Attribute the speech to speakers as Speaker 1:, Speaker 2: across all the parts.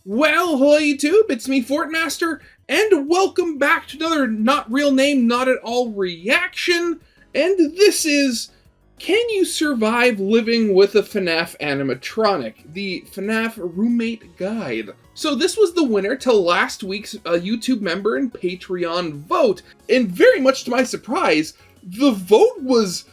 Speaker 1: Well, hello YouTube, it's me, Fortmaster, and welcome back to another Not Real Name, Not At All reaction, and this is, can you survive living with a Fnaf animatronic? The Fnaf Roommate Guide. So this was the winner to last week's YouTube member and Patreon vote, and very much to my surprise, the vote was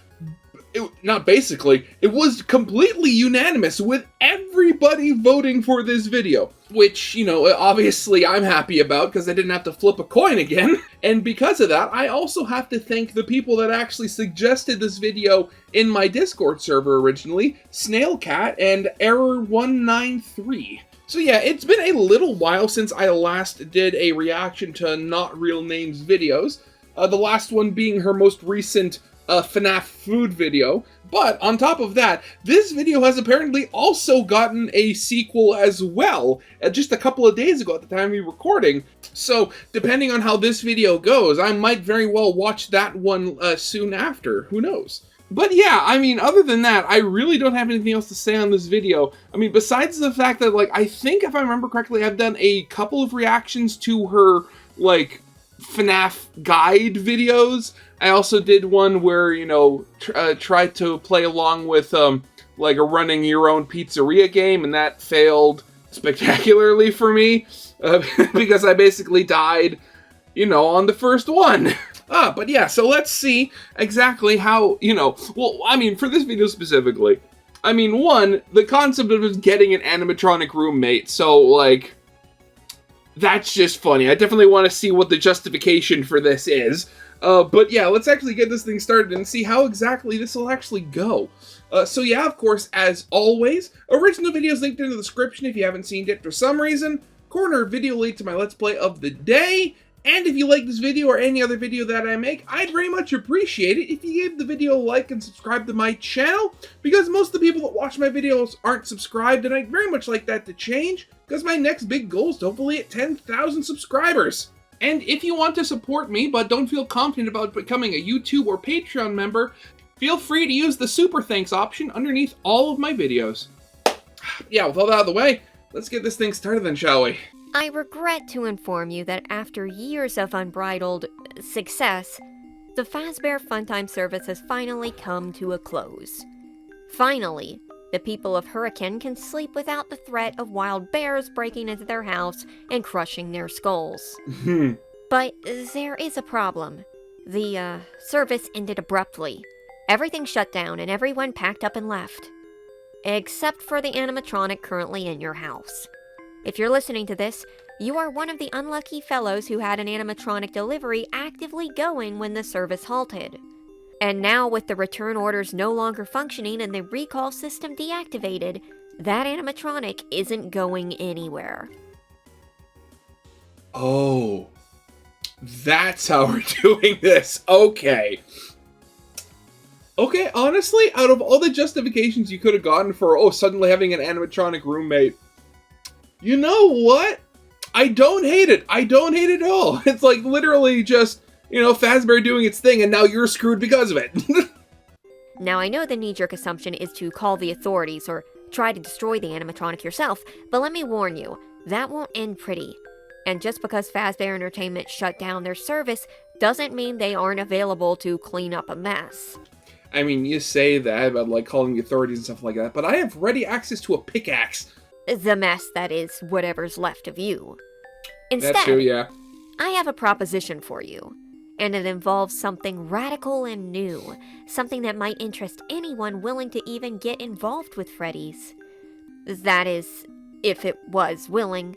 Speaker 1: it was completely unanimous with everybody voting for this video. Which, you know, obviously I'm happy about because I didn't have to flip a coin again. And because of that, I also have to thank the people that actually suggested this video in my Discord server originally, Snailcat and Error193. So yeah, it's been a little while since I last did a reaction to Not Real Names videos. The last one being her most recent Fnaf food video, but on top of that, this video has apparently also gotten a sequel as well, just a couple of days ago at the time of me recording. So, depending on how this video goes, I might very well watch that one soon after, who knows. But yeah, I mean, other than that, I really don't have anything else to say on this video. I mean, besides the fact that, like, I think if I remember correctly, I've done a couple of reactions to her, like, Fnaf guide videos. I also did one where, you know, tried to play along with, like a running your own pizzeria game, and that failed spectacularly for me, because I basically died, you know, on the first one. But yeah, so let's see exactly how, you know, well, I mean, for this video specifically, I mean, one, the concept of getting an animatronic roommate, so, like, that's just funny. I definitely want to see what the justification for this is. But yeah, let's actually get this thing started and see how exactly this will actually go. So yeah, of course, as always, original videos linked in the description if you haven't seen it for some reason. Corner video link to my Let's Play of the day. And if you like this video or any other video that I make, I'd very much appreciate it if you gave the video a like and subscribe to my channel, because most of the people that watch my videos aren't subscribed, and I'd very much like that to change, because my next big goal is to hopefully hit 10,000 subscribers. And if you want to support me, but don't feel confident about becoming a YouTube or Patreon member, feel free to use the Super Thanks option underneath all of my videos. Yeah, with all that out of the way, let's get this thing started then, shall we?
Speaker 2: I regret to inform you that after years of unbridled success, the Fazbear Funtime service has finally come to a close. Finally, the people of Hurricane can sleep without the threat of wild bears breaking into their house and crushing their skulls. But there is a problem. The service ended abruptly. Everything shut down and everyone packed up and left. Except for the animatronic currently in your house. If you're listening to this, you are one of the unlucky fellows who had an animatronic delivery actively going when the service halted. And now with the return orders no longer functioning and the recall system deactivated, that animatronic isn't going anywhere.
Speaker 1: Oh, that's how we're doing this. Okay. Okay, honestly, out of all the justifications you could have gotten for, oh, suddenly having an animatronic roommate, you know what? I don't hate it. I don't hate it at all. It's like literally just, you know, Fazbear doing its thing and now you're screwed because of it.
Speaker 2: Now, I know the knee-jerk assumption is to call the authorities or try to destroy the animatronic yourself, but let me warn you, that won't end pretty. And just because Fazbear Entertainment shut down their service doesn't mean they aren't available to clean up a mess.
Speaker 1: I mean, you say that about, like, calling the authorities and stuff like that, but I have ready access to a pickaxe.
Speaker 2: The mess that is whatever's left of you. Instead,
Speaker 1: that's true, yeah.
Speaker 2: I have a proposition for you, and it involves something radical and new, something that might interest anyone willing to even get involved with Freddy's. That is, if it was willing.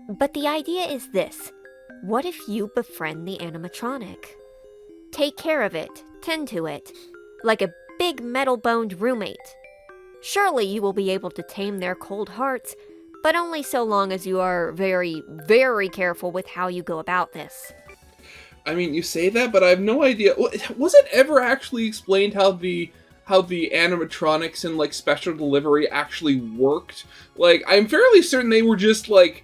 Speaker 2: But the idea is this: what if you befriend the animatronic? Take care of it, tend to it, like a big metal-boned roommate. Surely you will be able to tame their cold hearts, but only so long as you are very, very careful with how you go about this.
Speaker 1: I mean, you say that, but I have no idea. Was it ever actually explained how the animatronics and, like, special delivery actually worked? Like, I'm fairly certain they were just, like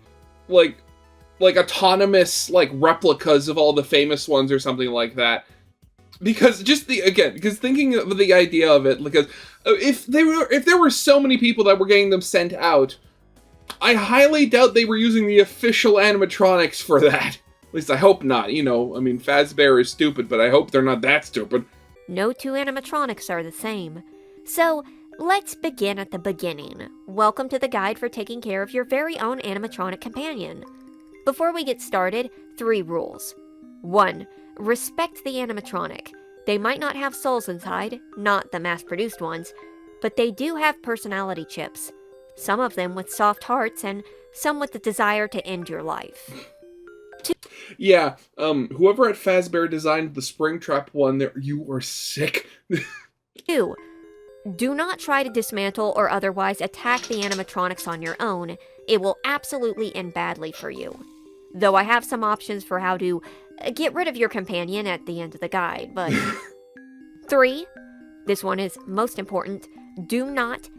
Speaker 1: autonomous, like, replicas of all the famous ones or something like that. Because because thinking of the idea of it, because if there were so many people that were getting them sent out, I highly doubt they were using the official animatronics for that. At least I hope not. You know, I mean, Fazbear is stupid, but I hope they're not that stupid.
Speaker 2: No two animatronics are the same. So, let's begin at the beginning. Welcome to the guide for taking care of your very own animatronic companion. Before we get started, 3 rules. 1. Respect the animatronic. They might not have souls inside, not the mass-produced ones, but they do have personality chips. Some of them with soft hearts and some with the desire to end your life.
Speaker 1: Yeah, whoever at Fazbear designed the Springtrap one, there, you are sick.
Speaker 2: 2. Do not try to dismantle or otherwise attack the animatronics on your own. It will absolutely end badly for you. Though I have some options for how to get rid of your companion at the end of the guide, but... 3. This one is most important. Do not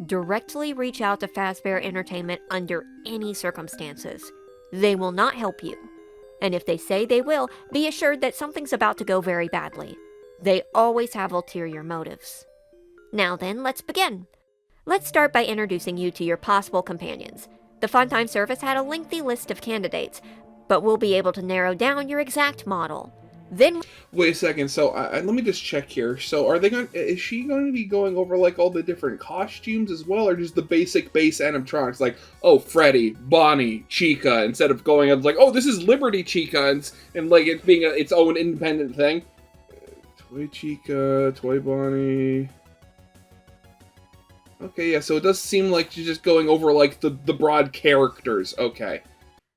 Speaker 2: directly reach out to Fazbear Entertainment under any circumstances. They will not help you. And if they say they will, be assured that something's about to go very badly. They always have ulterior motives. Now then, let's begin. Let's start by introducing you to your possible companions. The Funtime service had a lengthy list of candidates, but we'll be able to narrow down your exact model. Then...
Speaker 1: Wait a second, so let me just check here. So is she going to be going over like all the different costumes as well, or just the basic base animatronics, like, oh, Freddy, Bonnie, Chica, instead of going like, oh, this is Liberty Chica, and like it being its own independent thing? Toy Chica, Toy Bonnie... Okay, yeah, so it does seem like she's just going over like the broad characters, okay.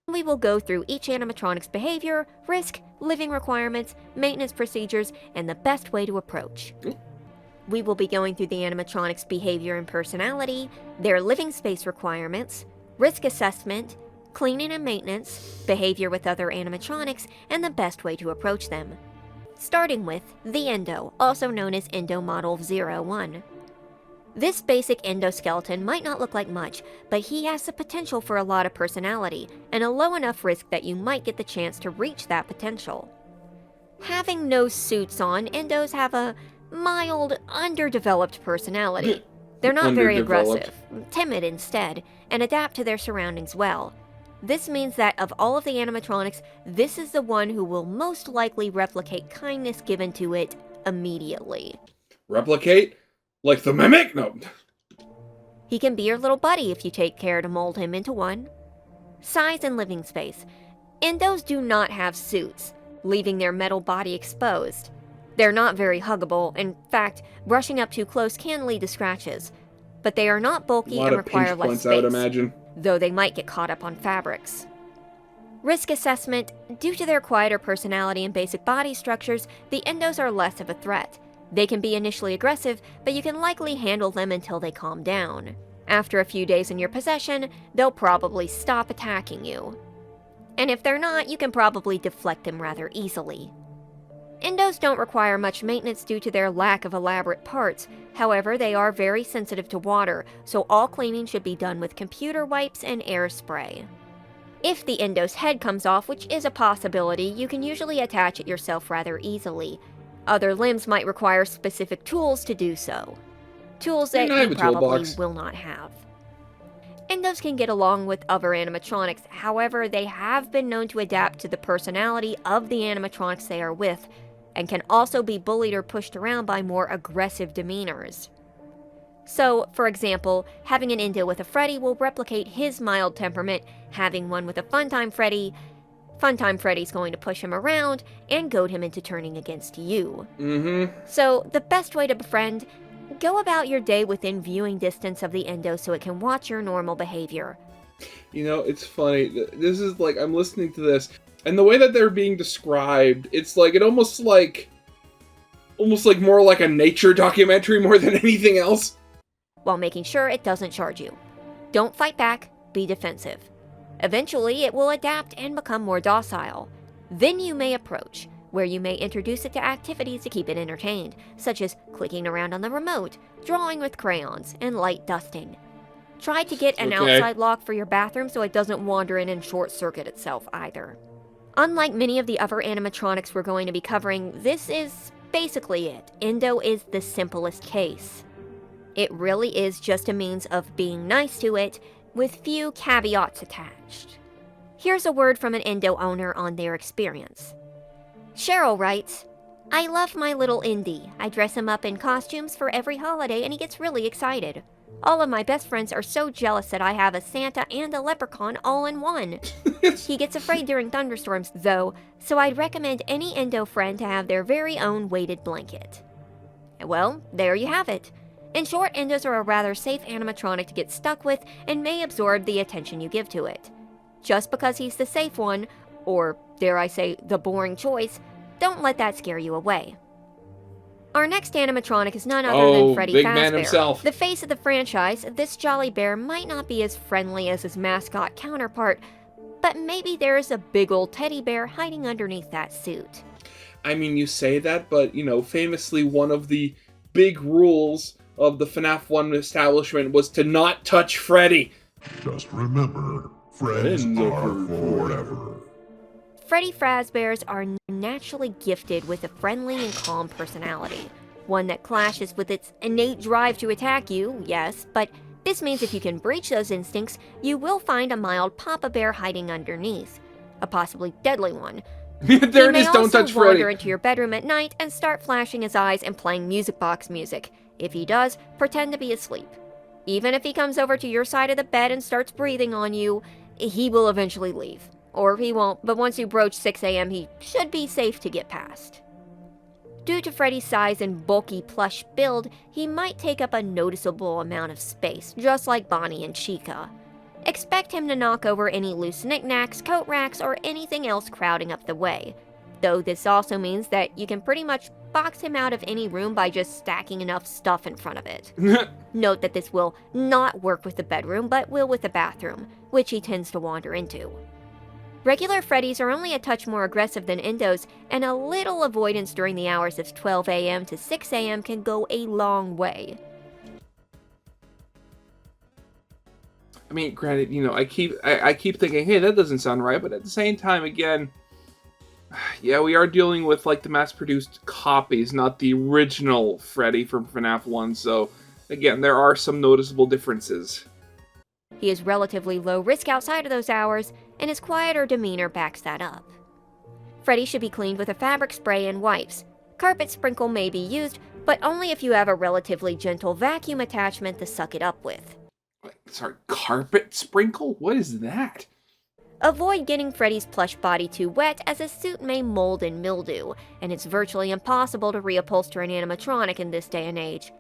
Speaker 2: We will go through each animatronic's behavior, risk, living requirements, maintenance procedures, and the best way to approach. We will be going through the animatronic's behavior and personality, their living space requirements, risk assessment, cleaning and maintenance, behavior with other animatronics, and the best way to approach them. Starting with the Endo, also known as Endo Model 01. This basic endoskeleton might not look like much, but he has the potential for a lot of personality, and a low enough risk that you might get the chance to reach that potential. Having no suits on, endos have a mild, underdeveloped personality. They're not very aggressive, timid instead, and adapt to their surroundings well. This means that of all of the animatronics, this is the one who will most likely replicate kindness given to it immediately.
Speaker 1: Replicate? Like the Mimic? No.
Speaker 2: He can be your little buddy if you take care to mold him into one. Size and living space. Endos do not have suits, leaving their metal body exposed. They're not very huggable. In fact, brushing up too close can lead to scratches. But they are not bulky and require less space, I would imagine. Though they might get caught up on fabrics. Risk assessment. Due to their quieter personality and basic body structures, the endos are less of a threat. They can be initially aggressive, but you can likely handle them until they calm down. After a few days in your possession, they'll probably stop attacking you. And if they're not, you can probably deflect them rather easily. Endos don't require much maintenance due to their lack of elaborate parts. However, they are very sensitive to water, so all cleaning should be done with computer wipes and air spray. If the endo's head comes off, which is a possibility, you can usually attach it yourself rather easily. Other limbs might require specific tools to do so. Tools that you probably will not have. Endos can get along with other animatronics, however, they have been known to adapt to the personality of the animatronics they are with, and can also be bullied or pushed around by more aggressive demeanors. So, for example, having an Endo with a Freddy will replicate his mild temperament, having one with a Funtime Freddy's going to push him around and goad him into turning against you. So, the best way to befriend, go about your day within viewing distance of the Endo so it can watch your normal behavior.
Speaker 1: You know, it's funny. This is like, I'm listening to this, and the way that they're being described, it's like, it almost like more like a nature documentary more than anything else.
Speaker 2: While making sure it doesn't charge you. Don't fight back, be defensive. Eventually, it will adapt and become more docile. Then you may approach, where you may introduce it to activities to keep it entertained, such as clicking around on the remote, drawing with crayons, and light dusting. Try to get an outside lock for your bathroom so it doesn't wander in and short-circuit itself either. Unlike many of the other animatronics we're going to be covering, this is basically it. Endo is the simplest case. It really is just a means of being nice to it, with few caveats attached. Here's a word from an Endo owner on their experience. Cheryl writes, I love my little Indy. I dress him up in costumes for every holiday and he gets really excited. All of my best friends are so jealous that I have a Santa and a leprechaun all in one. He gets afraid during thunderstorms, though, so I'd recommend any Endo friend to have their very own weighted blanket. Well, there you have it. In short, Endos are a rather safe animatronic to get stuck with and may absorb the attention you give to it. Just because he's the safe one, or dare I say, the boring choice, don't let that scare you away. Our next animatronic is none other than Freddy
Speaker 1: big
Speaker 2: Fazbear.
Speaker 1: Man himself.
Speaker 2: The face of the franchise, this jolly bear might not be as friendly as his mascot counterpart, but maybe there is a big old teddy bear hiding underneath that suit.
Speaker 1: I mean, you say that, but, famously one of the big rules of the Fnaf 1 establishment was to not touch Freddy.
Speaker 3: Just remember, friends are forever.
Speaker 2: Freddy Fazbears are naturally gifted with a friendly and calm personality, one that clashes with its innate drive to attack you, yes, but this means if you can breach those instincts, you will find a mild Papa Bear hiding underneath, a possibly deadly one.
Speaker 1: There it is, don't touch
Speaker 2: He may also wander
Speaker 1: Freddy.
Speaker 2: into your bedroom at night and start flashing his eyes and playing music box music. If he does, pretend to be asleep. Even if he comes over to your side of the bed and starts breathing on you, he will eventually leave. Or he won't, but once you broach 6 a.m., he should be safe to get past. Due to Freddy's size and bulky plush build, he might take up a noticeable amount of space, just like Bonnie and Chica. Expect him to knock over any loose knickknacks, coat racks, or anything else crowding up the way. Though this also means that you can pretty much box him out of any room by just stacking enough stuff in front of it. Note that this will not work with the bedroom, but will with the bathroom, which he tends to wander into. Regular Freddys are only a touch more aggressive than Endos, and a little avoidance during the hours of 12 a.m. to 6 a.m. can go a long way.
Speaker 1: I mean, granted, I keep thinking, hey, that doesn't sound right, but at the same time, again, yeah, we are dealing with, the mass-produced copies, not the original Freddy from FNAF 1, so, again, there are some noticeable differences.
Speaker 2: He is relatively low risk outside of those hours, and his quieter demeanor backs that up. Freddy should be cleaned with a fabric spray and wipes. Carpet sprinkle may be used, but only if you have a relatively gentle vacuum attachment to suck it up with.
Speaker 1: Sorry, carpet sprinkle? What is that?
Speaker 2: Avoid getting Freddy's plush body too wet, as his suit may mold and mildew, and it's virtually impossible to reupholster an animatronic in this day and age.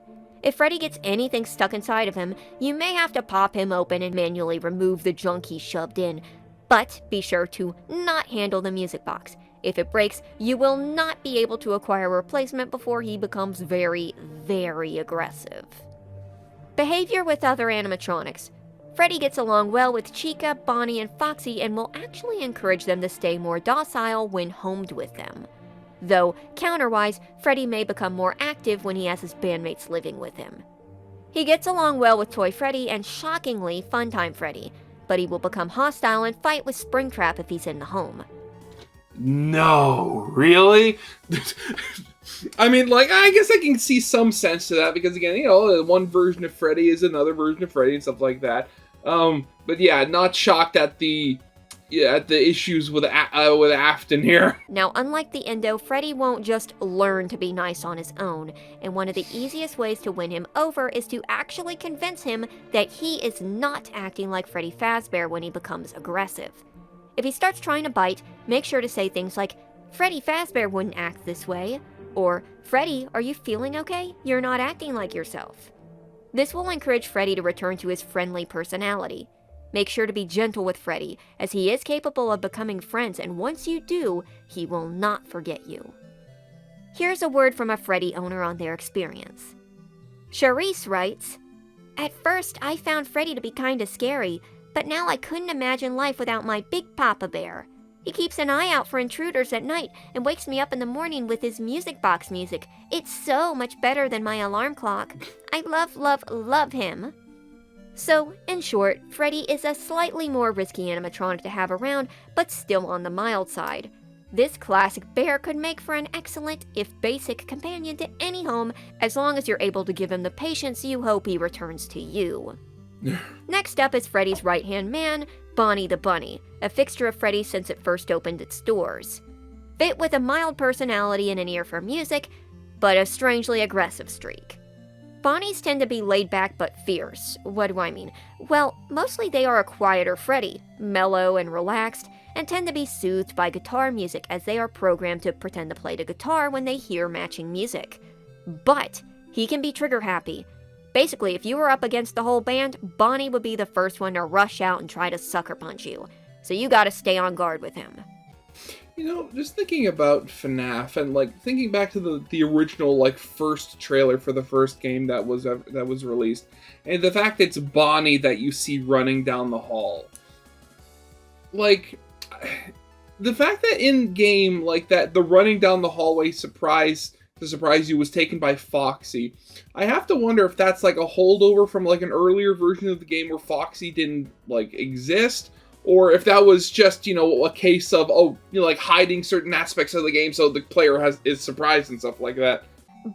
Speaker 2: If Freddy gets anything stuck inside of him, you may have to pop him open and manually remove the junk he shoved in, but be sure to not handle the music box. If it breaks, you will not be able to acquire a replacement before he becomes very, very aggressive. Behavior with other animatronics. Freddy gets along well with Chica, Bonnie, and Foxy and will actually encourage them to stay more docile when homed with them. Though, counterwise, Freddy may become more active when he has his bandmates living with him. He gets along well with Toy Freddy and, shockingly, Funtime Freddy, but he will become hostile and fight with Springtrap if he's in the home.
Speaker 1: No, really? I mean, I guess I can see some sense to that, because again, one version of Freddy is another version of Freddy and stuff like that. But yeah, not shocked at the issues with Afton here.
Speaker 2: Now, unlike the Endo, Freddy won't just learn to be nice on his own, and one of the easiest ways to win him over is to actually convince him that he is not acting like Freddy Fazbear when he becomes aggressive. If he starts trying to bite, make sure to say things like, Freddy Fazbear wouldn't act this way, or, Freddy, are you feeling okay? You're not acting like yourself. This will encourage Freddy to return to his friendly personality. Make sure to be gentle with Freddy, as he is capable of becoming friends, and once you do, he will not forget you. Here's a word from a Freddy owner on their experience. Charisse writes, At first, I found Freddy to be kinda scary, but now I couldn't imagine life without my big Papa Bear. He keeps an eye out for intruders at night and wakes me up in the morning with his music box music. It's so much better than my alarm clock. I love, love, love him. So, in short, Freddy is a slightly more risky animatronic to have around, but still on the mild side. This classic bear could make for an excellent, if basic, companion to any home, as long as you're able to give him the patience you hope he returns to you. Next up is Freddy's right-hand man, Bonnie the Bunny, a fixture of Freddy's since it first opened its doors. Fit with a mild personality and an ear for music, but a strangely aggressive streak. Bonnies tend to be laid back but fierce. What do I mean? Well, mostly they are a quieter Freddy, mellow and relaxed, and tend to be soothed by guitar music as they are programmed to pretend to play the guitar when they hear matching music. But he can be trigger happy. Basically, if you were up against the whole band, Bonnie would be the first one to rush out and try to sucker punch you. So you gotta stay on guard with him.
Speaker 1: You know, just thinking about Fnaf and thinking back to the original first trailer for the first game that was released, and the fact it's Bonnie that you see running down the hall. The fact that in game that the running down the hallway to surprise you was taken by Foxy. I have to wonder if that's a holdover from an earlier version of the game where Foxy didn't exist. Or if that was just, a case of, hiding certain aspects of the game so the player is surprised and stuff like that.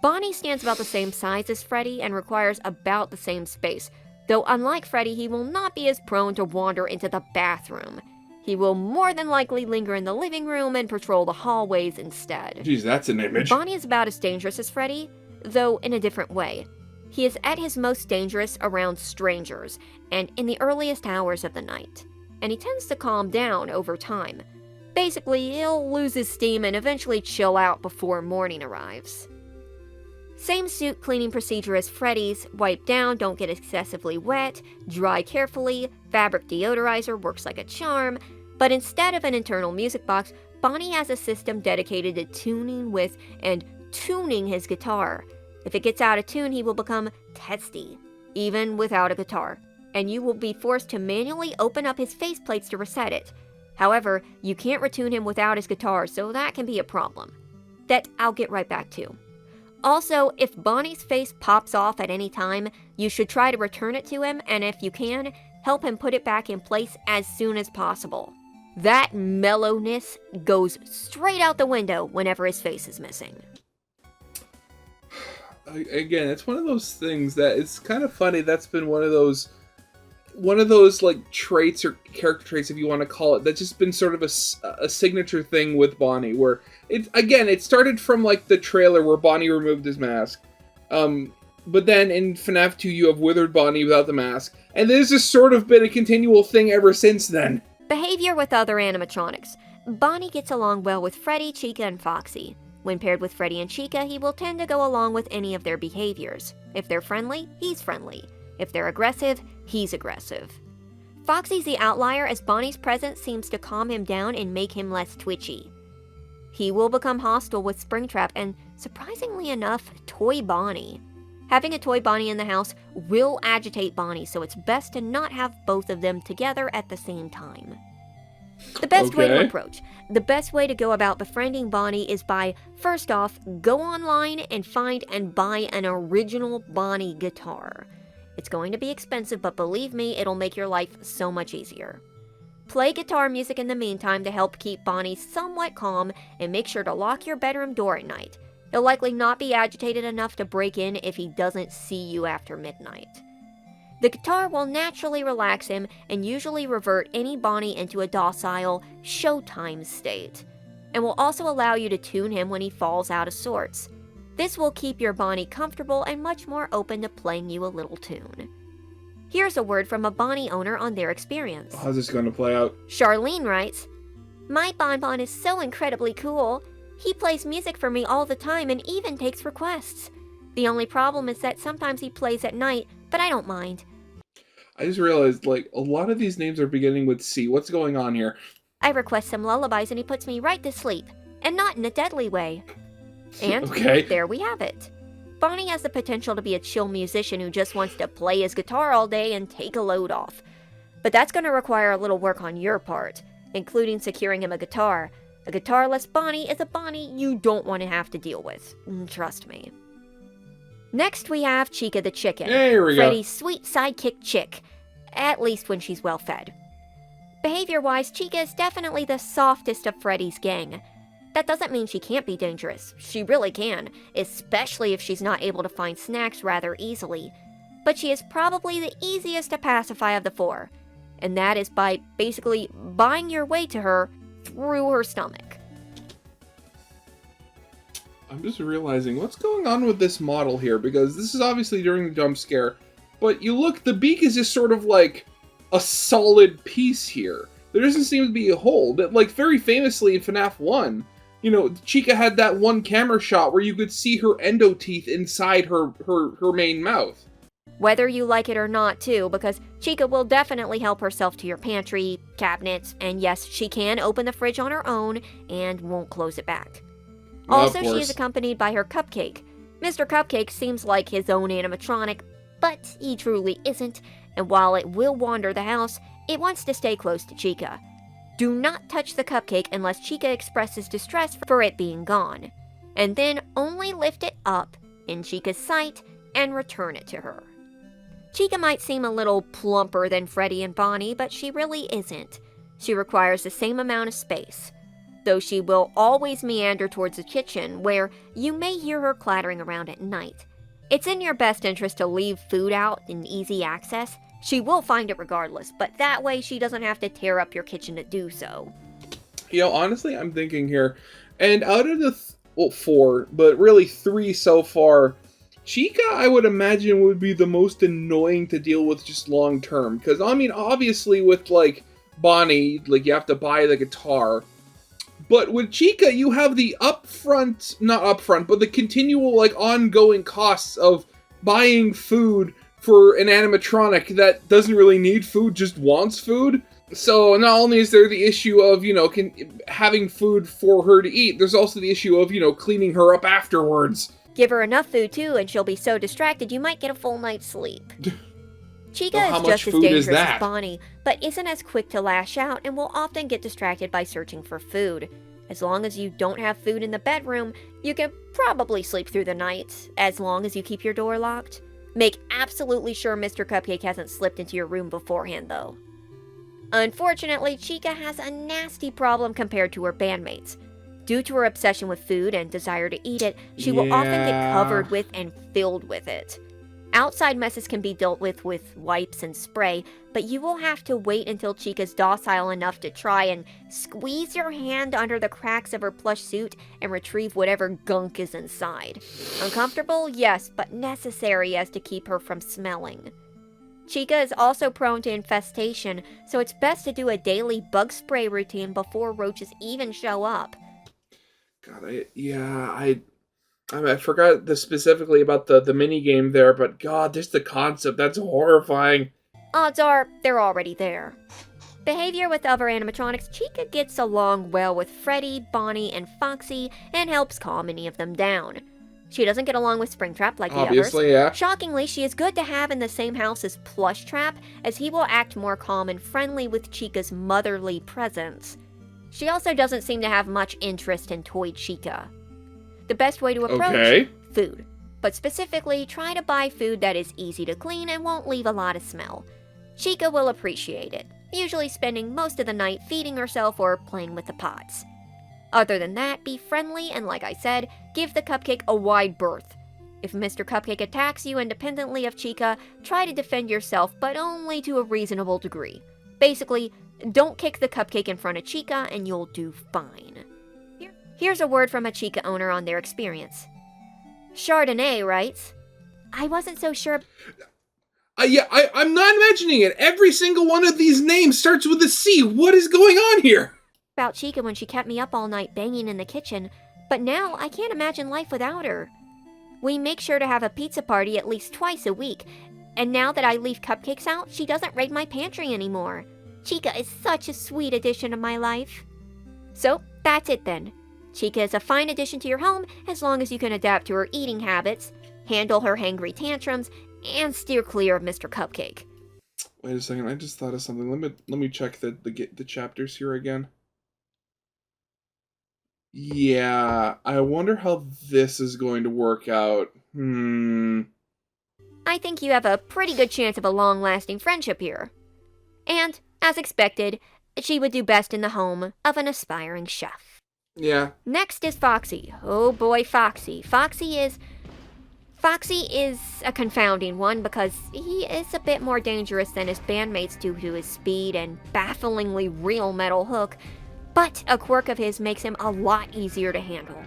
Speaker 2: Bonnie stands about the same size as Freddy and requires about the same space, though unlike Freddy, he will not be as prone to wander into the bathroom. He will more than likely linger in the living room and patrol the hallways instead.
Speaker 1: Geez, that's an image.
Speaker 2: Bonnie is about as dangerous as Freddy, though in a different way. He is at his most dangerous around strangers, and in the earliest hours of the night. And he tends to calm down over time. Basically, he'll lose his steam and eventually chill out before morning arrives. Same suit cleaning procedure as Freddy's: wipe down, don't get excessively wet, dry carefully, fabric deodorizer works like a charm, but instead of an internal music box, Bonnie has a system dedicated to tuning with and tuning his guitar. If it gets out of tune, he will become testy, even without a guitar, and you will be forced to manually open up his faceplates to reset it. However, you can't retune him without his guitar, so that can be a problem. That I'll get right back to. Also, if Bonnie's face pops off at any time, you should try to return it to him, and if you can, help him put it back in place as soon as possible. That mellowness goes straight out the window whenever his face is missing.
Speaker 1: Again, it's one of those things that it's kind of funny. That's been one of those traits or character traits, if you want to call it, that's just been sort of a signature thing with Bonnie, where it started from the trailer where Bonnie removed his mask, but then in FNAF 2 you have withered Bonnie without the mask, and this has sort of been a continual thing ever since then.
Speaker 2: Behavior with other animatronics. Bonnie gets along well with Freddy, Chica, and Foxy. When paired with Freddy and Chica, he will tend to go along with any of their behaviors. If they're friendly, he's friendly. If they're aggressive, he's aggressive. Foxy's the outlier, as Bonnie's presence seems to calm him down and make him less twitchy. He will become hostile with Springtrap and, surprisingly enough, Toy Bonnie. Having a Toy Bonnie in the house will agitate Bonnie, so it's best to not have both of them together at the same time. The best way to approach. The best way to go about befriending Bonnie is by, first off, go online and find and buy an original Bonnie guitar. It's going to be expensive, but believe me, it'll make your life so much easier. Play guitar music in the meantime to help keep Bonnie somewhat calm, and make sure to lock your bedroom door at night. He'll likely not be agitated enough to break in if he doesn't see you after midnight. The guitar will naturally relax him and usually revert any Bonnie into a docile, showtime state, and will also allow you to tune him when he falls out of sorts. This will keep your Bonnie comfortable and much more open to playing you a little tune. Here's a word from a Bonnie owner on their experience.
Speaker 1: How's this going to play out?
Speaker 2: Charlene writes, "My Bonbon is so incredibly cool. He plays music for me all the time and even takes requests. The only problem is that sometimes he plays at night, but I don't mind."
Speaker 1: I just realized, a lot of these names are beginning with C. What's going on here?
Speaker 2: "I request some lullabies and he puts me right to sleep, and not in a deadly way." And there we have it. Bonnie has the potential to be a chill musician who just wants to play his guitar all day and take a load off. But that's going to require a little work on your part, including securing him a guitar. A guitarless Bonnie is a Bonnie you don't want to have to deal with. Trust me. Next we have Chica the Chicken, Freddy's sweet sidekick chick, at least when she's well fed. Behavior-wise, Chica is definitely the softest of Freddy's gang. That doesn't mean she can't be dangerous. She really can, especially if she's not able to find snacks rather easily. but she is probably the easiest to pacify of the four, and that is by basically buying your way to her through her stomach.
Speaker 1: I'm just realizing what's going on with this model here, because this is obviously during the jump scare, but you look, the beak is just sort of like a solid piece here. There doesn't seem to be a hole. But like very famously in Fnaf 1, you know, Chica had that one camera shot where you could see her endo teeth inside her main mouth.
Speaker 2: Whether you like it or not, too, because Chica will definitely help herself to your pantry, cabinets, and yes, she can open the fridge on her own and won't close it back. Also, she is accompanied by her cupcake. Mr. Cupcake seems like his own animatronic, but he truly isn't, and while it will wander the house, it wants to stay close to Chica. Do not touch the cupcake unless Chica expresses distress for it being gone, and then only lift it up in Chica's sight and return it to her. Chica might seem a little plumper than Freddy and Bonnie, but she really isn't. She requires the same amount of space, though she will always meander towards the kitchen, where you may hear her clattering around at night. It's in your best interest to leave food out in easy access. She will find it regardless, but that way she doesn't have to tear up your kitchen to do so.
Speaker 1: You know, honestly, I'm thinking here, and out of the 4, but really 3 so far, Chica, I would imagine, would be the most annoying to deal with just long term. Because, I mean, obviously with, like, Bonnie, like, you have to buy the guitar. But with Chica, you have the not upfront, but the continual, like, ongoing costs of buying food for an animatronic that doesn't really need food, just wants food. So not only is there the issue of, you know, having food for her to eat, there's also the issue of, you know, cleaning her up afterwards.
Speaker 2: Give her enough food, too, and she'll be so distracted you might get a full night's sleep. Chica is just as dangerous as Bonnie, but isn't as quick to lash out and will often get distracted by searching for food. As long as you don't have food in the bedroom, you can probably sleep through the night, as long as you keep your door locked. Make absolutely sure Mr. Cupcake hasn't slipped into your room beforehand, though. Unfortunately, Chica has a nasty problem compared to her bandmates. Due to her obsession with food and desire to eat it, she will often get covered with and filled with it. Outside messes can be dealt with wipes and spray, but you will have to wait until Chica's docile enough to try and squeeze your hand under the cracks of her plush suit and retrieve whatever gunk is inside. Uncomfortable? Yes, but necessary as to keep her from smelling. Chica is also prone to infestation, so it's best to do a daily bug spray routine before roaches even show up.
Speaker 1: God, I forgot specifically about the mini game there, but God, just the concept, that's horrifying.
Speaker 2: Odds are, they're already there. Behavior with other animatronics, Chica gets along well with Freddy, Bonnie, and Foxy, and helps calm any of them down. She doesn't get along with Springtrap like the others.
Speaker 1: Obviously, yeah.
Speaker 2: Shockingly, she is good to have in the same house as Plushtrap, as he will act more calm and friendly with Chica's motherly presence. She also doesn't seem to have much interest in Toy Chica. The best way to approach food, but specifically try to buy food that is easy to clean and won't leave a lot of smell. Chica will appreciate it, usually spending most of the night feeding herself or playing with the pots. Other than that, be friendly and, like I said, give the cupcake a wide berth. If Mr. Cupcake attacks you independently of Chica, try to defend yourself, but only to a reasonable degree. Basically, don't kick the cupcake in front of Chica and you'll do fine. Here's a word from a Chica owner on their experience. Chardonnay writes, I wasn't so sure.
Speaker 1: I'm not imagining it. Every single one of these names starts with a C. What is going on here?
Speaker 2: About Chica when she kept me up all night banging in the kitchen, but now I can't imagine life without her. We make sure to have a pizza party at least twice a week, and now that I leave cupcakes out, she doesn't raid my pantry anymore. Chica is such a sweet addition to my life. So, that's it then. Chica is a fine addition to your home as long as you can adapt to her eating habits, handle her hangry tantrums, and steer clear of Mr. Cupcake.
Speaker 1: Wait a second, I just thought of something. Let me check the chapters here again. Yeah, I wonder how this is going to work out.
Speaker 2: I think you have a pretty good chance of a long-lasting friendship here. And, as expected, she would do best in the home of an aspiring chef.
Speaker 1: Yeah.
Speaker 2: Next is Foxy. Oh boy, Foxy. Foxy Foxy is a confounding one because he is a bit more dangerous than his bandmates due to his speed and bafflingly real metal hook, but a quirk of his makes him a lot easier to handle.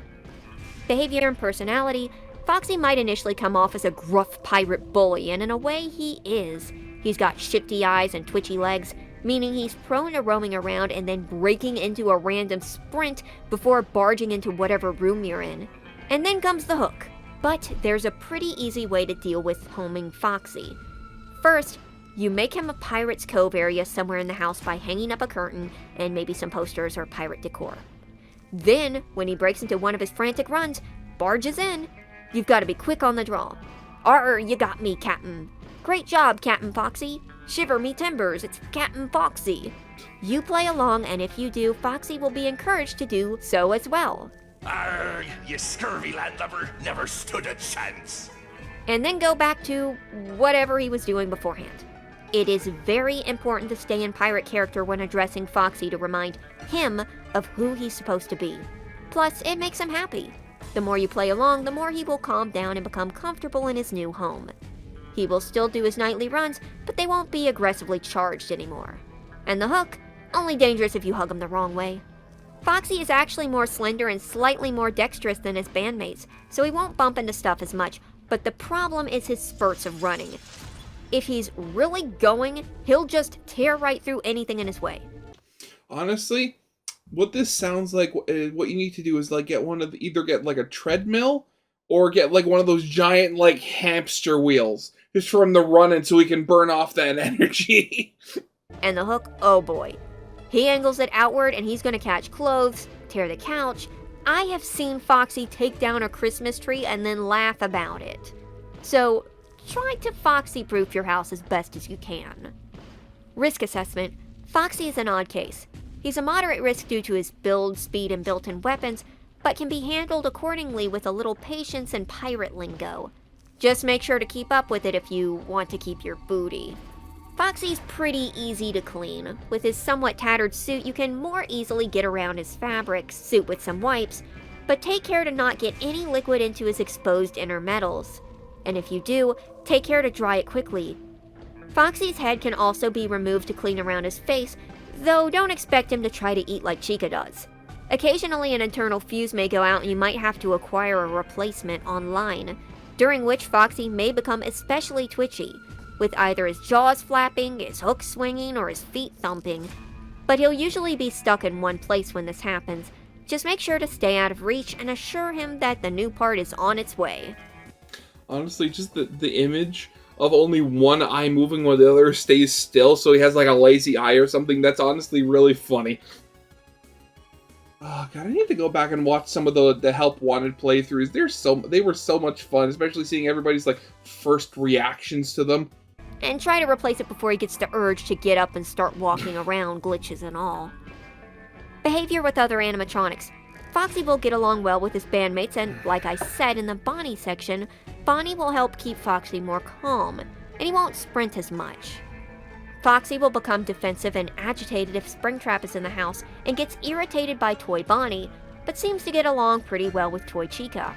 Speaker 2: Behavior and personality, Foxy might initially come off as a gruff pirate bully, and in a way he is. He's got shifty eyes and twitchy legs, meaning he's prone to roaming around and then breaking into a random sprint before barging into whatever room you're in. And then comes the hook. But there's a pretty easy way to deal with homing Foxy. First, you make him a Pirate's Cove area somewhere in the house by hanging up a curtain and maybe some posters or pirate decor. Then, when he breaks into one of his frantic runs, barges in, you've got to be quick on the draw. Arr, you got me, Captain. Great job, Captain Foxy. Shiver me timbers, it's Captain Foxy. You play along, and if you do, Foxy will be encouraged to do so as well.
Speaker 4: Arr, you scurvy landlubber, never stood a chance.
Speaker 2: And then go back to whatever he was doing beforehand. It is very important to stay in pirate character when addressing Foxy to remind him of who he's supposed to be. Plus, it makes him happy. The more you play along, the more he will calm down and become comfortable in his new home. He will still do his nightly runs, but they won't be aggressively charged anymore. And the hook, only dangerous if you hug him the wrong way. Foxy is actually more slender and slightly more dexterous than his bandmates, so he won't bump into stuff as much, but the problem is his spurts of running. If he's really going, he'll just tear right through anything in his way.
Speaker 1: Honestly, what this sounds like, what you need to do is like either get like a treadmill or get like one of those giant like hamster wheels just for him to run in so he can burn off that energy.
Speaker 2: And the hook, oh boy. He angles it outward and he's gonna catch clothes, tear the couch. I have seen Foxy take down a Christmas tree and then laugh about it. So, try to Foxy-proof your house as best as you can. Risk assessment. Foxy is an odd case. He's a moderate risk due to his build, speed, and built-in weapons, but can be handled accordingly with a little patience and pirate lingo. Just make sure to keep up with it if you want to keep your booty. Foxy's pretty easy to clean. With his somewhat tattered suit, you can more easily get around his fabric suit with some wipes, but take care to not get any liquid into his exposed inner metals. And if you do, take care to dry it quickly. Foxy's head can also be removed to clean around his face, though don't expect him to try to eat like Chica does. Occasionally an internal fuse may go out and you might have to acquire a replacement online, during which Foxy may become especially twitchy, with either his jaws flapping, his hooks swinging, or his feet thumping. But he'll usually be stuck in one place when this happens. Just make sure to stay out of reach and assure him that the new part is on its way.
Speaker 1: Honestly, just the image of only one eye moving while the other stays still so he has like a lazy eye or something, that's honestly really funny. Oh god, I need to go back and watch some of the Help Wanted playthroughs. They were so much fun, especially seeing everybody's like first reactions to them.
Speaker 2: And try to replace it before he gets the urge to get up and start walking around, glitches and all. Behavior with other animatronics. Foxy will get along well with his bandmates, and like I said in the Bonnie section, Bonnie will help keep Foxy more calm, and he won't sprint as much. Foxy will become defensive and agitated if Springtrap is in the house and gets irritated by Toy Bonnie, but seems to get along pretty well with Toy Chica.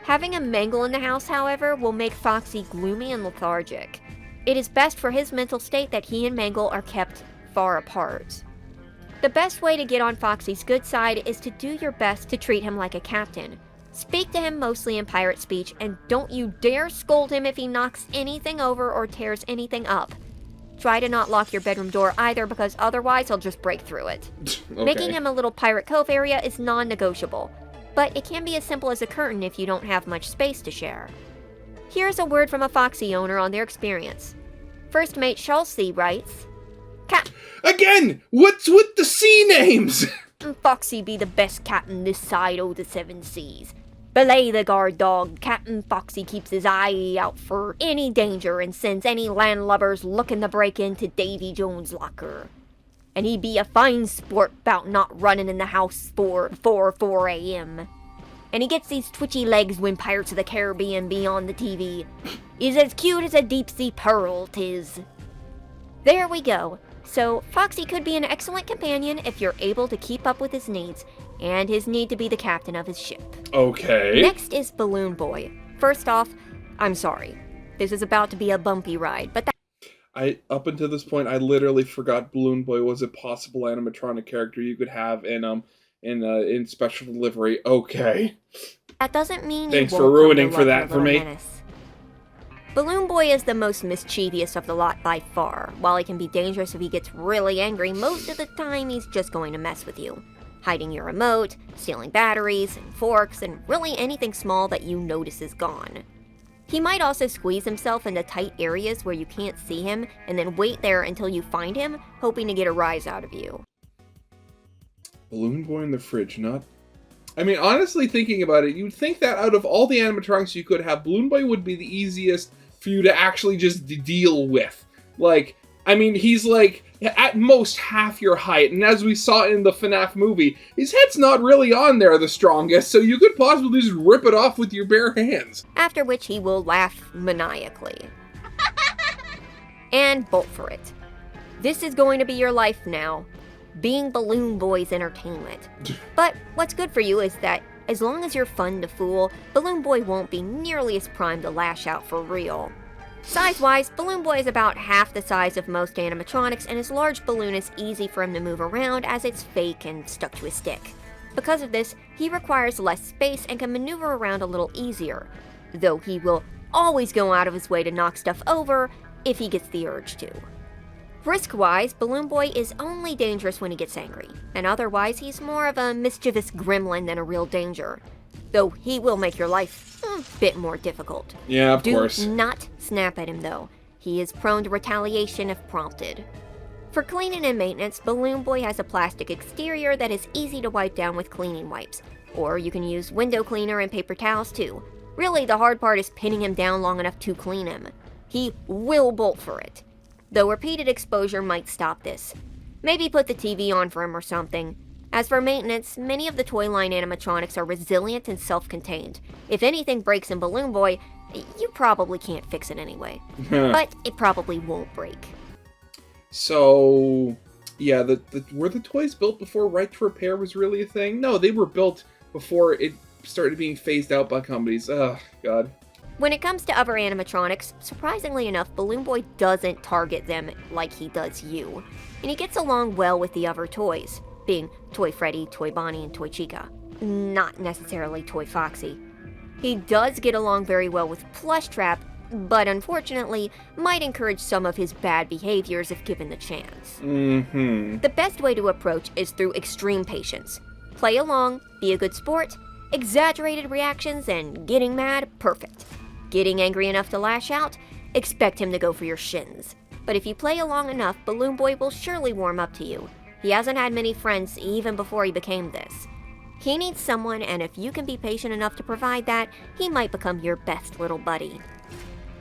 Speaker 2: Having a Mangle in the house, however, will make Foxy gloomy and lethargic. It is best for his mental state that he and Mangle are kept far apart. The best way to get on Foxy's good side is to do your best to treat him like a captain. Speak to him mostly in pirate speech, and don't you dare scold him if he knocks anything over or tears anything up. Try to not lock your bedroom door either, because otherwise he'll just break through it.
Speaker 1: Okay.
Speaker 2: Making him a little pirate cove area is non-negotiable, but it can be as simple as a curtain if you don't have much space to share. Here's a word from a Foxy owner on their experience. First mate Chelsea writes,
Speaker 1: Again! What's with the sea names?
Speaker 2: Foxy be the best captain this side o' the seven seas. Belay the guard dog, Captain Foxy keeps his eye out for any danger and sends any landlubbers looking to break into Davy Jones' locker. And he be a fine sport 'bout not running in the house for 4 a.m. And he gets these twitchy legs when Pirates of the Caribbean be on the TV. He's as cute as a deep-sea pearl, 'tis. There we go. So, Foxy could be an excellent companion if you're able to keep up with his needs, and his need to be the captain of his ship.
Speaker 1: Okay.
Speaker 2: Next is Balloon Boy. First off, I'm sorry. This is about to be a bumpy ride, but
Speaker 1: Up until this point, I literally forgot Balloon Boy was a possible animatronic character you could have in special delivery. Okay.
Speaker 2: that doesn't mean
Speaker 1: Thanks
Speaker 2: you
Speaker 1: for
Speaker 2: won't
Speaker 1: ruining
Speaker 2: come to
Speaker 1: for
Speaker 2: love
Speaker 1: that
Speaker 2: your
Speaker 1: for
Speaker 2: little
Speaker 1: me.
Speaker 2: menace. Balloon Boy is the most mischievous of the lot by far. While he can be dangerous if he gets really angry, most of the time he's just going to mess with you. Hiding your remote, stealing batteries and forks, and really anything small that you notice is gone. He might also squeeze himself into tight areas where you can't see him and then wait there until you find him, hoping to get a rise out of you.
Speaker 1: Balloon Boy in the fridge, not... I mean, honestly, thinking about it, you'd think that out of all the animatronics you could have, Balloon Boy would be the easiest for you to actually just deal with. Like, I mean, he's like, at most half your height, and as we saw in the Fnaf movie, his head's not really on there the strongest, so you could possibly just rip it off with your bare hands.
Speaker 2: After which he will laugh maniacally. And bolt for it. This is going to be your life now. Being Balloon Boy's entertainment. But what's good for you is that as long as you're fun to fool, Balloon Boy won't be nearly as primed to lash out for real. Size-wise, Balloon Boy is about half the size of most animatronics, and his large balloon is easy for him to move around as it's fake and stuck to a stick. Because of this, he requires less space and can maneuver around a little easier, though he will always go out of his way to knock stuff over if he gets the urge to. Risk-wise, Balloon Boy is only dangerous when he gets angry, and otherwise he's more of a mischievous gremlin than a real danger. Though he will make your life a bit more difficult.
Speaker 1: Yeah, of course.
Speaker 2: Do not snap at him though. He is prone to retaliation if prompted. For cleaning and maintenance, Balloon Boy has a plastic exterior that is easy to wipe down with cleaning wipes. Or you can use window cleaner and paper towels too. Really, the hard part is pinning him down long enough to clean him. He will bolt for it. Though repeated exposure might stop this. Maybe put the TV on for him or something. As for maintenance, many of the toy line animatronics are resilient and self-contained. If anything breaks in Balloon Boy, you probably can't fix it anyway. But it probably won't break.
Speaker 1: So, yeah, were the toys built before right to repair was really a thing? No, they were built before it started being phased out by companies. Oh, God.
Speaker 2: When it comes to other animatronics, surprisingly enough, Balloon Boy doesn't target them like he does you. And he gets along well with the other toys, being Toy Freddy, Toy Bonnie, and Toy Chica. Not necessarily Toy Foxy. He does get along very well with Plush Trap, but unfortunately might encourage some of his bad behaviors if given the chance. The best way to approach is through extreme patience. Play along, be a good sport, exaggerated reactions, and getting mad, perfect. Getting angry enough to lash out, expect him to go for your shins. But if you play along enough, Balloon Boy will surely warm up to you. He hasn't had many friends even before he became this. He needs someone, and if you can be patient enough to provide that, he might become your best little buddy.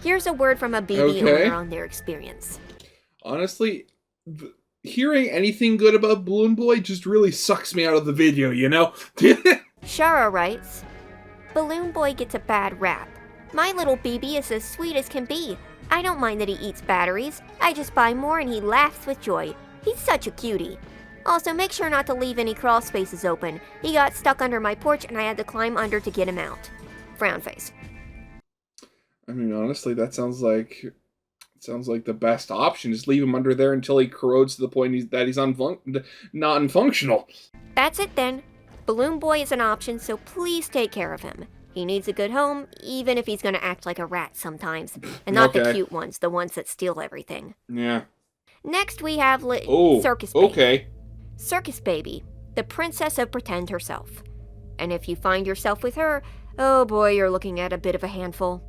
Speaker 2: Here's a word from a BB owner on their experience.
Speaker 1: Honestly, hearing anything good about Balloon Boy just really sucks me out of the video, you know?
Speaker 2: Shara writes, Balloon Boy gets a bad rap. My little BB is as sweet as can be. I don't mind that he eats batteries. I just buy more and he laughs with joy. He's such a cutie. Also, make sure not to leave any crawl spaces open. He got stuck under my porch and I had to climb under to get him out. Frown face.
Speaker 1: I mean, honestly, that sounds like the best option. Just leave him under there until he corrodes to the point that he's non-functional.
Speaker 2: That's it then. Balloon Boy is an option, so please take care of him. He needs a good home, even if he's going to act like a rat sometimes. And not the cute ones, the ones that steal everything.
Speaker 1: Yeah.
Speaker 2: Next we have Circus Baby.
Speaker 1: Okay.
Speaker 2: Circus Baby, the princess of pretend herself. And if you find yourself with her, oh boy, you're looking at a bit of a handful.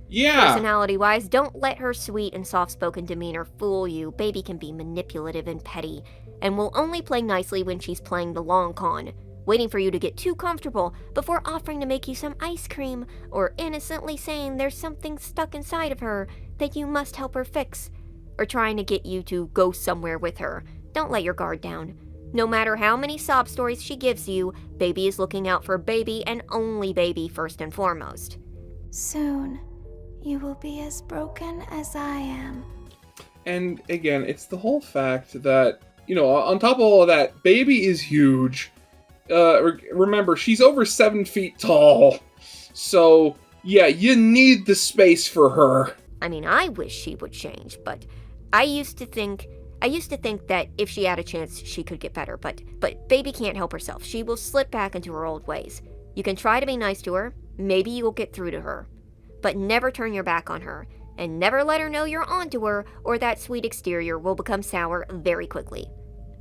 Speaker 1: Yeah.
Speaker 2: Personality-wise, don't let her sweet and soft-spoken demeanor fool you. Baby can be manipulative and petty, and will only play nicely when she's playing the long con, waiting for you to get too comfortable before offering to make you some ice cream, or innocently saying there's something stuck inside of her that you must help her fix, or trying to get you to go somewhere with her. Don't let your guard down. No matter how many sob stories she gives you, Baby is looking out for Baby and only Baby first and foremost.
Speaker 5: Soon, you will be as broken as I am.
Speaker 1: And again, it's the whole fact that, you know, on top of all of that, Baby is huge. Remember, she's over 7 feet tall. So, Yeah, you need the space for her.
Speaker 2: I mean, I wish she would change, but I used to think that if she had a chance, she could get better, but baby can't help herself. She will slip back into her old ways. You can try to be nice to her, maybe you will get through to her, but never turn your back on her, and never let her know you're onto her, or that sweet exterior will become sour very quickly.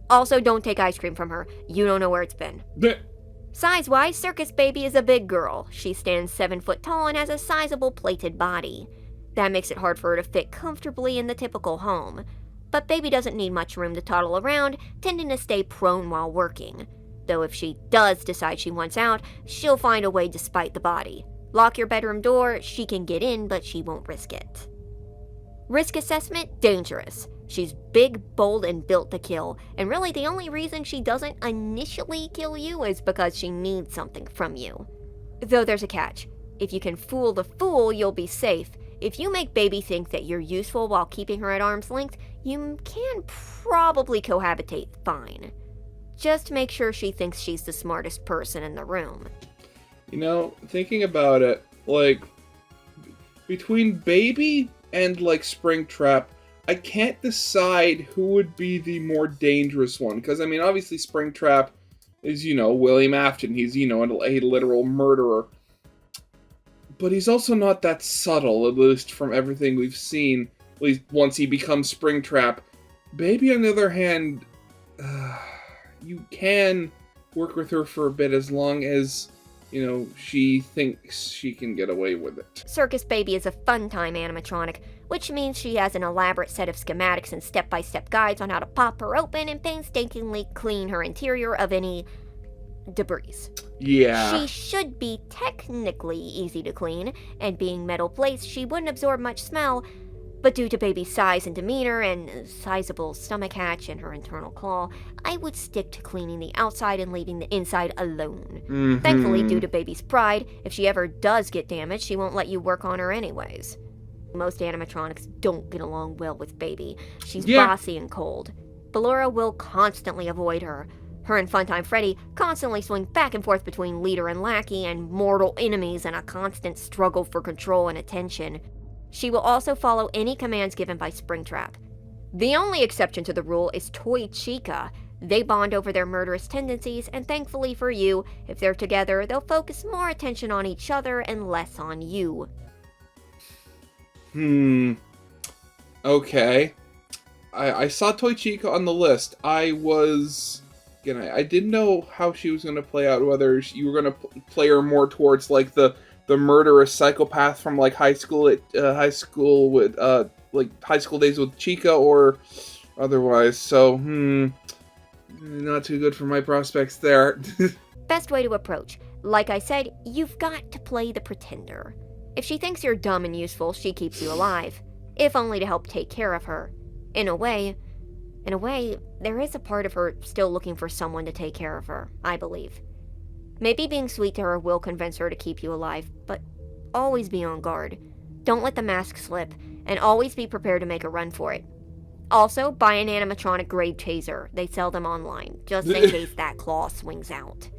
Speaker 2: Also, don't take ice cream from her. You don't know where it's been. Size-wise, Circus Baby is a big girl. She stands 7 foot tall and has a sizable plated body. That makes it hard for her to fit comfortably in the typical home. But Baby doesn't need much room to toddle around, tending to stay prone while working. Though if she does decide she wants out, she'll find a way despite the body. Lock your bedroom door, she can get in, but she won't risk it. Risk assessment, dangerous. She's big, bold, and built to kill, and really the only reason she doesn't initially kill you is because she needs something from you. Though there's a catch. If you can fool the fool, you'll be safe. If you make Baby think that you're useful while keeping her at arm's length, you can probably cohabitate fine. Just make sure she thinks she's the smartest person in the room.
Speaker 1: You know, thinking about it, like, between Baby and, like, Springtrap, I can't decide who would be the more dangerous one. Because, I mean, obviously Springtrap is, you know, William Afton. He's, you know, a literal murderer. But he's also not that subtle, at least from everything we've seen. At least once he becomes Springtrap. Baby, on the other hand, you can work with her for a bit as long as, you know, she thinks she can get away with it.
Speaker 2: Circus Baby is a fun-time animatronic, which means she has an elaborate set of schematics and step-by-step guides on how to pop her open and painstakingly clean her interior of any debris.
Speaker 1: Yeah.
Speaker 2: She should be technically easy to clean, and being metal plates, she wouldn't absorb much smell, but due to Baby's size and demeanor and sizable stomach hatch and her internal claw, I would stick to cleaning the outside and leaving the inside alone.
Speaker 1: Mm-hmm.
Speaker 2: Thankfully, due to Baby's pride, if she ever does get damaged, she won't let you work on her anyways. Most animatronics don't get along well with Baby. She's bossy and cold. Ballora will constantly avoid her. Her and Funtime Freddy constantly swing back and forth between leader and lackey and mortal enemies in a constant struggle for control and attention. She will also follow any commands given by Springtrap. The only exception to the rule is Toy Chica. They bond over their murderous tendencies, and thankfully for you, if they're together, they'll focus more attention on each other and less on you.
Speaker 1: Okay. I saw Toy Chica on the list. I didn't know how she was going to play out, whether you were going to play her more towards, like, the murderous psychopath from, like, high school days with Chica, or otherwise. So, not too good for my prospects there.
Speaker 2: Best way to approach. Like I said, you've got to play the pretender. If she thinks you're dumb and useful, she keeps you alive, if only to help take care of her. In a way, there is a part of her still looking for someone to take care of her, I believe. Maybe being sweet to her will convince her to keep you alive, but always be on guard. Don't let the mask slip, and always be prepared to make a run for it. Also, buy an animatronic grave taser. They sell them online, just in case that claw swings out.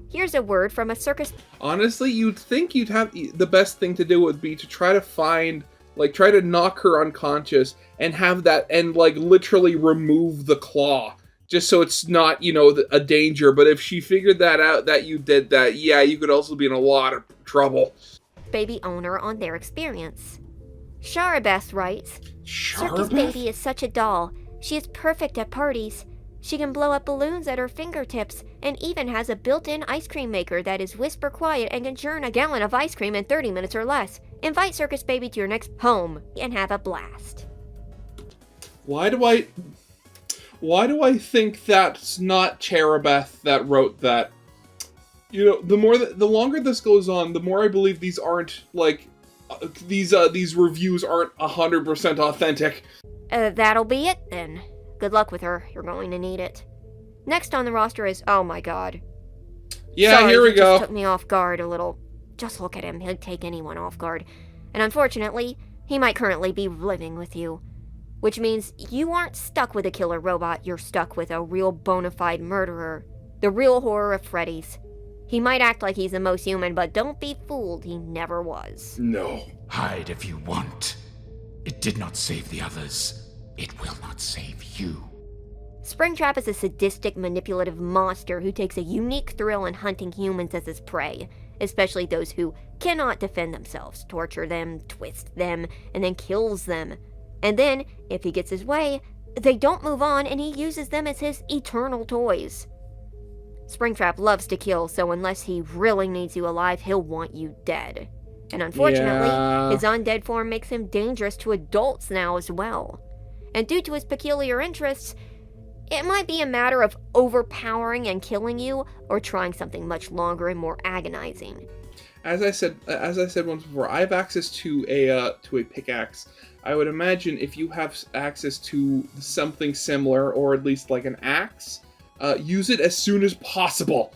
Speaker 2: Here's a word from a circus...
Speaker 1: Honestly, you'd think you'd have... The best thing to do would be to try to find... Like, try to knock her unconscious and have that... And, like, literally remove the claw. Just so it's not, you know, a danger. But if she figured that out, that you did that, yeah, you could also be in a lot of trouble.
Speaker 2: Baby owner on their experience. Sharabeth writes, Circus Baby is such a doll. She is perfect at parties. She can blow up balloons at her fingertips, and even has a built-in ice cream maker that is whisper quiet and can churn a gallon of ice cream in 30 minutes or less. Invite Circus Baby to your next home and have a blast.
Speaker 1: Why do I think that's not Cherubeth that wrote that? You know, the longer this goes on, the more I believe these aren't, like, these reviews aren't 100% authentic.
Speaker 2: That'll be it then. Good luck with her. You're going to need it. Next on the roster is... Oh my god.
Speaker 1: Yeah,
Speaker 2: Sorry,
Speaker 1: here we go.
Speaker 2: Just took me off guard a little. Just look at him. He'll take anyone off guard. And unfortunately, he might currently be living with you. Which means you aren't stuck with a killer robot. You're stuck with a real bona fide murderer. The real horror of Freddy's. He might act like he's the most human, but don't be fooled, he never was.
Speaker 1: No.
Speaker 4: Hide if you want. It did not save the others. It will not save you.
Speaker 2: Springtrap is a sadistic, manipulative monster who takes a unique thrill in hunting humans as his prey, especially those who cannot defend themselves, torture them, twist them, and then kills them. And then, if he gets his way, they don't move on and he uses them as his eternal toys. Springtrap loves to kill, so unless he really needs you alive, he'll want you dead. And unfortunately, his undead form makes him dangerous to adults now as well. And due to his peculiar interests, it might be a matter of overpowering and killing you, or trying something much longer and more agonizing.
Speaker 1: As I said once before, I have access to a pickaxe. I would imagine if you have access to something similar, or at least like an axe, use it as soon as possible.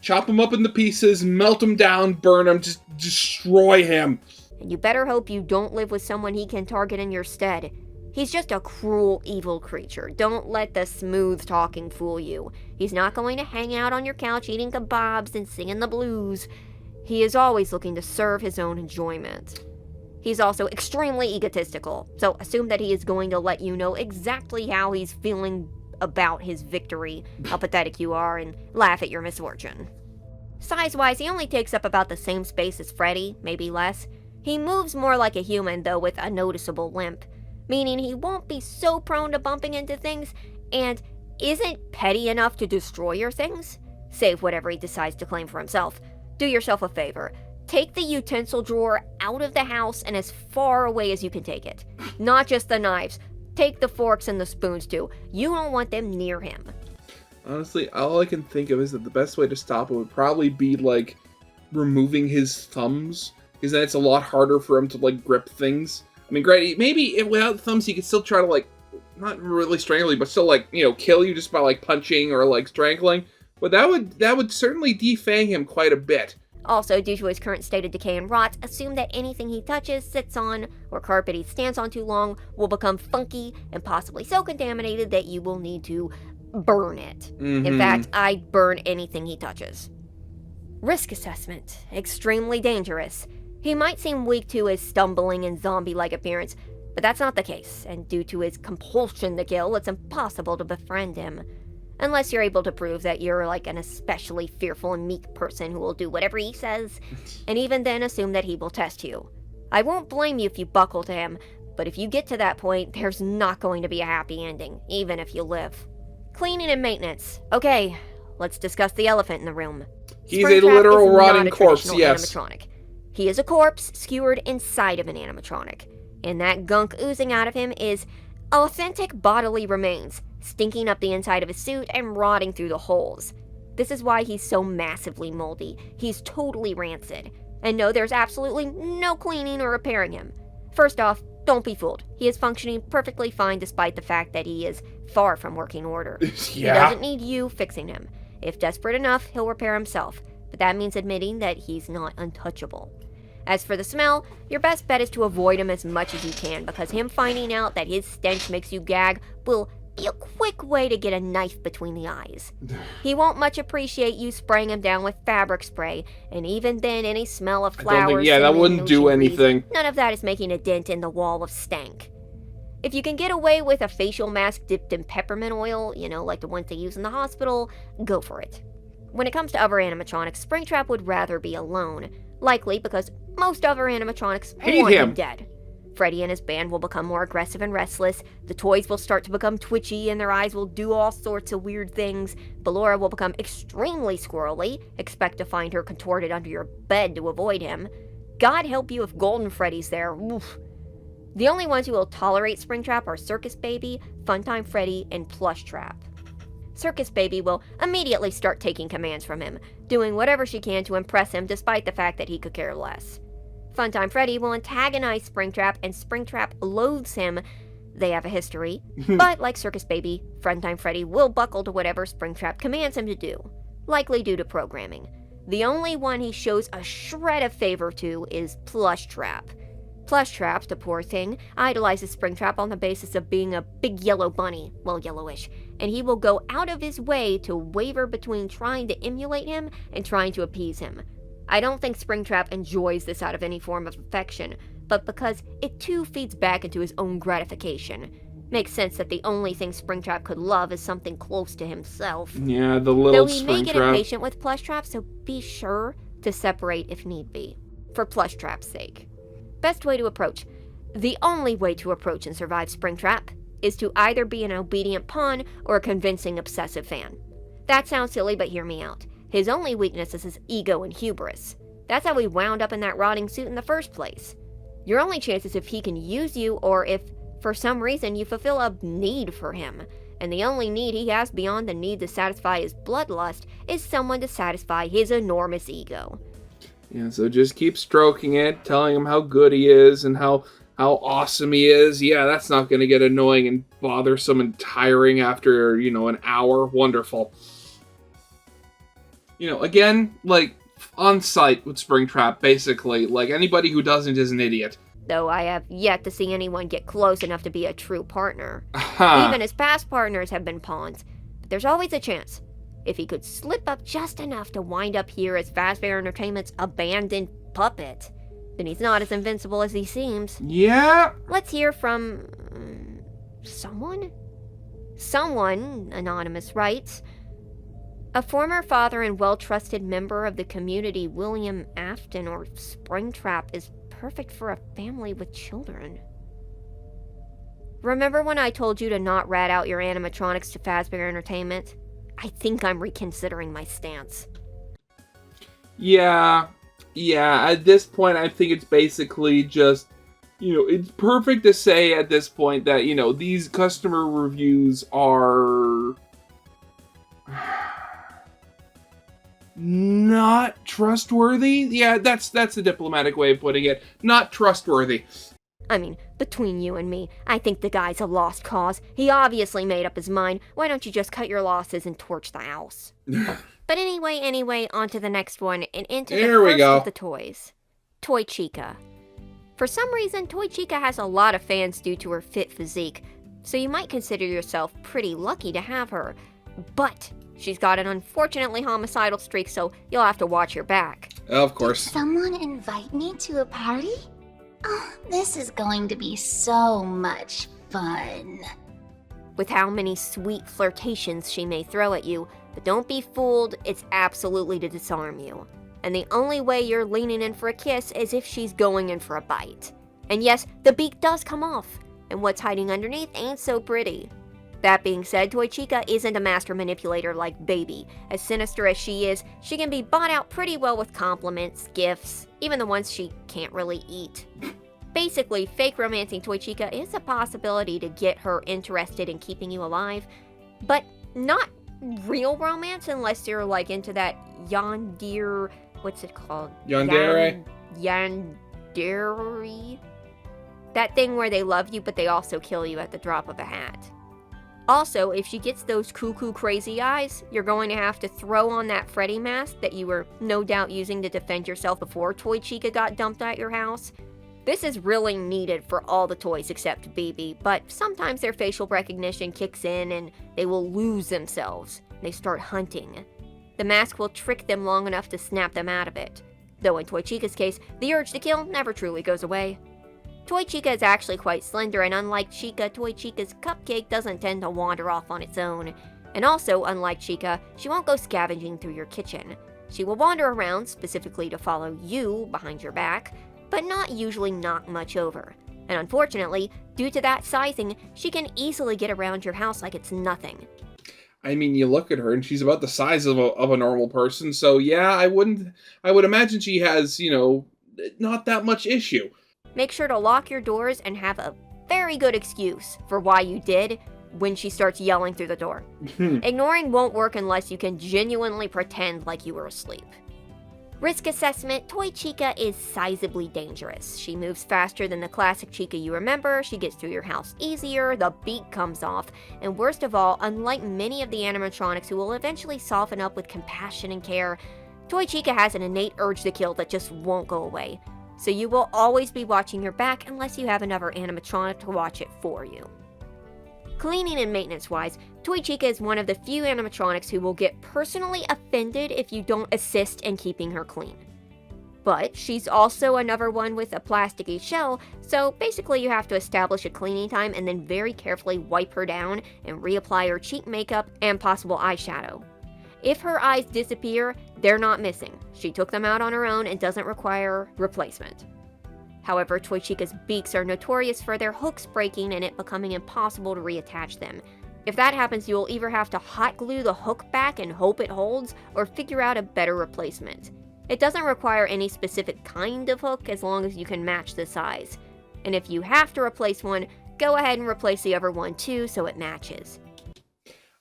Speaker 1: Chop him up into pieces, melt him down, burn him, just destroy him.
Speaker 2: And you better hope you don't live with someone he can target in your stead. He's just a cruel, evil creature. Don't let the smooth talking fool you. He's not going to hang out on your couch eating kebabs and singing the blues. He is always looking to serve his own enjoyment. He's also extremely egotistical, so assume that he is going to let you know exactly how he's feeling about his victory, how pathetic you are, and laugh at your misfortune. Size-wise, he only takes up about the same space as Freddy, maybe less. He moves more like a human, though with a noticeable limp, meaning he won't be so prone to bumping into things, and isn't petty enough to destroy your things, save whatever he decides to claim for himself. Do yourself a favor. Take the utensil drawer out of the house and as far away as you can take it. Not just the knives. Take the forks and the spoons too. You don't want them near him.
Speaker 1: Honestly, all I can think of is that the best way to stop it would probably be, like, removing his thumbs, because then it's a lot harder for him to, like, grip things. I mean, great, maybe without thumbs he could still try to, like, not really strangle you, but still, like, you know, kill you just by, like, punching or, like, strangling. But that would certainly defang him quite a bit.
Speaker 2: Also, due to his current state of decay and rot, assume that anything he touches, sits on, or carpet he stands on too long will become funky and possibly so contaminated that you will need to burn it. In fact, I'd burn anything he touches. Risk assessment. Extremely dangerous. He might seem weak to his stumbling and zombie-like appearance, but that's not the case, and due to his compulsion to kill, it's impossible to befriend him. Unless you're able to prove that you're like an especially fearful and meek person who will do whatever he says, and even then assume that he will test you. I won't blame you if you buckle to him, but if you get to that point, there's not going to be a happy ending, even if you live. Cleaning and maintenance. Okay, let's discuss the elephant in the room.
Speaker 1: He's a literal rotting corpse, yes.
Speaker 2: Animatronic. He is a corpse skewered inside of an animatronic, and that gunk oozing out of him is authentic bodily remains, stinking up the inside of his suit and rotting through the holes. This is why he's so massively moldy. He's totally rancid. And no, there's absolutely no cleaning or repairing him. First off, don't be fooled. He is functioning perfectly fine despite the fact that he is far from working order. He doesn't need you fixing him. If desperate enough, he'll repair himself. But that means admitting that he's not untouchable. As for the smell, your best bet is to avoid him as much as you can, because him finding out that his stench makes you gag will be a quick way to get a knife between the eyes. He won't much appreciate you spraying him down with fabric spray, and even then any smell of flowers...
Speaker 1: that wouldn't do anything.
Speaker 2: None of that is making a dent in the wall of stank. If you can get away with a facial mask dipped in peppermint oil, you know, like the ones they use in the hospital, go for it. When it comes to other animatronics, Springtrap would rather be alone, likely because most other animatronics want him dead. Freddy and his band will become more aggressive and restless, the toys will start to become twitchy and their eyes will do all sorts of weird things, Ballora will become extremely squirrely, expect to find her contorted under your bed to avoid him. God help you if Golden Freddy's there, oof. The only ones who will tolerate Springtrap are Circus Baby, Funtime Freddy, and Plush Trap. Circus Baby will immediately start taking commands from him, doing whatever she can to impress him despite the fact that he could care less. Funtime Freddy will antagonize Springtrap, and Springtrap loathes him. They have a history. But like Circus Baby, Funtime Freddy will buckle to whatever Springtrap commands him to do, likely due to programming. The only one he shows a shred of favor to is Plush Trap. Plushtrap, the poor thing, idolizes Springtrap on the basis of being a big yellow bunny, well, yellowish, and he will go out of his way to waver between trying to emulate him and trying to appease him. I don't think Springtrap enjoys this out of any form of affection, but because it too feeds back into his own gratification. Makes sense that the only thing Springtrap could love is something close to himself.
Speaker 1: Yeah, the little
Speaker 2: Though he may get
Speaker 1: Springtrap.
Speaker 2: impatient with Plushtrap, so be sure to separate if need be, for Plushtrap's sake. Best way to approach. The only way to approach and survive Springtrap is to either be an obedient pawn or a convincing obsessive fan. That sounds silly, but hear me out. His only weakness is his ego and hubris. That's how he wound up in that rotting suit in the first place. Your only chance is if he can use you, or if, for some reason, you fulfill a need for him. And the only need he has beyond the need to satisfy his bloodlust is someone to satisfy his enormous ego.
Speaker 1: Yeah, so just keep stroking it, telling him how good he is and how awesome he is. Yeah, that's not going to get annoying and bothersome and tiring after, an hour. Wonderful. Again, like, on site with Springtrap, basically. Like, anybody who doesn't is an idiot.
Speaker 2: Though I have yet to see anyone get close enough to be a true partner. Even his past partners have been pawns. But there's always a chance. If he could slip up just enough to wind up here as Fazbear Entertainment's abandoned puppet, then he's not as invincible as he seems.
Speaker 1: Yeah?
Speaker 2: Let's hear from... someone? Someone, Anonymous writes. A former father and well-trusted member of the community, William Afton, or Springtrap, is perfect for a family with children. Remember when I told you to not rat out your animatronics to Fazbear Entertainment? I think I'm reconsidering my stance.
Speaker 1: Yeah, at this point I think it's basically just, it's perfect to say at this point that, these customer reviews are not trustworthy. Yeah, that's the diplomatic way of putting it. Not trustworthy.
Speaker 2: I mean, between you and me, I think the guy's a lost cause. He obviously made up his mind. Why don't you just cut your losses and torch the house? But anyway, on to the next one, and into the first of the toys. Toy Chica. For some reason, Toy Chica has a lot of fans due to her fit physique, so you might consider yourself pretty lucky to have her. But she's got an unfortunately homicidal streak, so you'll have to watch your back.
Speaker 1: Of course.
Speaker 6: Did someone invite me to a party? Oh, this is going to be so much fun.
Speaker 2: With how many sweet flirtations she may throw at you, but don't be fooled, it's absolutely to disarm you. And the only way you're leaning in for a kiss is if she's going in for a bite. And yes, the beak does come off, and what's hiding underneath ain't so pretty. That being said, Toy Chica isn't a master manipulator like Baby. As sinister as she is, she can be bought out pretty well with compliments, gifts, even the ones she can't really eat. Basically, fake romancing Toy Chica is a possibility to get her interested in keeping you alive, but not real romance unless you're like into that yandere, what's it called?
Speaker 1: Yandere?
Speaker 2: Yandere? That thing where they love you but they also kill you at the drop of a hat. Also, if she gets those cuckoo crazy eyes, you're going to have to throw on that Freddy mask that you were no doubt using to defend yourself before Toy Chica got dumped at your house. This is really needed for all the toys except BB, but sometimes their facial recognition kicks in and they will lose themselves. They start hunting. The mask will trick them long enough to snap them out of it. Though in Toy Chica's case, the urge to kill never truly goes away. Toy Chica is actually quite slender, and unlike Chica, Toy Chica's cupcake doesn't tend to wander off on its own. And also, unlike Chica, she won't go scavenging through your kitchen. She will wander around, specifically to follow you behind your back, but not usually knock much over. And unfortunately, due to that sizing, she can easily get around your house like it's nothing.
Speaker 1: I mean, you look at her and she's about the size of a normal person, so yeah, I would imagine she has, not that much issue.
Speaker 2: Make sure to lock your doors and have a very good excuse for why you did when she starts yelling through the door. Ignoring won't work unless you can genuinely pretend like you were asleep. Risk assessment, Toy Chica is sizably dangerous. She moves faster than the classic Chica you remember, she gets through your house easier, the beak comes off, and worst of all, unlike many of the animatronics who will eventually soften up with compassion and care, Toy Chica has an innate urge to kill that just won't go away. so you will always be watching your back unless you have another animatronic to watch it for you. Cleaning and maintenance-wise, Toy Chica is one of the few animatronics who will get personally offended if you don't assist in keeping her clean. But she's also another one with a plasticky shell, so basically you have to establish a cleaning time and then very carefully wipe her down and reapply her cheap makeup and possible eyeshadow. If her eyes disappear, they're not missing. She took them out on her own and doesn't require replacement. However, Toy Chica's beaks are notorious for their hooks breaking and it becoming impossible to reattach them. If that happens, you will either have to hot glue the hook back and hope it holds, or figure out a better replacement. It doesn't require any specific kind of hook as long as you can match the size. And if you have to replace one, go ahead and replace the other one too so it matches.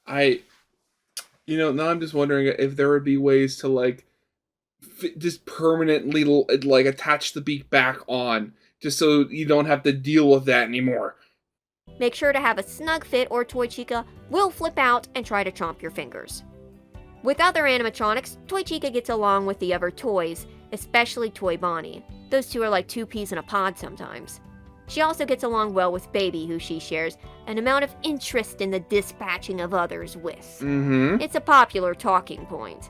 Speaker 1: Now I'm just wondering if there would be ways to just permanently attach the beak back on, just so you don't have to deal with that anymore.
Speaker 2: Make sure to have a snug fit or Toy Chica will flip out and try to chomp your fingers. With other animatronics, Toy Chica gets along with the other toys, especially Toy Bonnie. Those two are like two peas in a pod sometimes. She also gets along well with Baby, who she shares an amount of interest in the dispatching of others with. It's a popular talking point.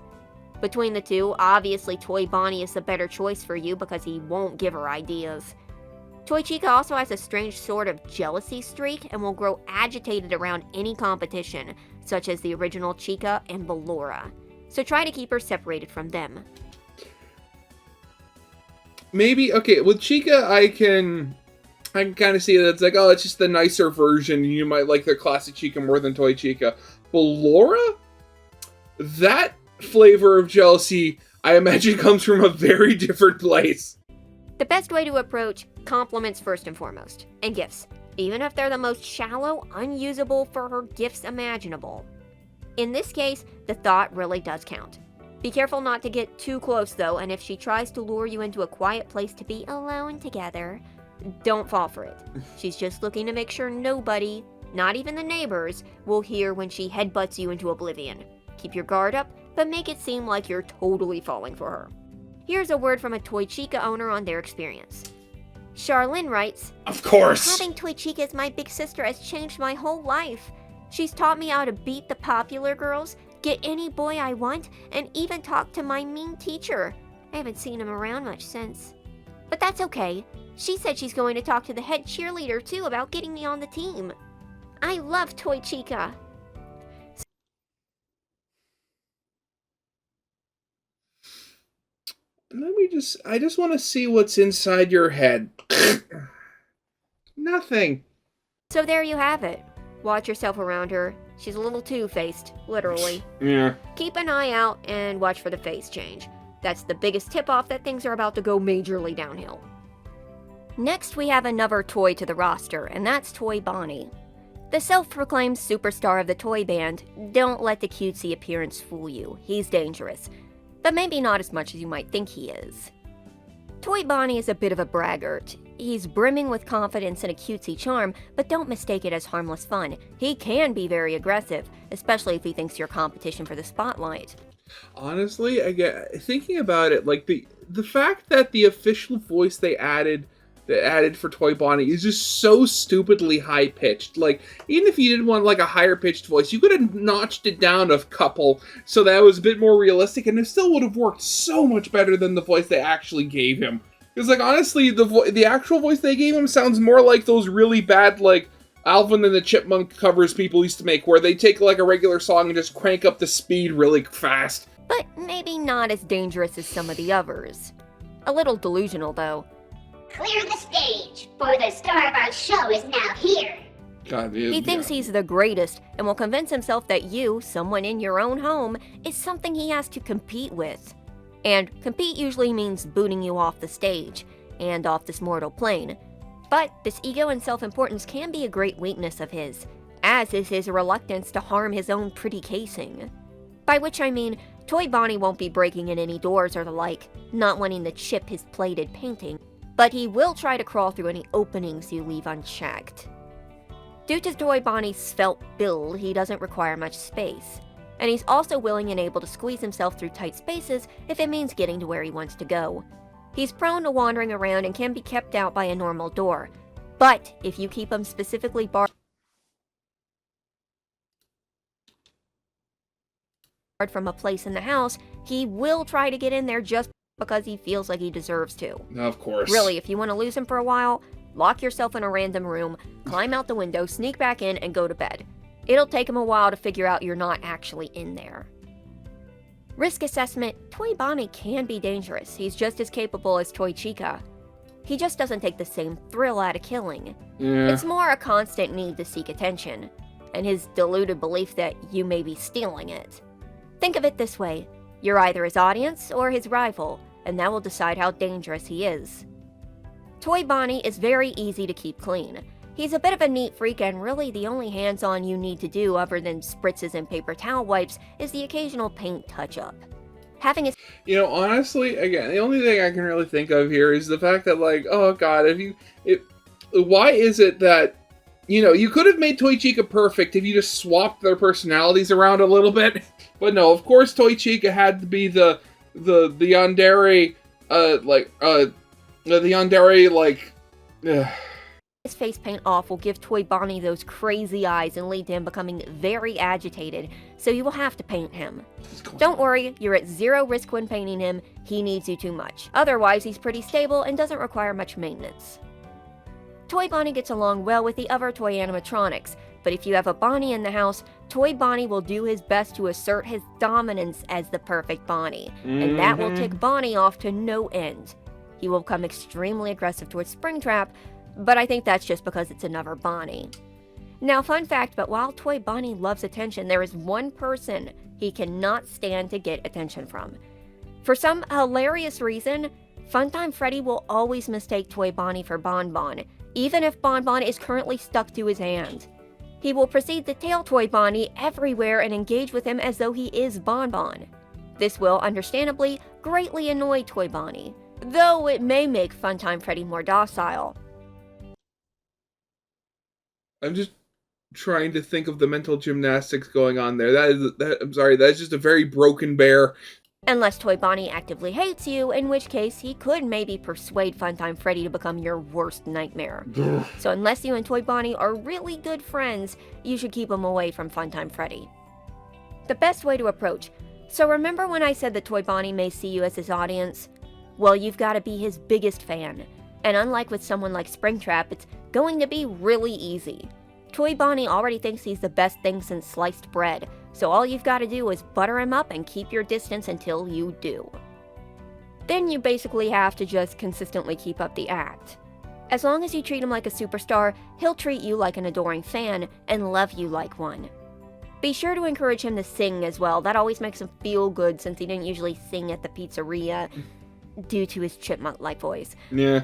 Speaker 2: Between the two, obviously Toy Bonnie is the better choice for you because he won't give her ideas. Toy Chica also has a strange sort of jealousy streak and will grow agitated around any competition, such as the original Chica and Ballora. So try to keep her separated from them.
Speaker 1: Maybe, okay, with Chica, I can kind of see that it's it's just the nicer version. You might like the classic Chica more than Toy Chica. Ballora? That flavor of jealousy, I imagine, comes from a very different place.
Speaker 2: The best way to approach compliments first and foremost, and gifts, even if they're the most shallow, unusable for her gifts imaginable. In this case, the thought really does count. Be careful not to get too close though, and if she tries to lure you into a quiet place to be alone together, don't fall for it. She's just looking to make sure nobody, not even the neighbors, will hear when she headbutts you into oblivion. Keep your guard up, but make it seem like you're totally falling for her. Here's a word from a Toy Chica owner on their experience. Charlene writes,
Speaker 1: Of course!
Speaker 2: Having Toy Chica as my big sister has changed my whole life. She's taught me how to beat the popular girls, get any boy I want, and even talk to my mean teacher. I haven't seen him around much since. But that's okay. She said she's going to talk to the head cheerleader too about getting me on the team. I love Toy Chica.
Speaker 1: I just want to see what's inside your head. Nothing.
Speaker 2: So there you have it. Watch yourself around her. She's a little two-faced, literally.
Speaker 1: Yeah.
Speaker 2: Keep an eye out and watch for the face change. That's the biggest tip-off that things are about to go majorly downhill. Next, we have another toy to the roster, and that's Toy Bonnie. The self-proclaimed superstar of the toy band, don't let the cutesy appearance fool you. He's dangerous. But maybe not as much as you might think he is. Toy Bonnie is a bit of a braggart. He's brimming with confidence and a cutesy charm, but don't mistake it as harmless fun. He can be very aggressive, especially if he thinks you're competition for the spotlight.
Speaker 1: Honestly, thinking about it, the fact that the official voice they added for Toy Bonnie is just so stupidly high-pitched. Even if you didn't want a higher-pitched voice, you could have notched it down a couple so that it was a bit more realistic, and it still would have worked so much better than the voice they actually gave him. Because, honestly, the actual voice they gave him sounds more like those really bad, Alvin and the Chipmunk covers people used to make, where they take, a regular song and just crank up the speed really fast.
Speaker 2: But maybe not as dangerous as some of the others. A little delusional, though.
Speaker 6: Clear the stage, for the star of our show is now here.
Speaker 1: God,
Speaker 2: he thinks he's the greatest and will convince himself that you, someone in your own home, is something he has to compete with. And compete usually means booting you off the stage and off this mortal plane. But this ego and self-importance can be a great weakness of his, as is his reluctance to harm his own pretty casing. By which I mean, Toy Bonnie won't be breaking in any doors or the like, not wanting to chip his plated painting. But he will try to crawl through any openings you leave unchecked. Due to Toy Bonnie's svelte build, he doesn't require much space, and he's also willing and able to squeeze himself through tight spaces if it means getting to where he wants to go. He's prone to wandering around and can be kept out by a normal door. But if you keep him specifically barred from a place in the house, he will try to get in there just because he feels like he deserves to.
Speaker 1: Of course.
Speaker 2: Really, if you want to lose him for a while, lock yourself in a random room, climb out the window, sneak back in, and go to bed. It'll take him a while to figure out you're not actually in there. Risk assessment: Toy Bonnie can be dangerous. He's just as capable as Toy Chica. He just doesn't take the same thrill out of killing.
Speaker 1: Yeah.
Speaker 2: It's more a constant need to seek attention, and his deluded belief that you may be stealing it. Think of it this way: you're either his audience or his rival, and that will decide how dangerous he is. Toy Bonnie is very easy to keep clean. He's a bit of a neat freak, and really the only hands-on you need to do other than spritzes and paper towel wipes is the occasional paint touch-up. Having a
Speaker 1: You know, honestly, again, the only thing I can really think of here is the fact that, like, oh god, why is it that, you know, you could have made Toy Chica perfect if you just swapped their personalities around a little bit, but no, of course Toy Chica had to be the yandere,
Speaker 2: his face paint off will give Toy Bonnie those crazy eyes and lead to him becoming very agitated, so you will have to paint him. Don't worry, you're at zero risk when painting him. He needs you too much. Otherwise, he's pretty stable and doesn't require much maintenance. Toy Bonnie gets along well with the other toy animatronics, but if you have a Bonnie in the house, Toy Bonnie will do his best to assert his dominance as the perfect Bonnie, and that will tick Bonnie off to no end. He will become extremely aggressive towards Springtrap, but I think that's just because it's another Bonnie. Now, fun fact, but while Toy Bonnie loves attention, there is one person he cannot stand to get attention from. For some hilarious reason, Funtime Freddy will always mistake Toy Bonnie for Bonbon, even if Bonbon is currently stuck to his hand. He will proceed to tail Toy Bonnie everywhere and engage with him as though he is Bonbon. This will, understandably, greatly annoy Toy Bonnie, though it may make Funtime Freddy more docile.
Speaker 1: I'm just trying to think of the mental gymnastics going on there. That's just a very broken bear.
Speaker 2: Unless Toy Bonnie actively hates you, in which case he could maybe persuade Funtime Freddy to become your worst nightmare. So unless you and Toy Bonnie are really good friends, you should keep him away from Funtime Freddy. The best way to approach. So remember when I said that Toy Bonnie may see you as his audience? Well, you've got to be his biggest fan. And unlike with someone like Springtrap, it's going to be really easy. Toy Bonnie already thinks he's the best thing since sliced bread, so all you've got to do is butter him up and keep your distance until you do. Then you basically have to just consistently keep up the act. As long as you treat him like a superstar, he'll treat you like an adoring fan and love you like one. Be sure to encourage him to sing as well. That always makes him feel good since he didn't usually sing at the pizzeria due to his chipmunk-like voice.
Speaker 1: Yeah.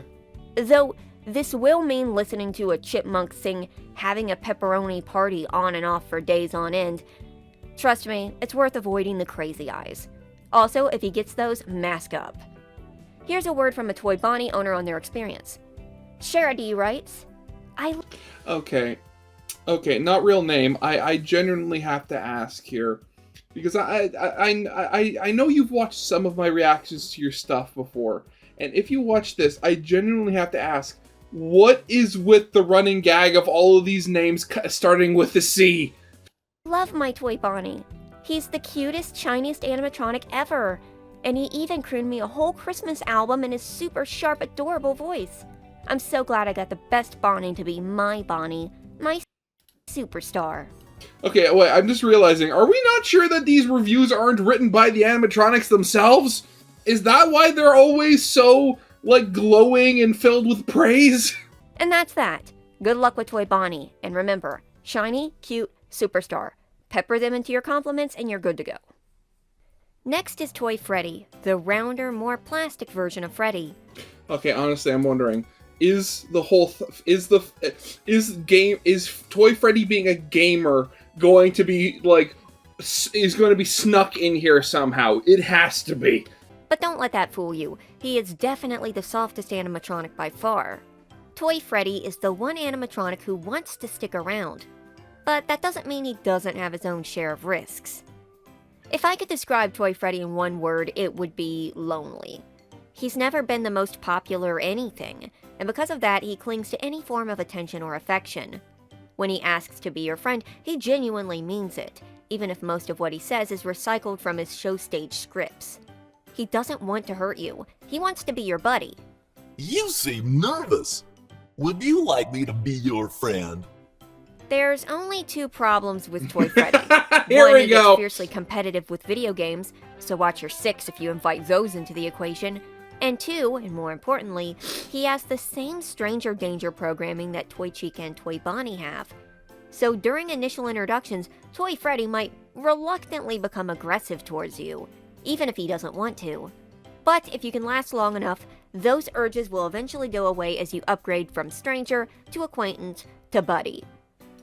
Speaker 2: Though this will mean listening to a chipmunk sing having a pepperoni party on and off for days on end. Trust me, it's worth avoiding the crazy eyes. Also, if he gets those, mask up. Here's a word from a Toy Bonnie owner on their experience. Charity writes,
Speaker 1: Okay, not real name. I genuinely have to ask here. Because I know you've watched some of my reactions to your stuff before. And if you watch this, I genuinely have to ask, what is with the running gag of all of these names starting with a C?
Speaker 2: Love my Toy Bonnie. He's the cutest, shiniest animatronic ever. And he even crooned me a whole Christmas album in his super sharp, adorable voice. I'm so glad I got the best Bonnie to be my Bonnie, my superstar.
Speaker 1: Okay, wait, I'm just realizing, are we not sure that these reviews aren't written by the animatronics themselves? Is that why they're always so, like, glowing and filled with praise?
Speaker 2: And that's that. Good luck with Toy Bonnie. And remember, shiny, cute, superstar. Pepper them into your compliments and you're good to go. Next is Toy Freddy, the rounder, more plastic version of Freddy.
Speaker 1: Okay, honestly, I'm wondering, is Toy Freddy being a gamer going to be, like, is going to be snuck in here somehow? It has to be.
Speaker 2: But don't let that fool you. He is definitely the softest animatronic by far. Toy Freddy is the one animatronic who wants to stick around. But that doesn't mean he doesn't have his own share of risks. If I could describe Toy Freddy in one word, it would be lonely. He's never been the most popular anything, and because of that, he clings to any form of attention or affection. When he asks to be your friend, he genuinely means it, even if most of what he says is recycled from his show stage scripts. He doesn't want to hurt you. He wants to be your buddy.
Speaker 3: You seem nervous. Would you like me to be your friend?
Speaker 2: There's only 2 problems with Toy Freddy.
Speaker 1: Here
Speaker 2: One,
Speaker 1: we
Speaker 2: he gets
Speaker 1: go.
Speaker 2: fiercely competitive with video games, so watch your 6 if you invite those into the equation. And 2, and more importantly, he has the same stranger danger programming that Toy Chica and Toy Bonnie have. So during initial introductions, Toy Freddy might reluctantly become aggressive towards you, even if he doesn't want to. But if you can last long enough, those urges will eventually go away as you upgrade from stranger to acquaintance to buddy.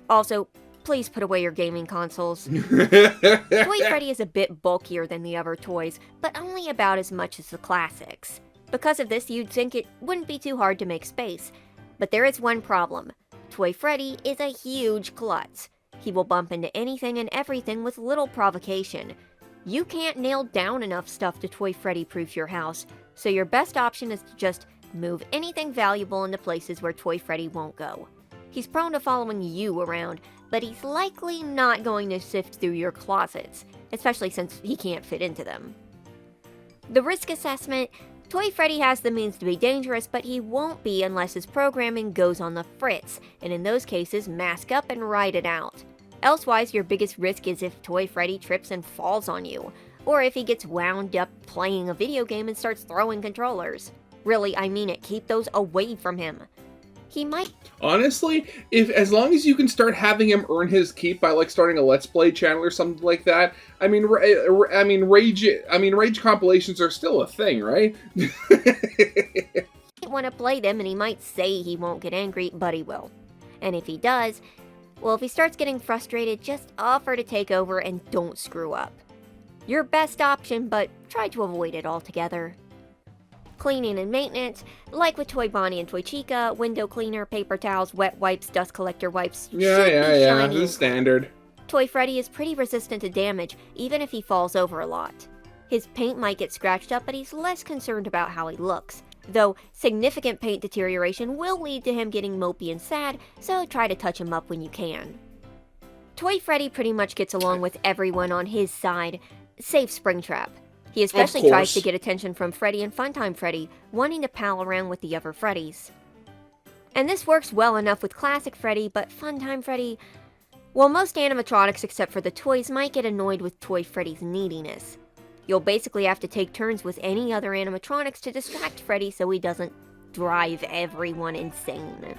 Speaker 2: Also, please put away your gaming consoles. Toy Freddy is a bit bulkier than the other toys, but only about as much as the classics. Because of this, you'd think it wouldn't be too hard to make space. But there is one problem. Toy Freddy is a huge klutz. He will bump into anything and everything with little provocation. You can't nail down enough stuff to Toy Freddy-proof your house, so your best option is to just move anything valuable into places where Toy Freddy won't go. He's prone to following you around, but he's likely not going to sift through your closets, especially since he can't fit into them. The risk assessment: Toy Freddy has the means to be dangerous, but he won't be unless his programming goes on the fritz, and in those cases, mask up and ride it out. Elsewise, your biggest risk is if Toy Freddy trips and falls on you, or if he gets wound up playing a video game and starts throwing controllers. Really, I mean it, keep those away from him. He might...
Speaker 1: Honestly, as long as you can start having him earn his keep by like starting a Let's Play channel or something like that, rage compilations are still a thing, right?
Speaker 2: want to play them, and he might say he won't get angry, but he will. And if he does, well, if he starts getting frustrated, just offer to take over and don't screw up. Your best option, but try to avoid it altogether. Cleaning and maintenance, like with Toy Bonnie and Toy Chica, window cleaner, paper towels, wet wipes, dust collector wipes,
Speaker 1: Yeah, this is standard.
Speaker 2: Toy Freddy is pretty resistant to damage, even if he falls over a lot. His paint might get scratched up, but he's less concerned about how he looks. Though, significant paint deterioration will lead to him getting mopey and sad, so try to touch him up when you can. Toy Freddy pretty much gets along with everyone on his side, save Springtrap. He especially tries to get attention from Freddy and Funtime Freddy, wanting to pal around with the other Freddys. And this works well enough with Classic Freddy, but Funtime Freddy... Well, most animatronics except for the toys might get annoyed with Toy Freddy's neediness. You'll basically have to take turns with any other animatronics to distract Freddy so he doesn't drive everyone insane.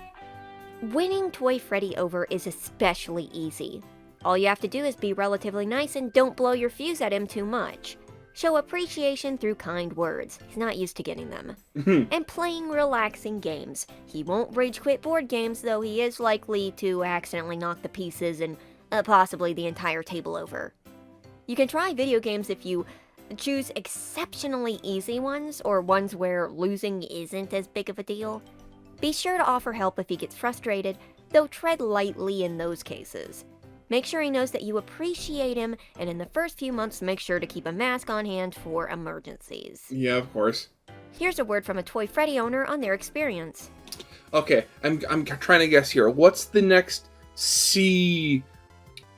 Speaker 2: Winning Toy Freddy over is especially easy. All you have to do is be relatively nice and don't blow your fuse at him too much. Show appreciation through kind words. He's not used to getting them. And playing relaxing games. He won't rage quit board games, though he is likely to accidentally knock the pieces and possibly the entire table over. You can try video games if you choose exceptionally easy ones, or ones where losing isn't as big of a deal. Be sure to offer help if he gets frustrated, though tread lightly in those cases. Make sure he knows that you appreciate him, and in the first few months, make sure to keep a mask on hand for emergencies.
Speaker 1: Yeah, of course.
Speaker 2: Here's a word from a Toy Freddy owner on their experience.
Speaker 1: Okay, I'm trying to guess here. What's the next C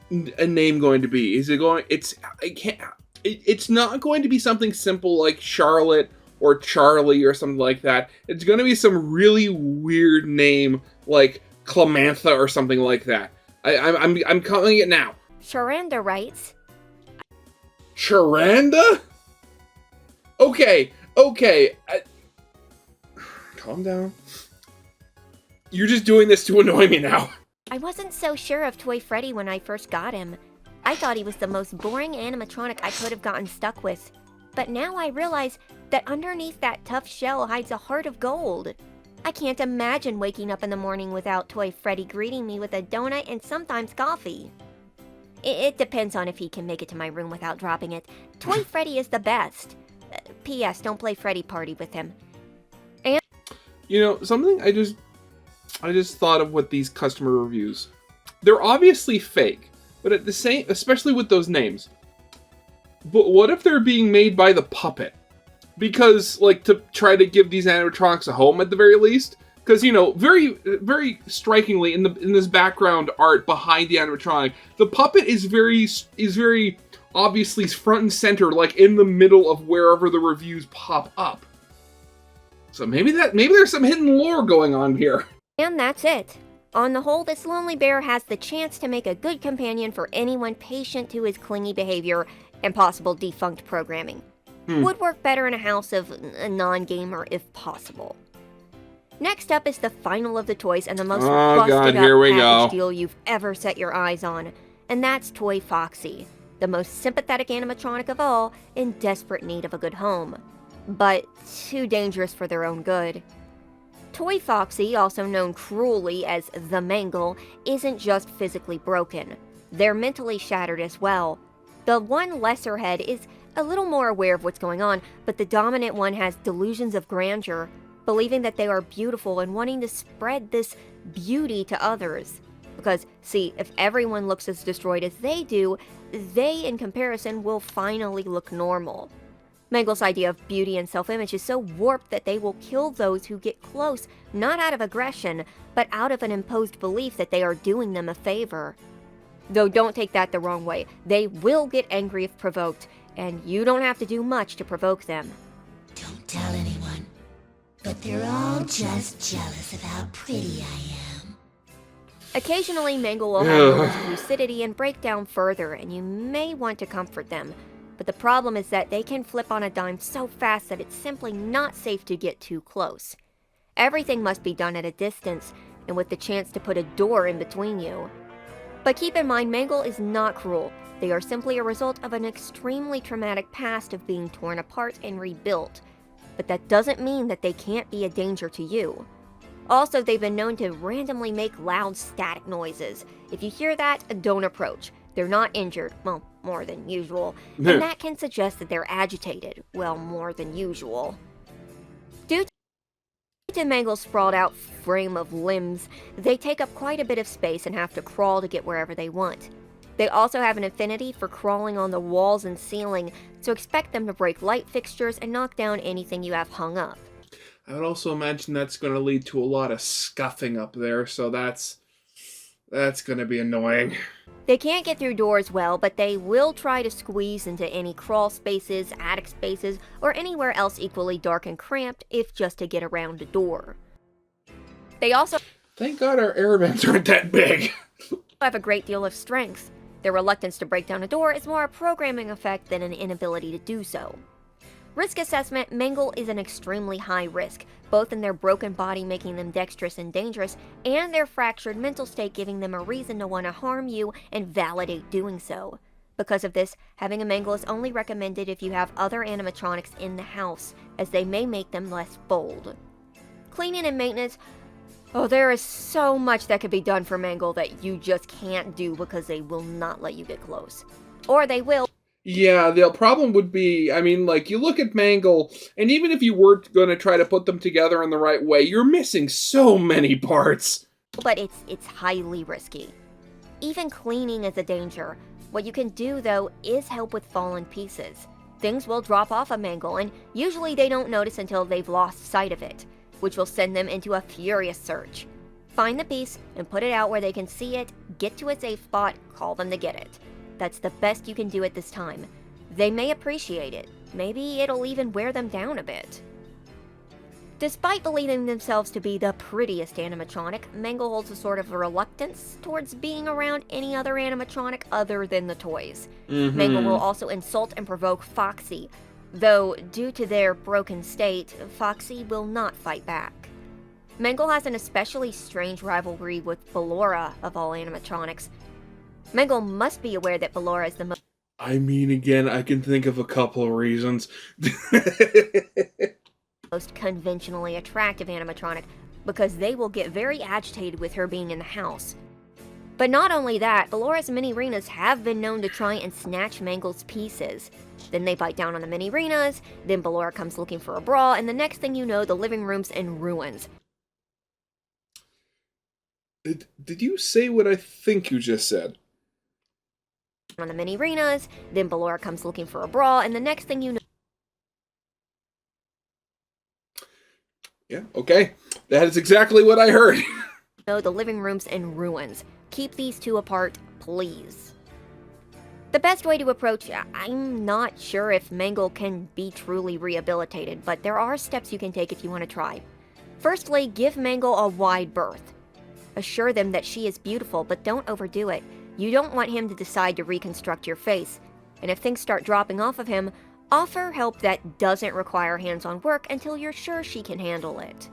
Speaker 1: name going to be? Is it going? It's not going to be something simple like Charlotte or Charlie or something like that. It's going to be some really weird name like Clemantha or something like that. I'm calling it now.
Speaker 2: Sharanda writes,
Speaker 1: Charanda? Okay. Calm down. You're just doing this to annoy me now.
Speaker 2: I wasn't so sure of Toy Freddy when I first got him. I thought he was the most boring animatronic I could have gotten stuck with. But now I realize that underneath that tough shell hides a heart of gold. I can't imagine waking up in the morning without Toy Freddy greeting me with a donut and sometimes coffee. It depends on if he can make it to my room without dropping it. Toy Freddy is the best. P.S. Don't play Freddy Party with him. And
Speaker 1: you know, something I just thought of with these customer reviews. They're obviously fake, but at the same, especially with those names. But what if they're being made by the puppet? because, like, to try to give these animatronics a home at the very least. Because, you know, very, very strikingly in this background art behind the animatronic, the puppet is very obviously front and center, like in the middle of wherever the reviews pop up. So maybe there's some hidden lore going on here.
Speaker 2: And that's it. On the whole, this lonely bear has the chance to make a good companion for anyone patient to his clingy behavior and possible defunct programming. Would work better in a house of a non-gamer if possible. Next up is the final of the toys and the most busted up package deal you've ever set your eyes on, and that's Toy Foxy, the most sympathetic animatronic of all, in desperate need of a good home, but too dangerous for their own good. Toy Foxy, also known cruelly as the Mangle, isn't just physically broken. They're mentally shattered as well. The one lesser head is a little more aware of what's going on, but the dominant one has delusions of grandeur, believing that they are beautiful and wanting to spread this beauty to others. Because, see, if everyone looks as destroyed as they do, they, in comparison, will finally look normal. Mangle's idea of beauty and self-image is so warped that they will kill those who get close, not out of aggression, but out of an imposed belief that they are doing them a favor. Though don't take that the wrong way, they will get angry if provoked, and you don't have to do much to provoke them.
Speaker 7: Don't tell anyone. But they're all just jealous of how pretty I am.
Speaker 2: Occasionally, Mangle will have moments of lucidity and break down further, and you may want to comfort them. But the problem is that they can flip on a dime so fast that it's simply not safe to get too close. Everything must be done at a distance, and with the chance to put a door in between you. But keep in mind, Mangle is not cruel. They are simply a result of an extremely traumatic past of being torn apart and rebuilt. But that doesn't mean that they can't be a danger to you. Also, they've been known to randomly make loud static noises. If you hear that, don't approach. They're not injured, well, more than usual, and that can suggest that they're agitated, well, more than usual. Due to Mangle's sprawled out frame of limbs, they take up quite a bit of space and have to crawl to get wherever they want. They also have an affinity for crawling on the walls and ceiling, so expect them to break light fixtures and knock down anything you have hung up.
Speaker 1: I would also imagine that's going to lead to a lot of scuffing up there, so that's going to be annoying.
Speaker 2: They can't get through doors well, but they will try to squeeze into any crawl spaces, attic spaces, or anywhere else equally dark and cramped, if just to get around a door. They also
Speaker 1: Thank God our airvents aren't that big.
Speaker 2: have a great deal of strength. Their reluctance to break down a door is more a programming effect than an inability to do so. Risk assessment, Mangle is an extremely high risk, both in their broken body making them dexterous and dangerous, and their fractured mental state giving them a reason to want to harm you and validate doing so. Because of this, having a Mangle is only recommended if you have other animatronics in the house, as they may make them less bold. Cleaning and maintenance, oh, there is so much that could be done for Mangle that you just can't do because they will not let you get close. Or they will.
Speaker 1: Yeah, the problem would be, I mean, like, you look at Mangle, and even if you were going to try to put them together in the right way, you're missing so many parts.
Speaker 2: But it's highly risky. Even cleaning is a danger. What you can do, though, is help with fallen pieces. Things will drop off a Mangle, and usually they don't notice until they've lost sight of it, which will send them into a furious search. Find the piece and put it out where they can see it, get to a safe spot, call them to get it. That's the best you can do at this time. They may appreciate it. Maybe it'll even wear them down a bit. Despite believing themselves to be the prettiest animatronic, Mangle holds a sort of reluctance towards being around any other animatronic other than the toys. Mangle will also insult and provoke Foxy, though due to their broken state, Foxy will not fight back. Mangle has an especially strange rivalry with Ballora of all animatronics. Mangle must be aware that Ballora is the most...
Speaker 1: I mean, again, I can think of a couple of reasons.
Speaker 2: most conventionally attractive animatronic, because they will get very agitated with her being in the house. But not only that, Ballora's mini-renas have been known to try and snatch Mangle's pieces. Then they bite down on the mini-renas, then Ballora comes looking for a bra, and the next thing you know, the living room's in ruins.
Speaker 1: Did you say what I think you just said?
Speaker 2: On the mini-renas, then Ballora comes looking for a bra, and the next thing you know...
Speaker 1: Yeah, okay. That is exactly what I heard.
Speaker 2: No, the living room's in ruins. Keep these two apart, please. The best way to approach, I'm not sure if Mangle can be truly rehabilitated, but there are steps you can take if you want to try. Firstly, give Mangle a wide berth. Assure them that she is beautiful, but don't overdo it. You don't want him to decide to reconstruct your face. And if things start dropping off of him, offer help that doesn't require hands-on work until you're sure she can handle it.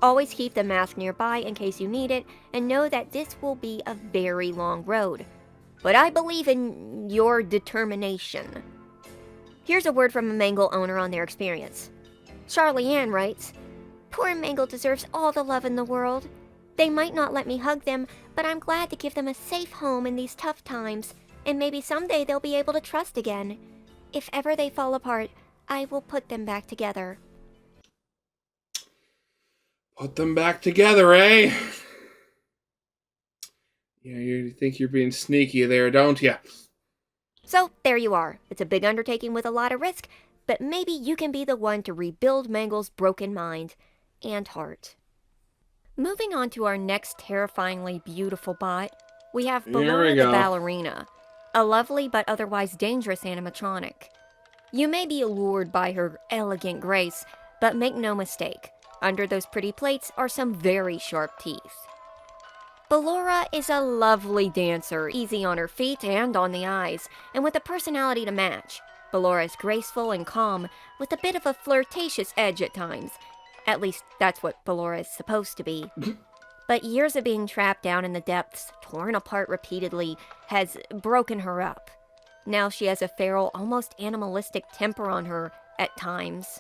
Speaker 2: Always keep the mask nearby in case you need it, and know that this will be a very long road. But I believe in your determination. Here's a word from a Mangle owner on their experience. Charlie Ann writes, "Poor Mangle deserves all the love in the world. They might not let me hug them, but I'm glad to give them a safe home in these tough times, and maybe someday they'll be able to trust again. If ever they fall apart, I will put them back together."
Speaker 1: Put them back together, eh? Yeah, you think you're being sneaky there, don't you?
Speaker 2: So, there you are. It's a big undertaking with a lot of risk, but maybe you can be the one to rebuild Mangle's broken mind and heart. Moving on to our next terrifyingly beautiful bot, we have
Speaker 1: Here we
Speaker 2: Ballora the
Speaker 1: go.
Speaker 2: Ballerina, a lovely but otherwise dangerous animatronic. You may be allured by her elegant grace, but make no mistake, under those pretty plates are some very sharp teeth. Ballora is a lovely dancer, easy on her feet and on the eyes, and with a personality to match. Ballora is graceful and calm, with a bit of a flirtatious edge at times. At least, that's what Ballora is supposed to be. But years of being trapped down in the depths, torn apart repeatedly, has broken her up. Now she has a feral, almost animalistic temper on her at times.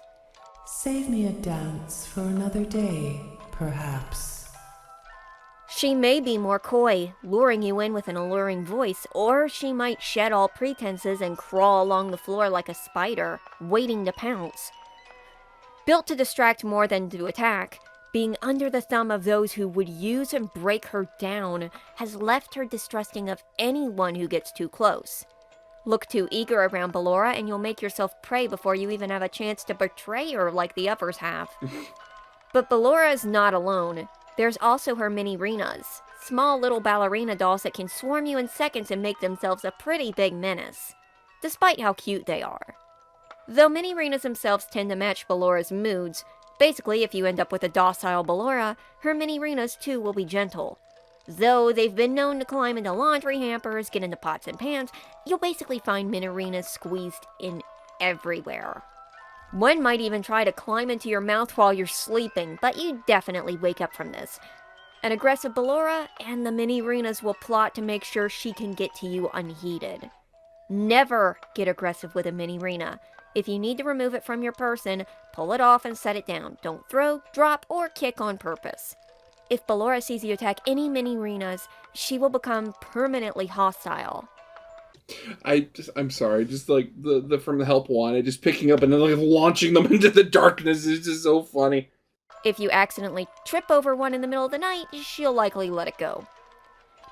Speaker 8: Save me a dance for another day, perhaps.
Speaker 2: She may be more coy, luring you in with an alluring voice, or she might shed all pretenses and crawl along the floor like a spider, waiting to pounce. Built to distract more than to attack, being under the thumb of those who would use and break her down has left her distrusting of anyone who gets too close. Look too eager around Ballora and you'll make yourself prey before you even have a chance to betray her like the others have. But Ballora is not alone. There's also her mini-renas, small little ballerina dolls that can swarm you in seconds and make themselves a pretty big menace, despite how cute they are. Though mini-renas themselves tend to match Ballora's moods, basically if you end up with a docile Ballora, her mini-renas too will be gentle. Though they've been known to climb into laundry hampers, get into pots and pans, you'll basically find mini-renas squeezed in everywhere. One might even try to climb into your mouth while you're sleeping, but you definitely wake up from this. An aggressive Ballora and the mini-renas will plot to make sure she can get to you unheeded. Never get aggressive with a mini-rena. If you need to remove it from your person, pull it off and set it down. Don't throw, drop, or kick on purpose. If Ballora sees you attack any mini-renas, she will become permanently hostile.
Speaker 1: I'm sorry, just like the from the help wanted, just picking up and then like launching them into the darkness is just so funny.
Speaker 2: If you accidentally trip over one in the middle of the night, she'll likely let it go.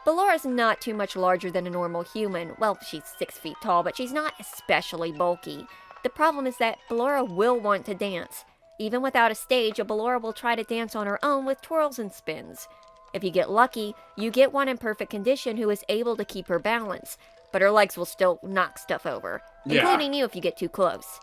Speaker 2: Ballora's not too much larger than a normal human. Well, she's 6 feet tall, but she's not especially bulky. The problem is that Ballora will want to dance. Even without a stage, a Ballora will try to dance on her own with twirls and spins. If you get lucky, you get one in perfect condition who is able to keep her balance, but her legs will still knock stuff over, including you if you get too close.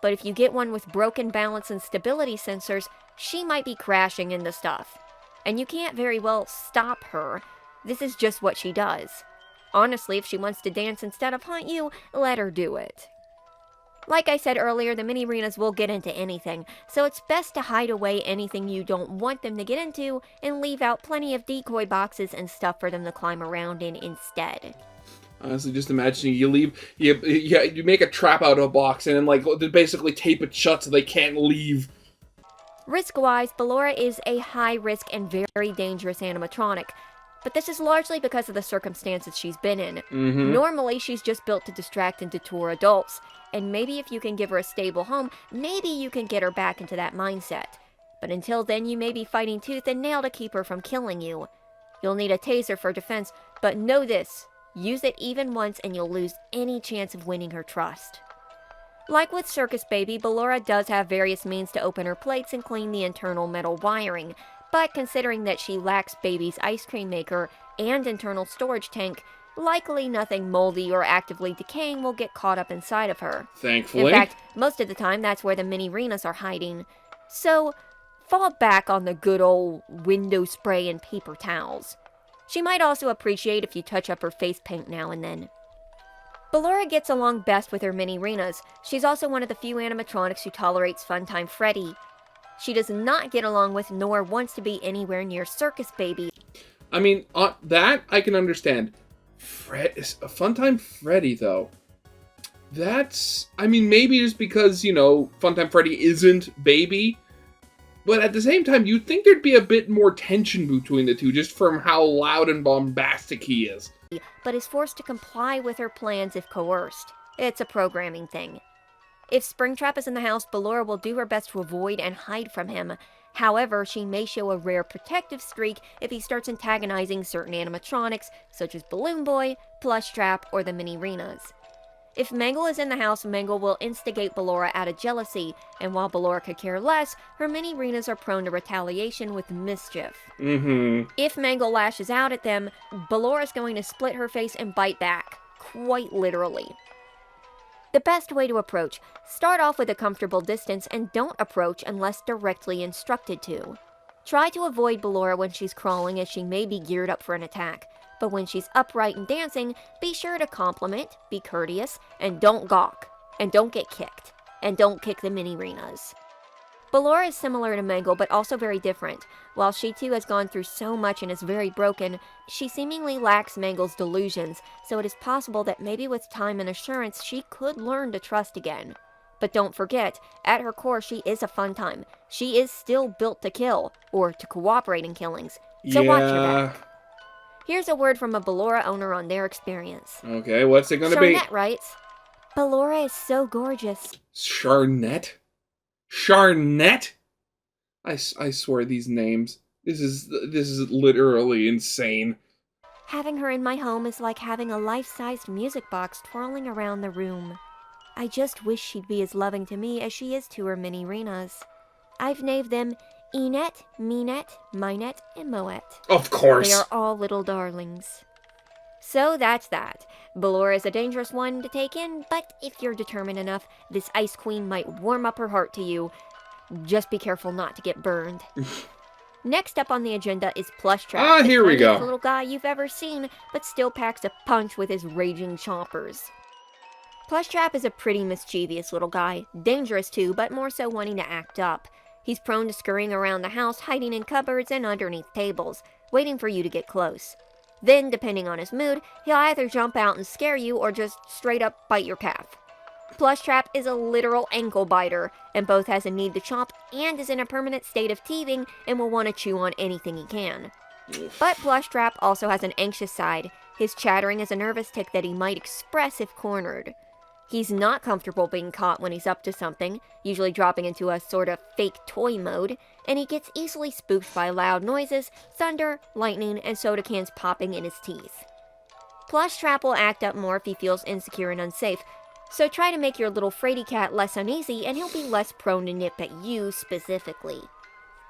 Speaker 2: But if you get one with broken balance and stability sensors, she might be crashing into stuff. And you can't very well stop her. This is just what she does. Honestly, if she wants to dance instead of hunt you, let her do it. Like I said earlier, the mini-renas will get into anything, so it's best to hide away anything you don't want them to get into and leave out plenty of decoy boxes and stuff for them to climb around in instead.
Speaker 1: Honestly, just imagining you make a trap out of a box and then like basically tape it shut so they can't leave.
Speaker 2: Risk-wise, Ballora is a high-risk and very dangerous animatronic, but this is largely because of the circumstances she's been in. Normally, she's just built to distract and detour adults, and maybe if you can give her a stable home, maybe you can get her back into that mindset. But until then, you may be fighting tooth and nail to keep her from killing you. You'll need a taser for defense, but know this. Use it even once and you'll lose any chance of winning her trust. Like with Circus Baby, Ballora does have various means to open her plates and clean the internal metal wiring, but considering that she lacks Baby's ice cream maker and internal storage tank, likely nothing moldy or actively decaying will get caught up inside of her.
Speaker 1: Thankfully.
Speaker 2: In fact, most of the time that's where the mini Renas are hiding. So, fall back on the good old window spray and paper towels. She might also appreciate if you touch up her face paint now and then. Ballora gets along best with her mini Renas. She's also one of the few animatronics who tolerates Funtime Freddy. She does not get along with nor wants to be anywhere near Circus Baby.
Speaker 1: I mean, that I can understand. Funtime Freddy, though. That's... I mean, maybe just because, you know, Funtime Freddy isn't Baby. But at the same time, you'd think there'd be a bit more tension between the two, just from how loud and bombastic he is.
Speaker 2: But is forced to comply with her plans if coerced. It's a programming thing. If Springtrap is in the house, Ballora will do her best to avoid and hide from him. However, she may show a rare protective streak if he starts antagonizing certain animatronics, such as Balloon Boy, Plushtrap, or the Mini Renas. If Mangle is in the house, Mangle will instigate Ballora out of jealousy, and while Ballora could care less, her Mini Renas are prone to retaliation with mischief. If Mangle lashes out at them, Ballora's going to split her face and bite back, quite literally. The best way to approach: start off with a comfortable distance and don't approach unless directly instructed to. Try to avoid Ballora when she's crawling, as she may be geared up for an attack. But when she's upright and dancing, be sure to compliment, be courteous, and don't gawk. And don't get kicked. And don't kick the mini Renas. Ballora is similar to Mangle, but also very different. While she too has gone through so much and is very broken, she seemingly lacks Mangle's delusions, so it is possible that maybe with time and assurance she could learn to trust again. But don't forget, at her core she is a Funtime. She is still built to kill, or to cooperate in killings. So watch your back. Here's a word from a Ballora owner on their experience.
Speaker 1: Okay, what's it gonna be?
Speaker 2: Charnette writes, "Ballora is so gorgeous."
Speaker 1: Charnette? Charnette? I swear these names. This is literally insane.
Speaker 2: "Having her in my home is like having a life-sized music box twirling around the room. I just wish she'd be as loving to me as she is to her mini Renas. I've named them Enet, Minet, Minet, and Moet.
Speaker 1: Of course.
Speaker 2: They are all little darlings." So that's that. Ballora is a dangerous one to take in, but if you're determined enough, this Ice Queen might warm up her heart to you. Just be careful not to get burned. Next up on the agenda is Plushtrap.
Speaker 1: Here we go.
Speaker 2: The little guy you've ever seen, but still packs a punch with his raging chompers. Plushtrap is a pretty mischievous little guy, dangerous too, but more so wanting to act up. He's prone to scurrying around the house, hiding in cupboards and underneath tables, waiting for you to get close. Then, depending on his mood, he'll either jump out and scare you or just straight up bite your calf. Plushtrap is a literal ankle biter, and both has a need to chomp and is in a permanent state of teething and will want to chew on anything he can. But Plushtrap also has an anxious side. His chattering is a nervous tic that he might express if cornered. He's not comfortable being caught when he's up to something, usually dropping into a sort of fake toy mode, and he gets easily spooked by loud noises, thunder, lightning, and soda cans popping in his teeth. Plushtrap will act up more if he feels insecure and unsafe, so try to make your little fraidy cat less uneasy and he'll be less prone to nip at you specifically.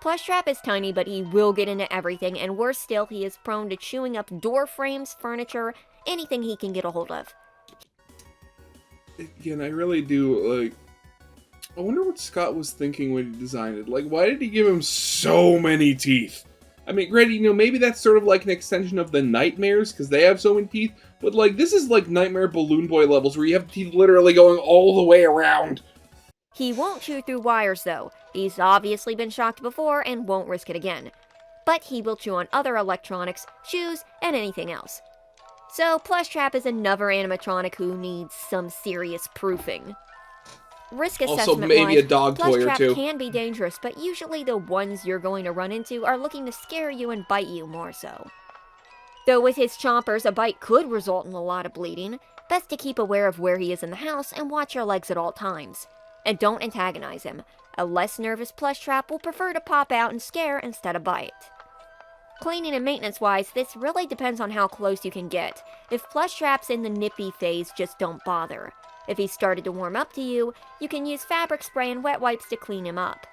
Speaker 2: Plushtrap is tiny, but he will get into everything, and worse still, he is prone to chewing up door frames, furniture, anything he can get a hold of.
Speaker 1: Again, I really do, I wonder what Scott was thinking when he designed it. Like, why did he give him so many teeth? I mean, granted, maybe that's sort of like an extension of the Nightmares, because they have so many teeth, but, this is like Nightmare Balloon Boy levels, where you have teeth literally going all the way around.
Speaker 2: He won't chew through wires, though. He's obviously been shocked before and won't risk it again. But he will chew on other electronics, shoes, and anything else. So, Plushtrap is another animatronic who needs some serious proofing. Risk assessment-wise,
Speaker 1: also maybe a dog toy or two.
Speaker 2: Plushtrap can be dangerous, but usually the ones you're going to run into are looking to scare you and bite you more so. Though with his chompers, a bite could result in a lot of bleeding. Best to keep aware of where he is in the house and watch your legs at all times. And don't antagonize him. A less nervous Plushtrap will prefer to pop out and scare instead of bite. Cleaning and maintenance-wise, this really depends on how close you can get. If Plushtrap's in the nippy phase, just don't bother. If he started to warm up to you, you can use fabric spray and wet wipes to clean him up.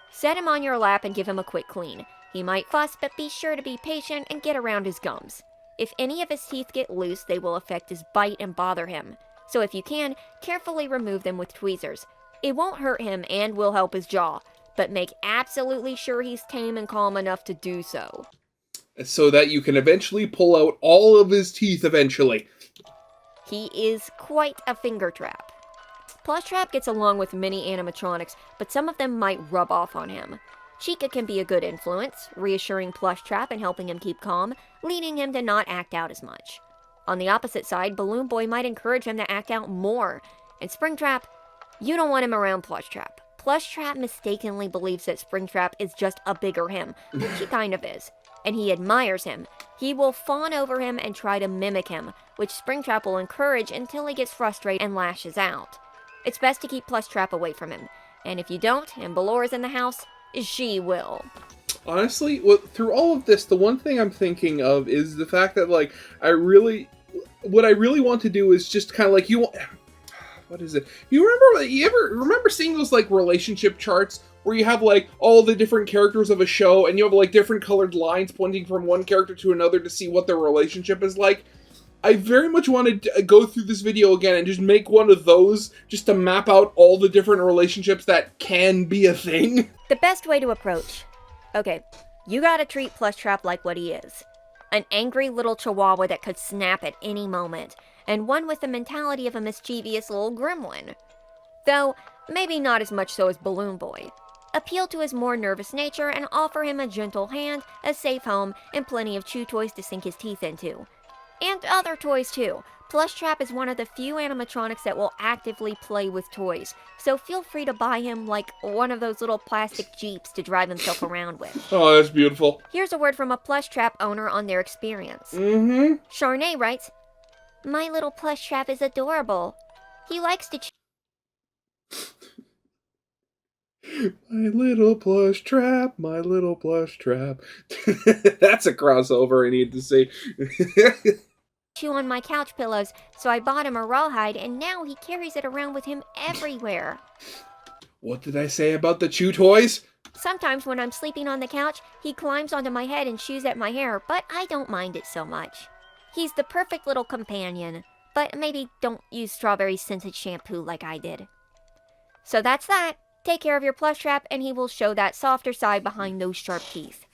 Speaker 2: Set him on your lap and give him a quick clean. He might fuss, but be sure to be patient and get around his gums. If any of his teeth get loose, they will affect his bite and bother him. So if you can, carefully remove them with tweezers. It won't hurt him and will help his jaw, but make absolutely sure he's tame and calm enough to do so.
Speaker 1: So that you can eventually pull out all of his teeth eventually.
Speaker 2: He is quite a finger trap. Plushtrap gets along with many animatronics, but some of them might rub off on him. Chica can be a good influence, reassuring Plushtrap and helping him keep calm, leading him to not act out as much. On the opposite side, Balloon Boy might encourage him to act out more. And Springtrap, you don't want him around Plushtrap. Plushtrap mistakenly believes that Springtrap is just a bigger him, which he kind of is, and he admires him. He will fawn over him and try to mimic him, which Springtrap will encourage until he gets frustrated and lashes out. It's best to keep Plushtrap away from him, and if you don't, and Balora's in the house, she will.
Speaker 1: Honestly, through all of this, the one thing I'm thinking of is the fact that, like, what I really want to do is just kind of like, what is it? You ever remember seeing those, like, relationship charts where you have, like, all the different characters of a show and you have, like, different colored lines pointing from one character to another to see what their relationship is like? I very much wanted to go through this video again and just make one of those just to map out all the different relationships that can be a thing.
Speaker 2: The best way to approach. Okay, you gotta treat Plushtrap like what he is. An angry little chihuahua that could snap at any moment, and one with the mentality of a mischievous little gremlin. Though, maybe not as much so as Balloon Boy. Appeal to his more nervous nature and offer him a gentle hand, a safe home, and plenty of chew toys to sink his teeth into. And other toys too. Plushtrap is one of the few animatronics that will actively play with toys, so feel free to buy him like one of those little plastic jeeps to drive himself around with.
Speaker 1: Oh, that's beautiful.
Speaker 2: Here's a word from a Plushtrap owner on their experience. Charnay writes, "My little Plushtrap is adorable. He likes to
Speaker 1: My little Plushtrap, my little Plushtrap." That's a crossover I need to see.
Speaker 2: chew on my couch pillows, so I bought him a rawhide, and now he carries it around with him everywhere.
Speaker 1: What did I say about the chew toys?
Speaker 2: Sometimes when I'm sleeping on the couch, he climbs onto my head and chews at my hair, but I don't mind it so much. He's the perfect little companion, but maybe don't use strawberry-scented shampoo like I did. So that's that. Take care of your Plushtrap, and he will show that softer side behind those sharp teeth.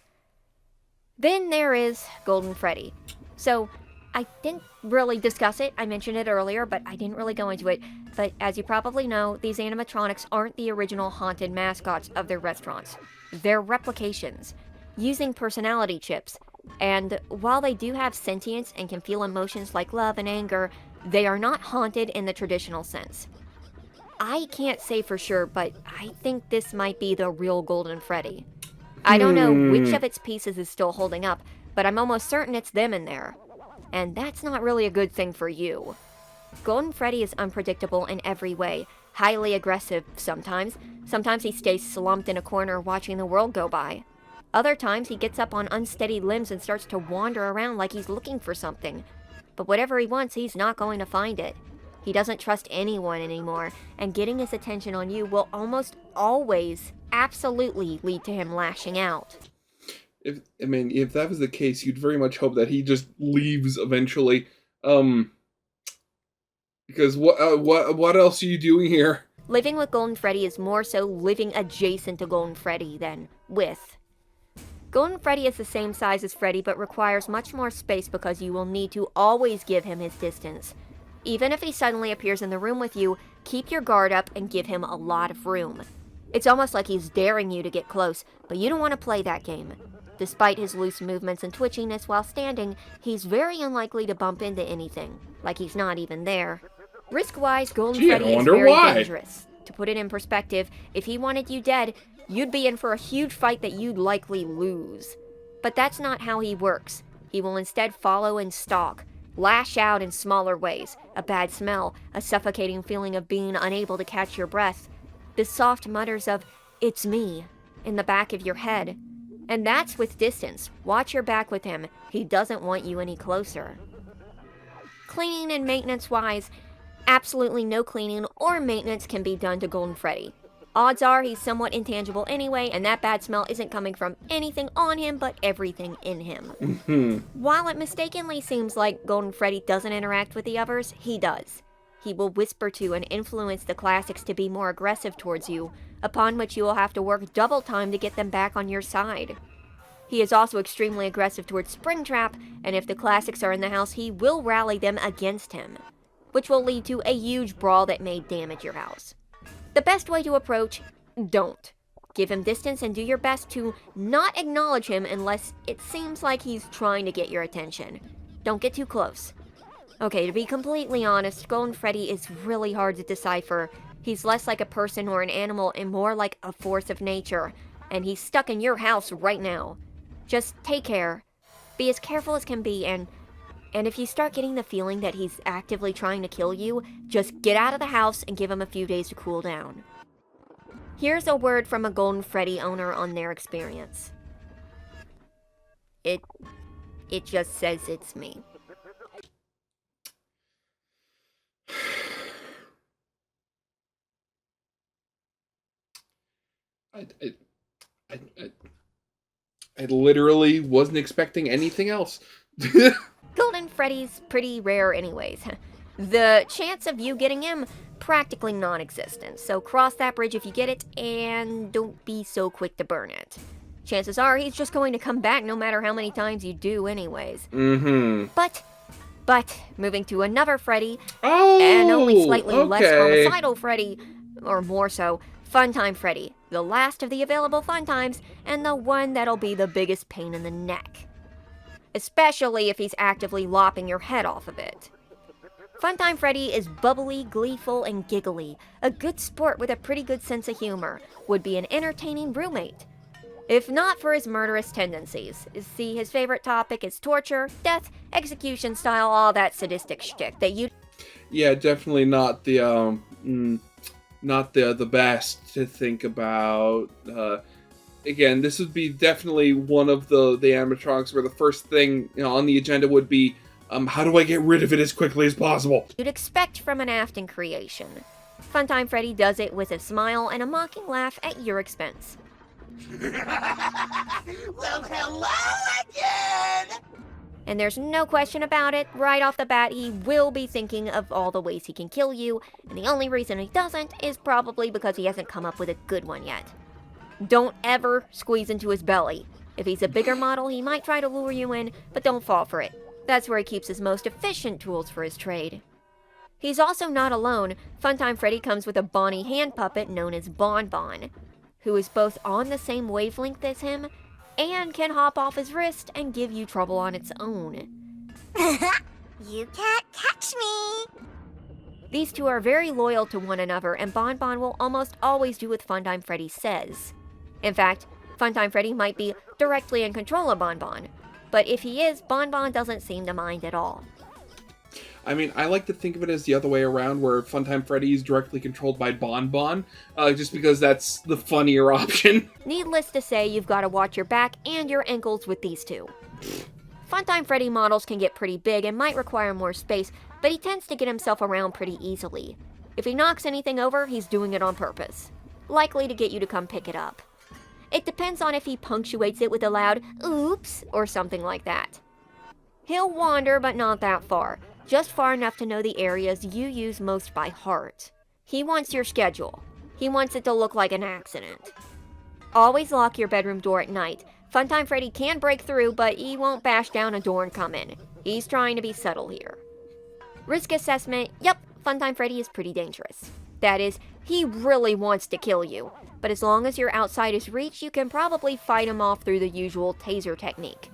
Speaker 2: Then there is Golden Freddy. So, I didn't really discuss it. I mentioned it earlier, but I didn't really go into it. But as you probably know, these animatronics aren't the original haunted mascots of their restaurants. They're replications, using personality chips. And while they do have sentience and can feel emotions like love and anger, they are not haunted in the traditional sense. I can't say for sure, but I think this might be the real Golden Freddy. I don't know which of its pieces is still holding up, but I'm almost certain it's them in there. And that's not really a good thing for you. Golden Freddy is unpredictable in every way, highly aggressive sometimes. Sometimes he stays slumped in a corner watching the world go by. Other times he gets up on unsteady limbs and starts to wander around like he's looking for something. But whatever he wants, he's not going to find it. He doesn't trust anyone anymore, and getting his attention on you will almost always, absolutely lead to him lashing out.
Speaker 1: If that was the case, you'd very much hope that he just leaves eventually. Because what else are you doing here?
Speaker 2: Living with Golden Freddy is more so living adjacent to Golden Freddy than with. Golden Freddy is the same size as Freddy, but requires much more space because you will need to always give him his distance. Even if he suddenly appears in the room with you, keep your guard up and give him a lot of room. It's almost like he's daring you to get close, but you don't want to play that game. Despite his loose movements and twitchiness while standing, he's very unlikely to bump into anything, like he's not even there. Risk-wise, Golden Freddy is very dangerous. To put it in perspective, if he wanted you dead, you'd be in for a huge fight that you'd likely lose. But that's not how he works. He will instead follow and stalk, lash out in smaller ways, a bad smell, a suffocating feeling of being unable to catch your breath, the soft mutters of, "It's me," in the back of your head. And that's with distance. Watch your back with him. He doesn't want you any closer. Cleaning and maintenance-wise, Absolutely no cleaning or maintenance can be done to Golden Freddy. Odds are he's somewhat intangible anyway, and that bad smell isn't coming from anything on him, but everything in him. While it mistakenly seems like Golden Freddy doesn't interact with the others, he does. He will whisper to and influence the classics to be more aggressive towards you, upon which you will have to work double time to get them back on your side. He is also extremely aggressive towards Springtrap, and if the classics are in the house, he will rally them against him, which will lead to a huge brawl that may damage your house. The best way to approach, don't. Give him distance and do your best to not acknowledge him unless it seems like he's trying to get your attention. Don't get too close. Okay, to be completely honest, Golden Freddy is really hard to decipher. He's less like a person or an animal and more like a force of nature, and he's stuck in your house right now. Just take care. Be as careful as can be, and if you start getting the feeling that he's actively trying to kill you, just get out of the house and give him a few days to cool down. Here's a word from a Golden Freddy owner on their experience. It just says it's me.
Speaker 1: I literally wasn't expecting anything else.
Speaker 2: Golden Freddy's pretty rare anyways. The chance of you getting him, practically non-existent, so cross that bridge if you get it, and don't be so quick to burn it. Chances are he's just going to come back no matter how many times you do anyways. But, moving to another Freddy, and only slightly less homicidal Freddy, or more so, Funtime Freddy, the last of the available Funtimes, and the one that'll be the biggest pain in the neck. Especially if he's actively lopping your head off of it. Funtime Freddy is bubbly, gleeful, and giggly, a good sport with a pretty good sense of humor, would be an entertaining roommate. If not for his murderous tendencies. See, his favorite topic is torture, death, execution style, all that sadistic shtick that you...
Speaker 1: Yeah, definitely not the, not the best to think about. Again, this would be definitely one of the animatronics where the first thing on the agenda would be, how do I get rid of it as quickly as possible?
Speaker 2: You'd expect from an Afton creation. Funtime Freddy does it with a smile and a mocking laugh at your expense.
Speaker 7: Well, hello again!
Speaker 2: And there's no question about it, right off the bat, he will be thinking of all the ways he can kill you, and the only reason he doesn't is probably because he hasn't come up with a good one yet. Don't ever squeeze into his belly. If he's a bigger model, he might try to lure you in, but don't fall for it. That's where he keeps his most efficient tools for his trade. He's also not alone. Funtime Freddy comes with a Bonnie hand puppet known as Bon Bon, who is both on the same wavelength as him and can hop off his wrist and give you trouble on its own.
Speaker 6: You can't catch me!
Speaker 2: These two are very loyal to one another, and Bon Bon will almost always do what Funtime Freddy says. In fact, Funtime Freddy might be directly in control of Bon Bon, but if he is, Bon Bon doesn't seem to mind at all.
Speaker 1: I mean, I like to think of it as the other way around, where Funtime Freddy is directly controlled by Bon Bon, just because that's the funnier option.
Speaker 2: Needless to say, you've got to watch your back and your ankles with these two. Funtime Freddy models can get pretty big and might require more space, but he tends to get himself around pretty easily. If he knocks anything over, he's doing it on purpose, likely to get you to come pick it up. It depends on if he punctuates it with a loud, oops, or something like that. He'll wander, but not that far, just far enough to know the areas you use most by heart. He wants your schedule. He wants it to look like an accident. Always lock your bedroom door at night. Funtime Freddy can break through, but he won't bash down a door and come in. He's trying to be subtle here. Risk assessment, yep, Funtime Freddy is pretty dangerous. That is, he really wants to kill you, but as long as you're outside his reach, you can probably fight him off through the usual taser technique.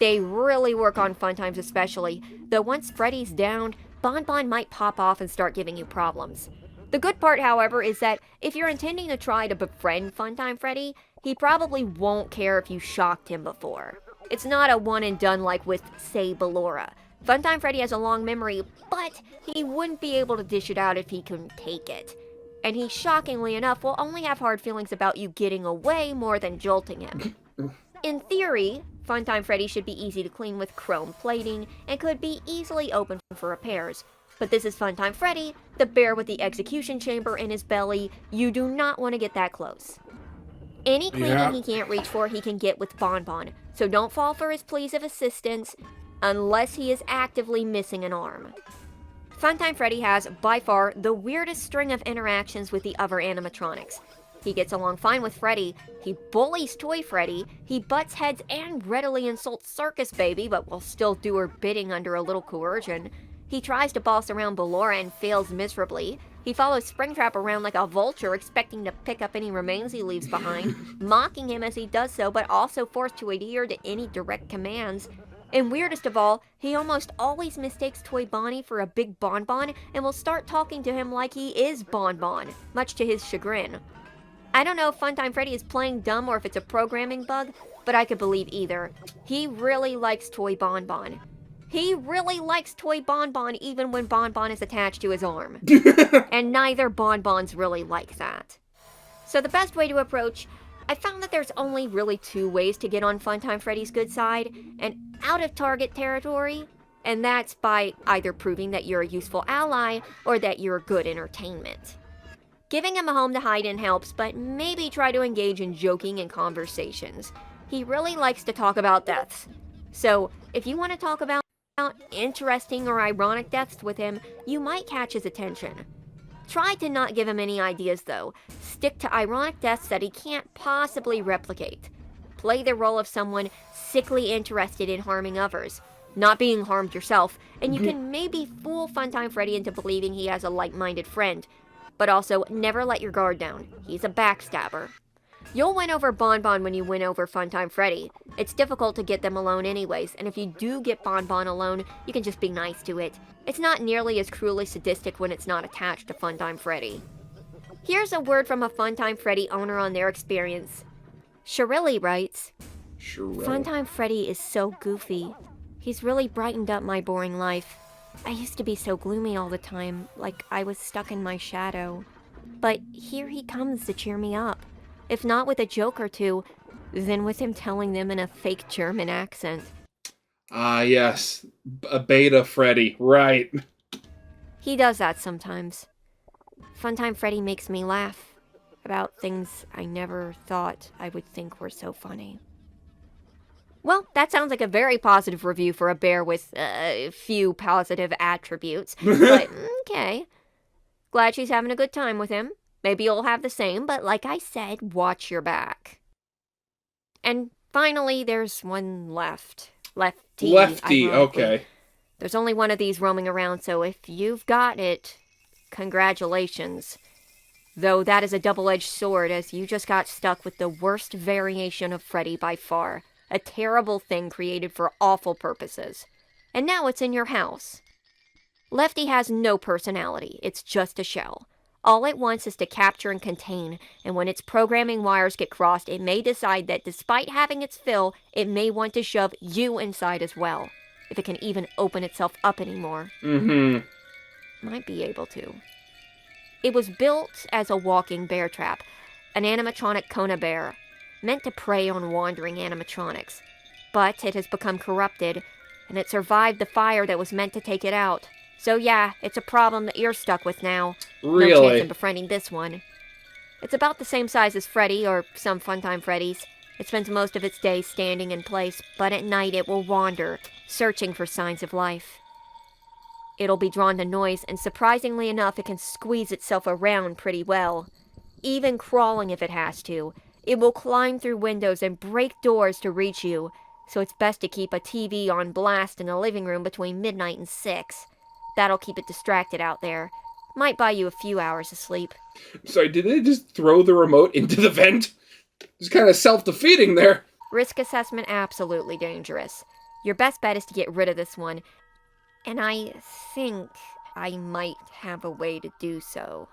Speaker 2: They really work on Funtimes especially, though once Freddy's downed, Bon Bon might pop off and start giving you problems. The good part, however, is that if you're intending to try to befriend Funtime Freddy, he probably won't care if you shocked him before. It's not a one and done like with, say, Ballora. Funtime Freddy has a long memory, but he wouldn't be able to dish it out if he couldn't take it. And he, shockingly enough, will only have hard feelings about you getting away more than jolting him. In theory, Funtime Freddy should be easy to clean with chrome plating and could be easily opened for repairs, But this is Funtime Freddy, the bear with the execution chamber in his belly. You do not want to get that close. Any cleaning he can't reach for, he can get with Bonbon, so don't fall for his pleas of assistance unless he is actively missing an arm. Funtime Freddy has, by far, the weirdest string of interactions with the other animatronics. He gets along fine with Freddy, he bullies Toy Freddy, he butts heads and readily insults Circus Baby, but will still do her bidding under a little coercion. He tries to boss around Ballora and fails miserably. He follows Springtrap around like a vulture, expecting to pick up any remains he leaves behind, mocking him as he does so, but also forced to adhere to any direct commands. And weirdest of all, he almost always mistakes Toy Bonnie for a big Bonbon and will start talking to him like he is Bonbon, much to his chagrin. I don't know if Funtime Freddy is playing dumb or if it's a programming bug, but I could believe either. He really likes Toy Bonbon. He really likes Toy Bonbon even when Bonbon is attached to his arm. And neither Bonbons really like that. So the best way to approach, I found that there's only really 2 ways to get on Funtime Freddy's good side, and out of target territory, and that's by either proving that you're a useful ally or that you're good entertainment. Giving him a home to hide in helps, but maybe try to engage in joking and conversations. He really likes to talk about deaths. So, if you want to talk about interesting or ironic deaths with him, you might catch his attention. Try to not give him any ideas though. Stick to ironic deaths that he can't possibly replicate. Play the role of someone sickly interested in harming others, not being harmed yourself, and you can maybe fool Funtime Freddy into believing he has a like-minded friend. But also, never let your guard down. He's a backstabber. You'll win over Bonbon when you win over Funtime Freddy. It's difficult to get them alone anyways, and if you do get Bonbon alone, you can just be nice to it. It's not nearly as cruelly sadistic when it's not attached to Funtime Freddy. Here's a word from a Funtime Freddy owner on their experience. Shirilli writes, Funtime Freddy is so goofy. He's really brightened up my boring life. I used to be so gloomy all the time, like I was stuck in my shadow. But here he comes to cheer me up. If not with a joke or two, then with him telling them in a fake German accent.
Speaker 1: Ah, yes. A beta Freddy, right.
Speaker 2: He does that sometimes. Funtime Freddy makes me laugh about things I never thought I would think were so funny. Well, that sounds like a very positive review for a bear with a few positive attributes. But, okay. Glad she's having a good time with him. Maybe you'll have the same, but like I said, watch your back. And finally, there's one left. Lefty,
Speaker 1: okay.
Speaker 2: There's only one of these roaming around, so if you've got it, congratulations. Though that is a double-edged sword, as you just got stuck with the worst variation of Freddy by far. A terrible thing created for awful purposes. And now it's in your house. Lefty has no personality, it's just a shell. All it wants is to capture and contain, and when its programming wires get crossed, it may decide that despite having its fill, it may want to shove you inside as well. If it can even open itself up anymore. Might be able to. It was built as a walking bear trap, an animatronic Kona bear, meant to prey on wandering animatronics. But it has become corrupted, and it survived the fire that was meant to take it out. So yeah, it's a problem that you're stuck with now.
Speaker 1: Really?
Speaker 2: No chance of befriending this one. It's about the same size as Freddy, or some Funtime Freddys. It spends most of its days standing in place, but at night it will wander, searching for signs of life. It'll be drawn to noise, and surprisingly enough, it can squeeze itself around pretty well. Even crawling if it has to. It will climb through windows and break doors to reach you, so it's best to keep a TV on blast in the living room between midnight and 6. That'll keep it distracted out there. Might buy you a few hours of sleep.
Speaker 1: Sorry, did they just throw the remote into the vent? It's kind of self-defeating there.
Speaker 2: Risk assessment absolutely dangerous. Your best bet is to get rid of this one, and I think I might have a way to do so.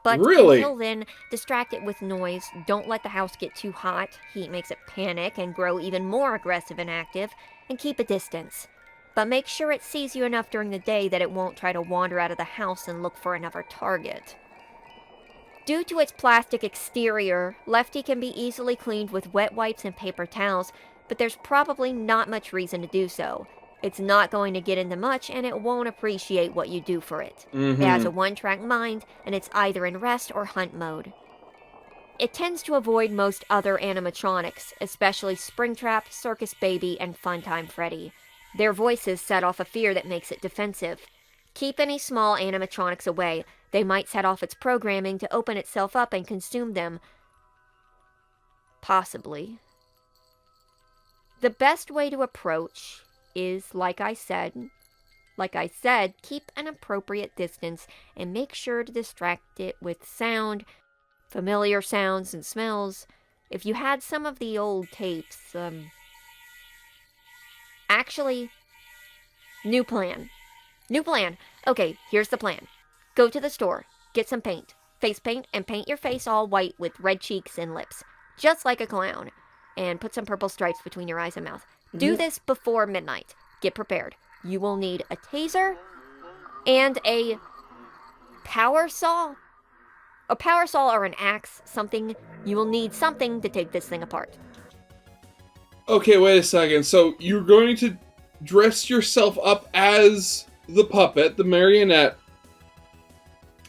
Speaker 2: But until then, distract it with noise, don't let the house get too hot, heat makes it panic and grow even more aggressive and active, and keep a distance. But make sure it sees you enough during the day that it won't try to wander out of the house and look for another target. Due to its plastic exterior, Lefty can be easily cleaned with wet wipes and paper towels, but there's probably not much reason to do so. It's not going to get into much, and it won't appreciate what you do for it. It has a one-track mind, and it's either in rest or hunt mode. It tends to avoid most other animatronics, especially Springtrap, Circus Baby, and Funtime Freddy. Their voices set off a fear that makes it defensive. Keep any small animatronics away. They might set off its programming to open itself up and consume them. Possibly. The best way to approach is, like I said, keep an appropriate distance and make sure to distract it with sound, familiar sounds and smells. If you had some of the old tapes, actually, new plan. Okay, here's the plan. Go to the store, get some paint, face paint, and paint your face all white with red cheeks and lips, just like a clown, and put some purple stripes between your eyes and mouth. Do this before midnight. Get prepared. You will need a taser and a power saw. A power saw or an axe, something. You will need something to take this thing apart.
Speaker 1: Okay, wait a second. So you're going to dress yourself up as the puppet, the marionette,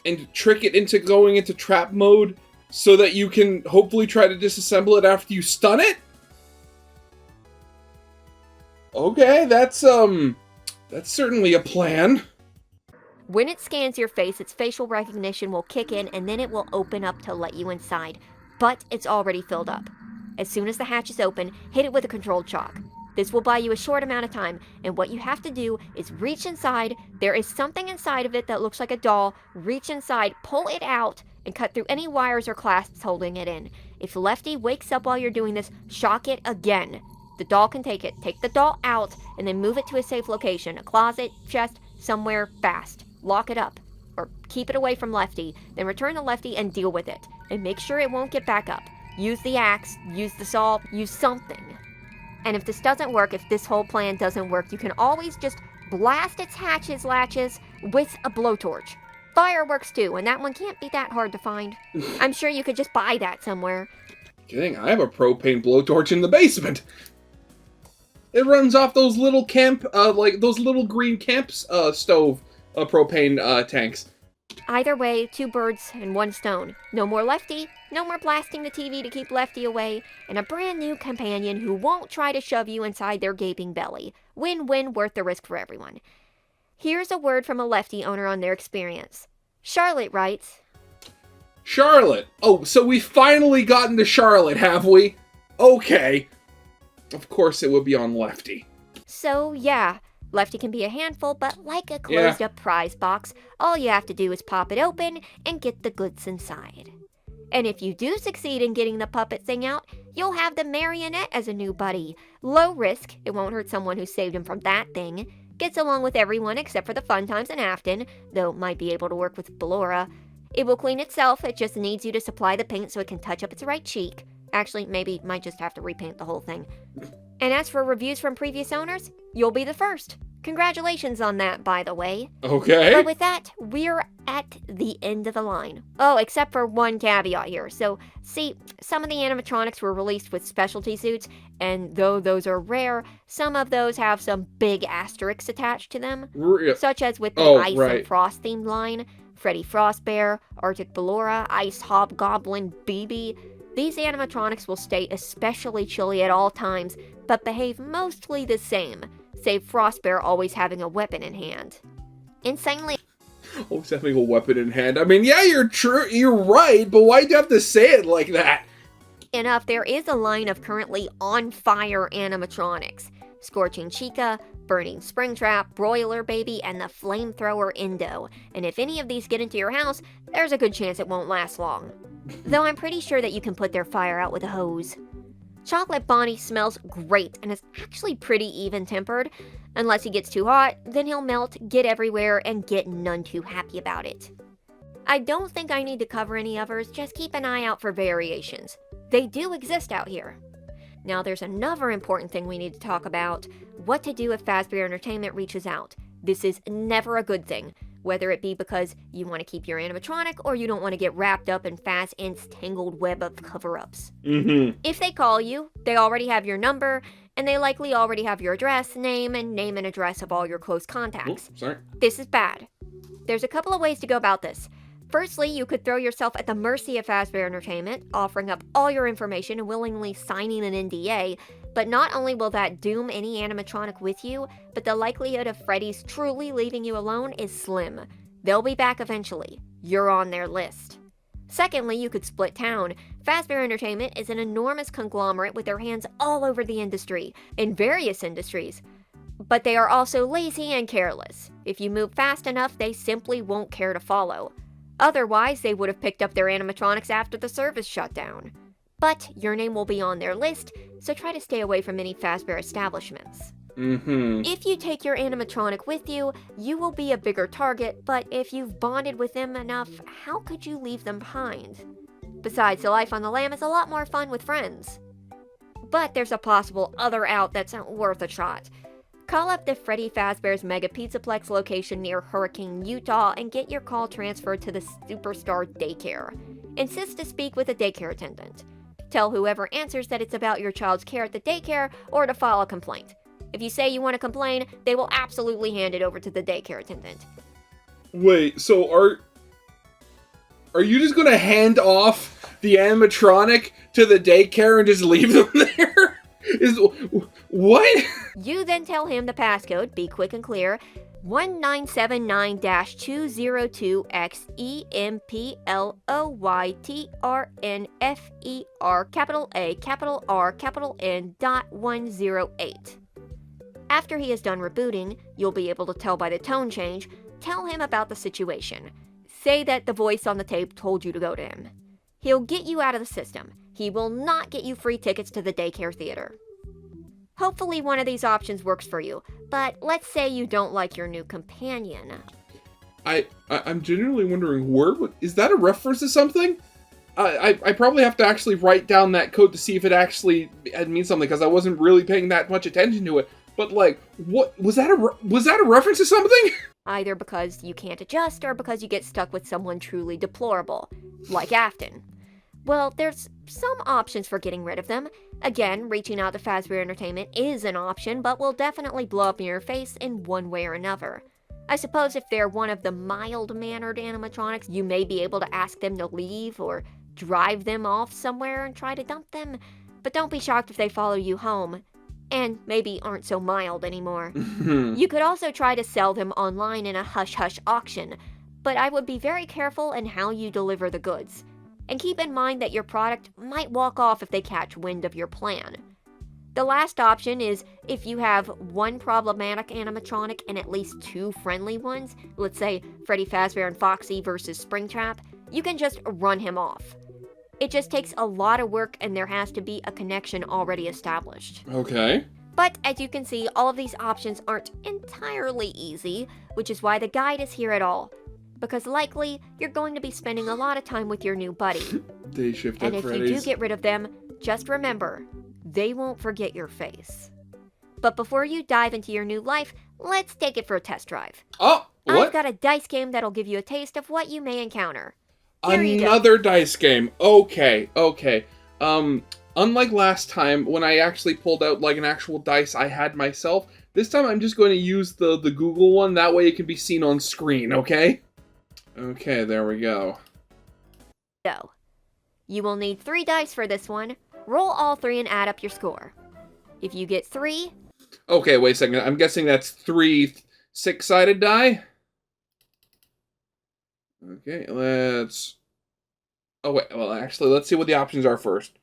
Speaker 1: and trick it into going into trap mode so that you can hopefully try to disassemble it after you stun it? Okay, that's certainly a plan.
Speaker 2: When it scans your face, its facial recognition will kick in and then it will open up to let you inside. But it's already filled up. As soon as the hatch is open, hit it with a controlled shock. This will buy you a short amount of time, and what you have to do is reach inside. There is something inside of it that looks like a doll. Reach inside, pull it out, and cut through any wires or clasps holding it in. If Lefty wakes up while you're doing this, shock it again. The doll can take it. Take the doll out, and then move it to a safe location, a closet, chest, somewhere fast. Lock it up, or keep it away from Lefty, then return to Lefty and deal with it. And make sure it won't get back up. Use the axe, use the saw, use something. And if this doesn't work, if this whole plan doesn't work, you can always just blast its hatches latches with a blowtorch. Fire works too, and that one can't be that hard to find. I'm sure you could just buy that somewhere.
Speaker 1: Kidding, I have a propane blowtorch in the basement. It runs off those little those little green camp stove propane tanks.
Speaker 2: Either way, 2 birds and 1 stone. No more Lefty, no more blasting the TV to keep Lefty away, and a brand new companion who won't try to shove you inside their gaping belly. Win-win, worth the risk for everyone. Here's a word from a Lefty owner on their experience. Charlotte writes,
Speaker 1: Charlotte! Oh, so we finally gotten to Charlotte, have we? Okay. Of course it would be on Lefty.
Speaker 2: So, yeah. Lefty can be a handful, but like a closed-up prize box, all you have to do is pop it open and get the goods inside. And if you do succeed in getting the puppet thing out, you'll have the marionette as a new buddy. Low risk, it won't hurt someone who saved him from that thing. Gets along with everyone except for the Fun Times and Afton, though might be able to work with Ballora. It will clean itself, it just needs you to supply the paint so it can touch up its right cheek. Actually, maybe might just have to repaint the whole thing. And as for reviews from previous owners, you'll be the first. Congratulations on that, by the way.
Speaker 1: Okay.
Speaker 2: But with that, we're at the end of the line. Oh, except for one caveat here. So, see, some of the animatronics were released with specialty suits, and though those are rare, some of those have some big asterisks attached to them. Such as with the Ice and Frost themed line, Freddy Frostbear, Arctic Ballora, Ice Hobgoblin BB. These animatronics will stay especially chilly at all times, but behave mostly the same, save Frostbear always having a weapon in hand. Insanely
Speaker 1: always having a weapon in hand. I mean, yeah, you're right, but why'd you have to say it like that?
Speaker 2: enough, there is a line of currently on fire animatronics. Scorching Chica, Burning Springtrap, Broiler Baby, and the Flamethrower Indo. And if any of these get into your house, there's a good chance it won't last long. Though I'm pretty sure that you can put their fire out with a hose. Chocolate Bonnie smells great and is actually pretty even-tempered. Unless he gets too hot, then he'll melt, get everywhere, and get none too happy about it. I don't think I need to cover any others, just keep an eye out for variations. They do exist out here. Now there's another important thing we need to talk about, what to do if Fazbear Entertainment reaches out. This is never a good thing. whether it be because you want to keep your animatronic or you don't want to get wrapped up in Faz-Int's tangled web of cover-ups. If they call you, they already have your number, and they likely already have your address, name and address of all your close contacts.
Speaker 1: Oh, sorry.
Speaker 2: This is bad. There's a couple of ways to go about this. Firstly, you could throw yourself at the mercy of Fazbear Entertainment, offering up all your information and willingly signing an NDA, but not only will that doom any animatronic with you, but the likelihood of Freddy's truly leaving you alone is slim. They'll be back eventually. You're on their list. Secondly, you could split town. Fazbear Entertainment is an enormous conglomerate with their hands all over the industry, in various industries. But they are also lazy and careless. If you move fast enough, they simply won't care to follow. Otherwise, they would have picked up their animatronics after the service shut down. But your name will be on their list, so try to stay away from any Fazbear establishments. If you take your animatronic with you, you will be a bigger target, but if you've bonded with them enough, how could you leave them behind? Besides, the life on the lam is a lot more fun with friends. But there's a possible other out that's worth a shot. Call up the Freddy Fazbear's Mega Pizzaplex location near Hurricane, Utah, and get your call transferred to the Superstar Daycare. Insist to speak with a daycare attendant. Tell whoever answers that it's about your child's care at the daycare or to file a complaint. If you say you want to complain, they will absolutely hand it over to the daycare attendant.
Speaker 1: Wait, so are you just gonna hand off the animatronic to the daycare and just leave them there? What?
Speaker 2: You then tell him the passcode, be quick and clear, 1979-202-XEMPLOYTRNFER, capital A, capital R, capital N, .108. After he is done rebooting, you'll be able to tell by the tone change, tell him about the situation. Say that the voice on the tape told you to go to him. He'll get you out of the system. He will not get you free tickets to the daycare theater. Hopefully one of these options works for you, but let's say you don't like your new companion.
Speaker 1: I'm genuinely wondering, is that a reference to something? I probably have to actually write down that code to see if it actually means something, because I wasn't really paying that much attention to it. But like, what was that a reference to something?
Speaker 2: Either because you can't adjust or because you get stuck with someone truly deplorable, like Afton. Well, there's some options for getting rid of them. Again, reaching out to Fazbear Entertainment is an option, but will definitely blow up in your face in one way or another. I suppose if they're one of the mild-mannered animatronics, you may be able to ask them to leave or drive them off somewhere and try to dump them, but don't be shocked if they follow you home, and maybe aren't so mild anymore. You could also try to sell them online in a hush-hush auction, but I would be very careful in how you deliver the goods. And keep in mind that your product might walk off if they catch wind of your plan. The last option is if you have one problematic animatronic and at least two friendly ones, let's say Freddy Fazbear and Foxy versus Springtrap, you can just run him off. It just takes a lot of work and there has to be a connection already established.
Speaker 1: Okay.
Speaker 2: But as you can see, all of these options aren't entirely easy, which is why the guide is here at all. Because likely, you're going to be spending a lot of time with your new buddy.
Speaker 1: Day shift at
Speaker 2: and if
Speaker 1: Freddy's.
Speaker 2: you do get rid of them, just remember, they won't forget your face. But before you dive into your new life, let's take it for a test drive.
Speaker 1: Oh, what?
Speaker 2: I've got a dice game that'll give you a taste of what you may encounter. Here
Speaker 1: Another dice game. Okay. Unlike last time, when I actually pulled out like an actual dice I had myself, this time I'm just going to use the Google one. That way it can be seen on screen, okay? Okay, there we go.
Speaker 2: Go. You will need 3 dice for this one. Roll all 3 and add up your score. If you get 3...
Speaker 1: Okay, wait a second. I'm guessing that's 3 6-sided die? Okay, let's... Oh, wait. Well, actually, let's see what the options are first.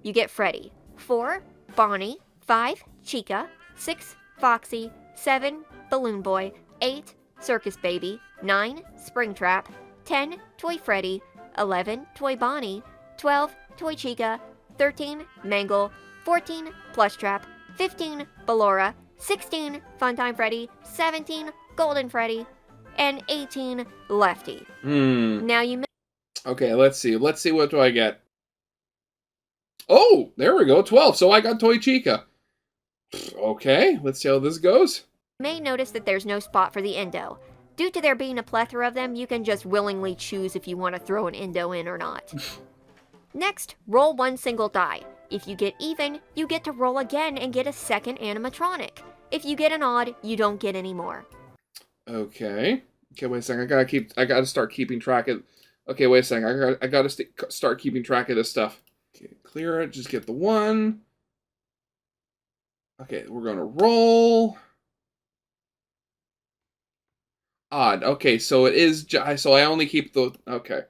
Speaker 2: You get Freddy. 4, Bonnie. 5, Chica. 6, Foxy. 7, Balloon Boy. 8, Circus Baby. 9, Springtrap. 10, Toy Freddy. 11, Toy Bonnie. 12, Toy Chica. 13, Mangle. 14, Plush Trap. 15, Ballora. 16, Funtime Freddy. 17, Golden Freddy. And 18, Lefty. Now you...
Speaker 1: Okay, let's see. What do I get? Oh, there we go. 12. So I got Toy Chica. Okay, let's see how this goes.
Speaker 2: may notice that there's no spot for the endo. Due to there being a plethora of them, you can just willingly choose if you want to throw an endo in or not. Next, roll one single die. If you get even, you get to roll again and get a second animatronic. If you get an odd, you don't get any more.
Speaker 1: Okay. Okay, wait a second. I gotta start keeping track of. Okay, wait a second. I gotta start keeping track of this stuff. Okay, clear it. Just get the one. Okay, we're gonna roll. Odd. Okay, so it is. So I only keep the. Okay.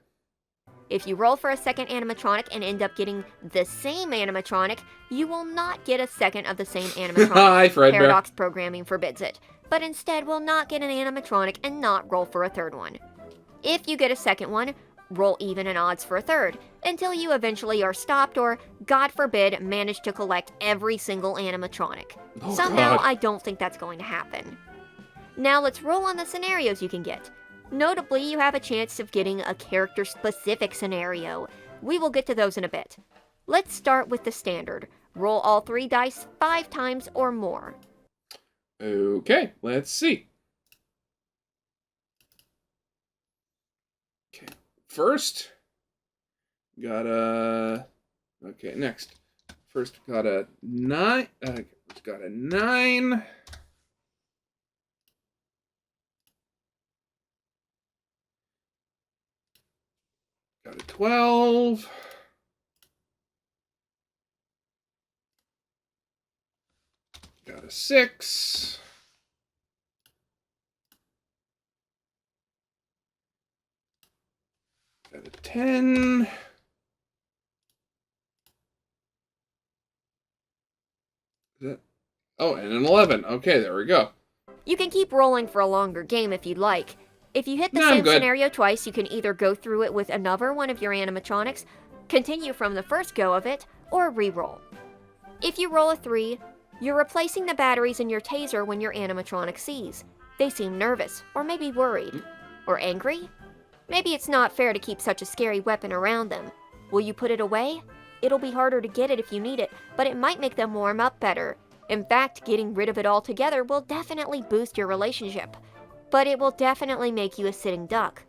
Speaker 2: If you roll for a second animatronic and end up getting the same animatronic, you will not get a second of the same animatronic.
Speaker 1: Hi, Fredbear.
Speaker 2: Paradox programming forbids it, but instead will not get an animatronic and not roll for a third one. If you get a second one, roll even and odds for a third, until you eventually are stopped or, God forbid, manage to collect every single animatronic.
Speaker 1: Oh,
Speaker 2: Somehow,
Speaker 1: God.
Speaker 2: I don't think that's going to happen. Now let's roll on the scenarios you can get. Notably, you have a chance of getting a character-specific scenario. We will get to those in a bit. Let's start with the standard. Roll all 3 dice 5 times or more.
Speaker 1: Okay, let's see. Okay, first, got a. Okay, next. First, got a 9. Got a 9. Got a 12. Got a 6. Got a 10. Oh, and an 11. Okay, there we go.
Speaker 2: You can keep rolling for a longer game if you'd like. If you hit the
Speaker 1: No, I'm
Speaker 2: same
Speaker 1: good.
Speaker 2: scenario twice, you can either go through it with another one of your animatronics, continue from the first go of it, or re-roll. If you roll a 3, you're replacing the batteries in your taser when your animatronic sees. They seem nervous, or maybe worried, or angry. Maybe it's not fair to keep such a scary weapon around them. Will you put it away? It'll be harder to get it if you need it, but it might make them warm up better. In fact, getting rid of it altogether will definitely boost your relationship. But it will definitely make you a sitting duck.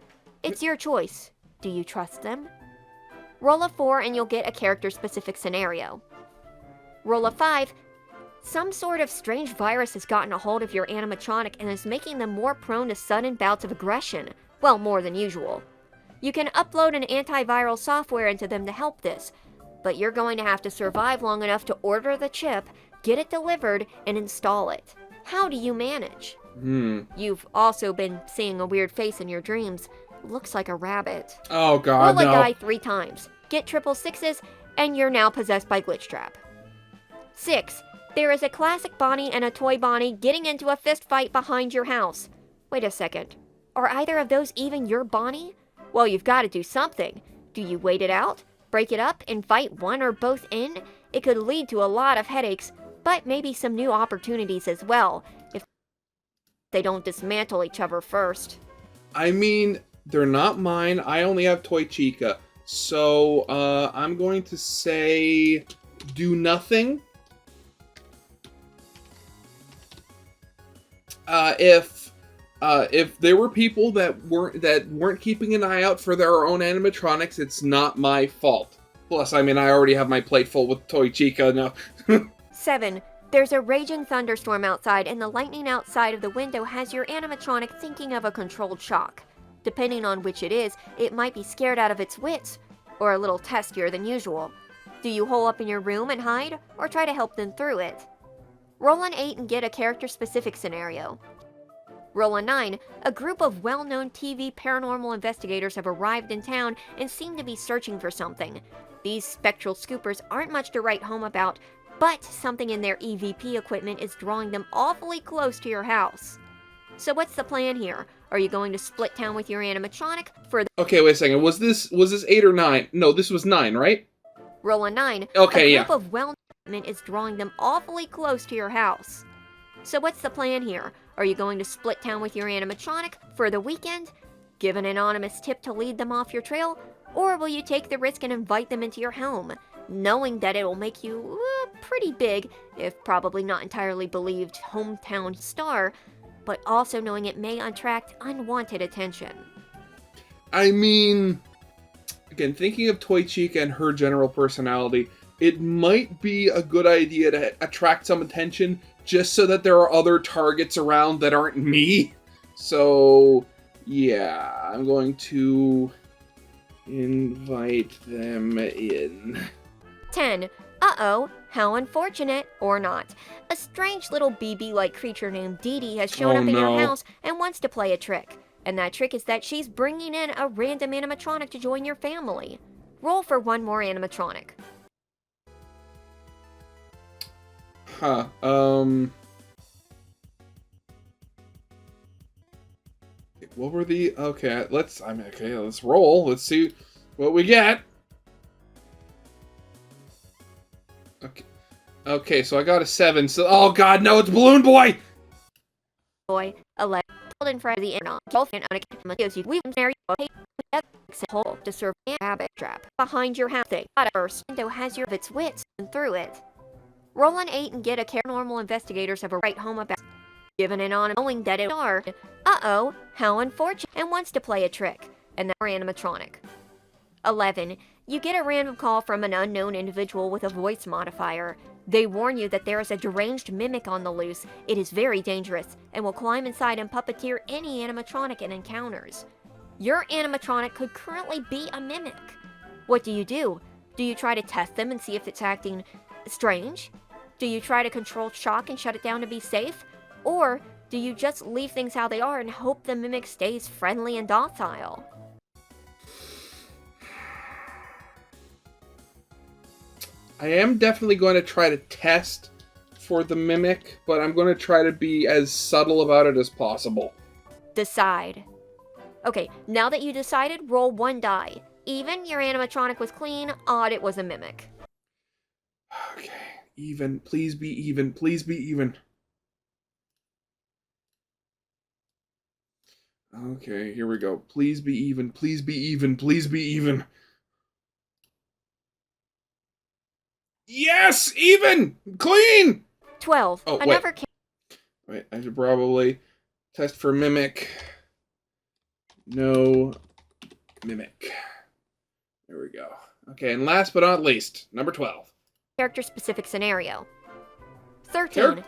Speaker 2: It's your choice. Do you trust them? Roll a 4 and you'll get a character-specific scenario. Roll a 5. Some sort of strange virus has gotten a hold of your animatronic and is making them more prone to sudden bouts of aggression. Well, more than usual. You can upload an antiviral software into them to help this, but you're going to have to survive long enough to order the chip, get it delivered, and install it. How do you manage? You've also been seeing a weird face in your dreams. Looks like a rabbit.
Speaker 1: Oh, God,
Speaker 2: Roll
Speaker 1: no.
Speaker 2: a die 3 times. Get triple 6s, and you're now possessed by Glitch Trap. 6. There is a classic Bonnie and a toy Bonnie getting into a fist fight behind your house. Wait a second. Are either of those even your Bonnie? Well, you've got to do something. Do you wait it out, break it up, and fight one or both in? It could lead to a lot of headaches, but maybe some new opportunities as well, if they don't dismantle each other first.
Speaker 1: I mean, they're not mine. I only have Toy Chica. So, I'm going to say do nothing. If there were people that weren't keeping an eye out for their own animatronics, it's not my fault. Plus, I mean, I already have my plate full with Toy Chica now.
Speaker 2: 7. There's a raging thunderstorm outside, and the lightning outside of the window has your animatronic thinking of a controlled shock. Depending on which it is, it might be scared out of its wits, or a little testier than usual. Do you hole up in your room and hide, or try to help them through it? Roll an 8 and get a character-specific scenario. Roll a 9. A group of well-known TV paranormal investigators have arrived in town and seem to be searching for something. These spectral scoopers aren't much to write home about, but something in their EVP equipment is drawing them awfully close to your house. So what's the plan here? Are you going to split town with your animatronic for the...
Speaker 1: Okay, wait a second. Was this 8 or 9? No, this was 9, right?
Speaker 2: Roll a 9.
Speaker 1: Okay,
Speaker 2: a
Speaker 1: yeah.
Speaker 2: group of well-known equipment is drawing them awfully close to your house. So what's the plan here? Are you going to split town with your animatronic for the weekend? Give an anonymous tip to lead them off your trail? Or will you take the risk and invite them into your home, knowing that it'll make you a pretty big, if probably not entirely believed, hometown star, but also knowing it may attract unwanted attention.
Speaker 1: I mean, again, thinking of Toy Chica and her general personality, it might be a good idea to attract some attention just so that there are other targets around that aren't me. So, yeah, I'm going to invite them in.
Speaker 2: 10. Uh-oh, how unfortunate, or not. A strange little BB-like creature named Dee Dee has shown up in your house and wants to play a trick. And that trick is that she's bringing in a random animatronic to join your family. Roll for one more animatronic.
Speaker 1: Huh, what were the... Okay, let's roll. Let's see what we get. Okay, so I got a 7. So, oh god, no, it's Balloon Boy!
Speaker 2: Boy, 11. In front of the internet, both in unaccounted gives you weave marry a hole to serve a rabbit trap behind your house. Thing. But first window has your of its wits and through it. Roll an 8 and get a paranormal investigators have a right home about. Given an on knowing that it are. Uh-oh, how unfortunate, and wants to play a trick. And they're animatronic. 11. You get a random call from an unknown individual with a voice modifier. They warn you that there is a deranged mimic on the loose. It is very dangerous, and will climb inside and puppeteer any animatronic it encounters. Your animatronic could currently be a mimic. What do? Do you try to test them and see if it's acting strange? Do you try to control shock and shut it down to be safe? Or do you just leave things how they are and hope the mimic stays friendly and docile?
Speaker 1: I am definitely going to try to test for the mimic, but I'm going to try to be as subtle about it as possible.
Speaker 2: Decide. Okay, now that you decided, roll 1 die. Even, your animatronic was clean. Odd, it was a mimic.
Speaker 1: Okay, even. Please be even. Please be even. Okay, here we go. Please be even. Please be even. Please be even. Yes! Even! Clean!
Speaker 2: 12.
Speaker 1: Oh,
Speaker 2: Another
Speaker 1: wait, I should probably test for mimic. No mimic. There we go. Okay, and last but not least, number 12.
Speaker 2: character-specific scenario. 13.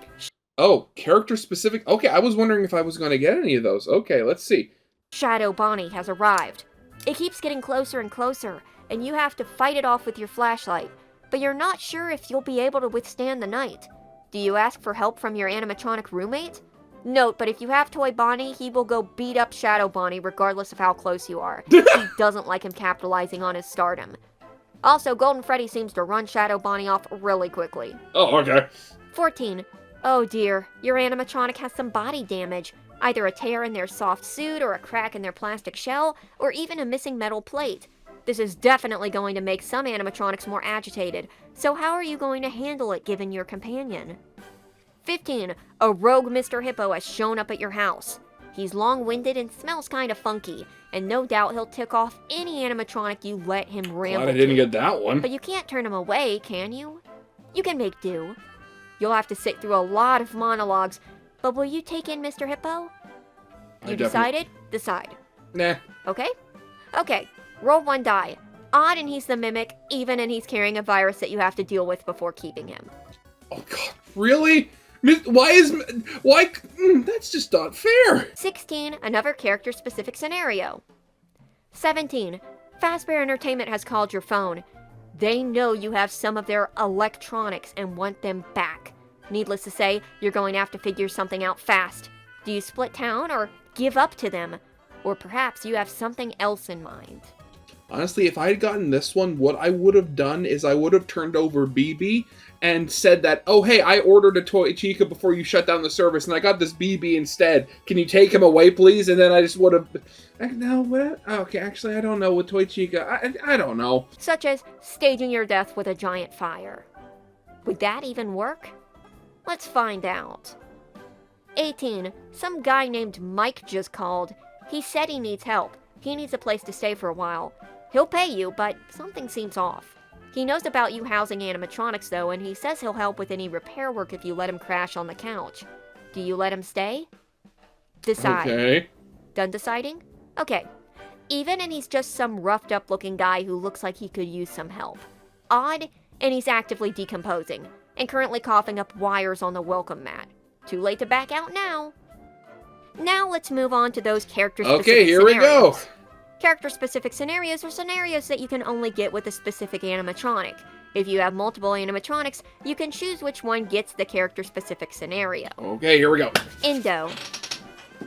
Speaker 1: Character-specific? Okay, I was wondering if I was going to get any of those. Okay, let's see.
Speaker 2: Shadow Bonnie has arrived. It keeps getting closer and closer, and you have to fight it off with your flashlight. But you're not sure if you'll be able to withstand the night. Do you ask for help from your animatronic roommate? Note, but if you have Toy Bonnie, he will go beat up Shadow Bonnie regardless of how close you are. He doesn't like him capitalizing on his stardom. Also, Golden Freddy seems to run Shadow Bonnie off really quickly.
Speaker 1: Oh, okay.
Speaker 2: 14. Oh dear, your animatronic has some body damage. Either a tear in their soft suit, or a crack in their plastic shell, or even a missing metal plate. This is definitely going to make some animatronics more agitated, so how are you going to handle it given your companion? 15. A rogue Mr. Hippo has shown up at your house. He's long-winded and smells kind of funky, and no doubt he'll tick off any animatronic you let him ramble.
Speaker 1: Glad I didn't get that one.
Speaker 2: But you can't turn him away, can you? You can make do. You'll have to sit through a lot of monologues, but will you take in Mr. Hippo? You decided? Decide.
Speaker 1: Nah.
Speaker 2: Okay? Okay. Roll 1 die. Odd and he's the mimic, even and he's carrying a virus that you have to deal with before keeping him.
Speaker 1: Oh god, really? Why? That's just not fair.
Speaker 2: 16. Another character-specific scenario. 17. Fazbear Entertainment has called your phone. They know you have some of their electronics and want them back. Needless to say, you're going to have to figure something out fast. Do you split town or give up to them? Or perhaps you have something else in mind.
Speaker 1: Honestly, if I had gotten this one, what I would have done is I would have turned over BB and said that, oh hey, I ordered a Toy Chica before you shut down the service and I got this BB instead. Can you take him away, please? And then I just would have... No, what? Okay, actually, I don't know with Toy Chica. I don't know.
Speaker 2: Such as staging your death with a giant fire. Would that even work? Let's find out. 18. Some guy named Mike just called. He said he needs help. He needs a place to stay for a while. He'll pay you, but something seems off. He knows about you housing animatronics though, and he says he'll help with any repair work if you let him crash on the couch. Do you let him stay? Decide.
Speaker 1: Okay.
Speaker 2: Done deciding? Okay. Even and he's just some roughed up looking guy who looks like he could use some help. Odd, and he's actively decomposing, and currently coughing up wires on the welcome mat. Too late to back out now. Now let's move on to those character-specific
Speaker 1: Okay, here we go.
Speaker 2: Character-specific scenarios are scenarios that you can only get with a specific animatronic. If you have multiple animatronics, you can choose which one gets the character-specific scenario.
Speaker 1: Okay, here we go.
Speaker 2: Indo.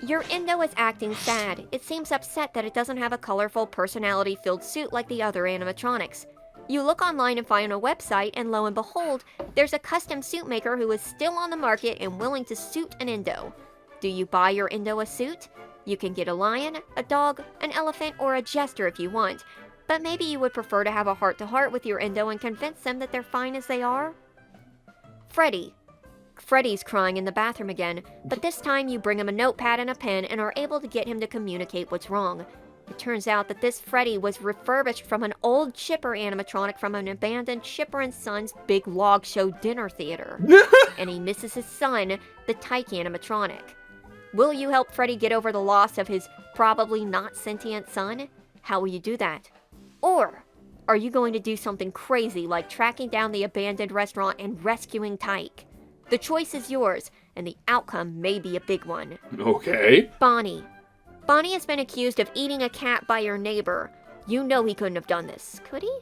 Speaker 2: Your Indo is acting sad. It seems upset that it doesn't have a colorful, personality-filled suit like the other animatronics. You look online and find a website, and lo and behold, there's a custom suit maker who is still on the market and willing to suit an Indo. Do you buy your Indo a suit? You can get a lion, a dog, an elephant, or a jester if you want, but maybe you would prefer to have a heart-to-heart with your Indo and convince them that they're fine as they are? Freddy. Freddy's crying in the bathroom again, but this time you bring him a notepad and a pen and are able to get him to communicate what's wrong. It turns out that this Freddy was refurbished from an old Chipper animatronic from an abandoned Chipper and Son's Big Log Show dinner theater. And he misses his son, the Tyke animatronic. Will you help Freddy get over the loss of his probably not sentient son? How will you do that? Or are you going to do something crazy like tracking down the abandoned restaurant and rescuing Tyke? The choice is yours, and the outcome may be a big one.
Speaker 1: Okay.
Speaker 2: Bonnie. Bonnie has been accused of eating a cat by your neighbor. You know he couldn't have done this, could he?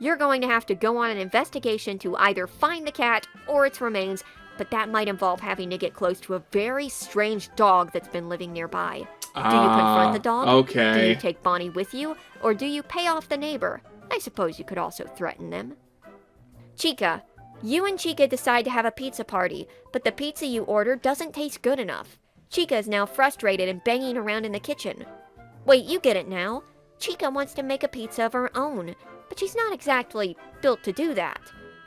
Speaker 2: You're going to have to go on an investigation to either find the cat or its remains, but that might involve having to get close to a very strange dog that's been living nearby. Do you confront the dog?
Speaker 1: Okay.
Speaker 2: Do you take Bonnie with you? Or do you pay off the neighbor? I suppose you could also threaten them. Chica. You and Chica decide to have a pizza party, but the pizza you ordered doesn't taste good enough. Chica is now frustrated and banging around in the kitchen. Wait, you get it now. Chica wants to make a pizza of her own, but she's not exactly built to do that.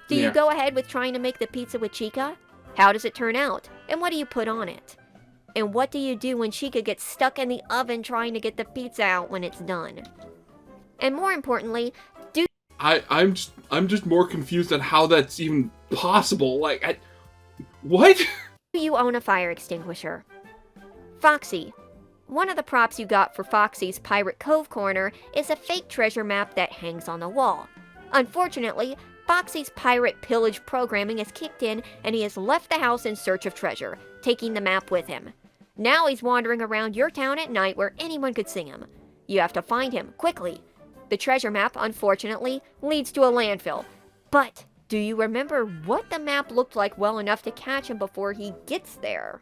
Speaker 2: Do you go ahead with trying to make the pizza with Chica? How does it turn out? And what do you put on it? And what do you do when Chica gets stuck in the oven trying to get the pizza out when it's done? And more importantly,
Speaker 1: I'm just more confused on how that's even possible. Like, what?
Speaker 2: do you own a fire extinguisher? Foxy. One of the props you got for Foxy's Pirate Cove corner is a fake treasure map that hangs on the wall. Unfortunately, Foxy's pirate pillage programming has kicked in and he has left the house in search of treasure, taking the map with him. Now he's wandering around your town at night where anyone could see him. You have to find him, quickly. The treasure map, unfortunately, leads to a landfill. But do you remember what the map looked like well enough to catch him before he gets there?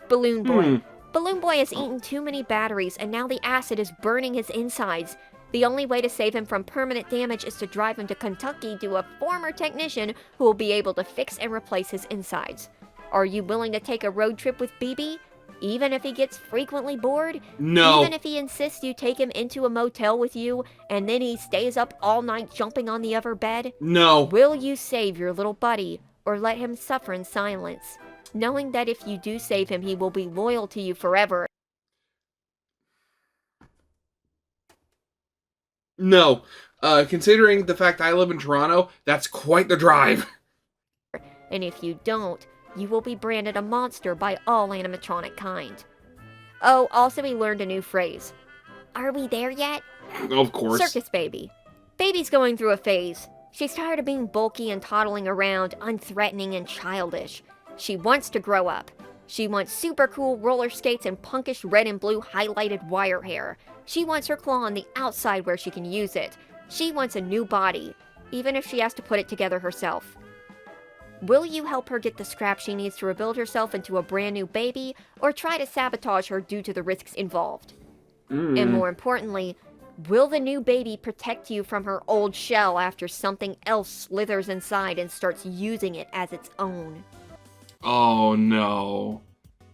Speaker 2: Balloon Boy. Balloon Boy has eaten too many batteries and now the acid is burning his insides. The only way to save him from permanent damage is to drive him to Kentucky to a former technician who will be able to fix and replace his insides. Are you willing to take a road trip with BB? Even if he gets frequently bored?
Speaker 1: No.
Speaker 2: Even if he insists you take him into a motel with you, and then he stays up all night jumping on the other bed?
Speaker 1: No.
Speaker 2: Will you save your little buddy, or let him suffer in silence, knowing that if you do save him, he will be loyal to you forever?
Speaker 1: No. Considering the fact I live in Toronto, that's quite the drive.
Speaker 2: And if you don't, you will be branded a monster by all animatronic kind. Oh, also he learned a new phrase. Are we there yet?
Speaker 1: Of course.
Speaker 2: Circus baby. Baby's going through a phase. She's tired of being bulky and toddling around, unthreatening and childish. She wants to grow up. She wants super cool roller skates and punkish red and blue highlighted wire hair. She wants her claw on the outside where she can use it. She wants a new body, even if she has to put it together herself. Will you help her get the scraps she needs to rebuild herself into a brand new baby, or try to sabotage her due to the risks involved? And more importantly, will the new baby protect you from her old shell after something else slithers inside and starts using it as its own?
Speaker 1: Oh no.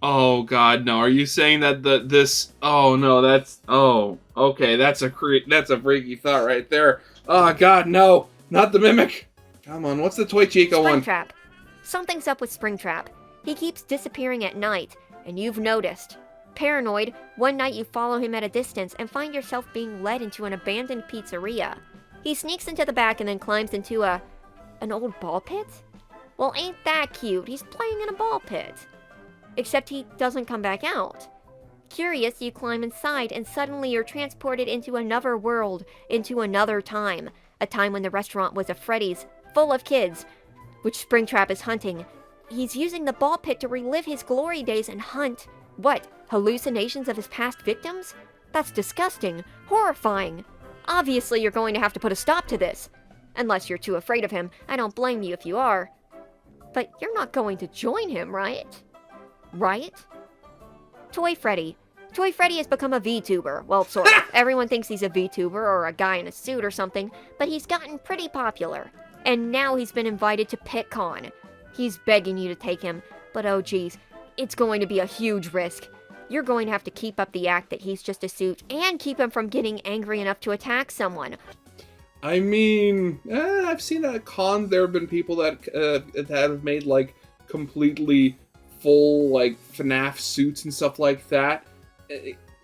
Speaker 1: Oh god, no. Are you saying that this oh no, that's okay, that's a freaky thought right there. Oh god, no. Not the mimic. Come on, what's the Toy Chica one?
Speaker 2: Springtrap. Something's up with Springtrap. He keeps disappearing at night, and you've noticed. Paranoid, one night you follow him at a distance and find yourself being led into an abandoned pizzeria. He sneaks into the back and then climbs into an old ball pit? Well, ain't that cute? He's playing in a ball pit. except he doesn't come back out. Curious, you climb inside, and suddenly you're transported into another world, into another time. A time when the restaurant was a Freddy's, full of kids, which Springtrap is hunting. He's using the ball pit to relive his glory days and hunt, what, hallucinations of his past victims? That's disgusting, horrifying. Obviously, you're going to have to put a stop to this. Unless you're too afraid of him, I don't blame you if you are. But you're not going to join him, right? Right? Toy Freddy. Toy Freddy has become a VTuber. Well, sort of. Everyone thinks he's a VTuber or a guy in a suit or something, but he's gotten pretty popular. And now he's been invited to PitCon. He's begging you to take him, but oh geez, it's going to be a huge risk. You're going to have to keep up the act that he's just a suit and keep him from getting angry enough to attack someone.
Speaker 1: I mean, I've seen at cons there have been people that have made like completely full like Fnaf suits and stuff like that.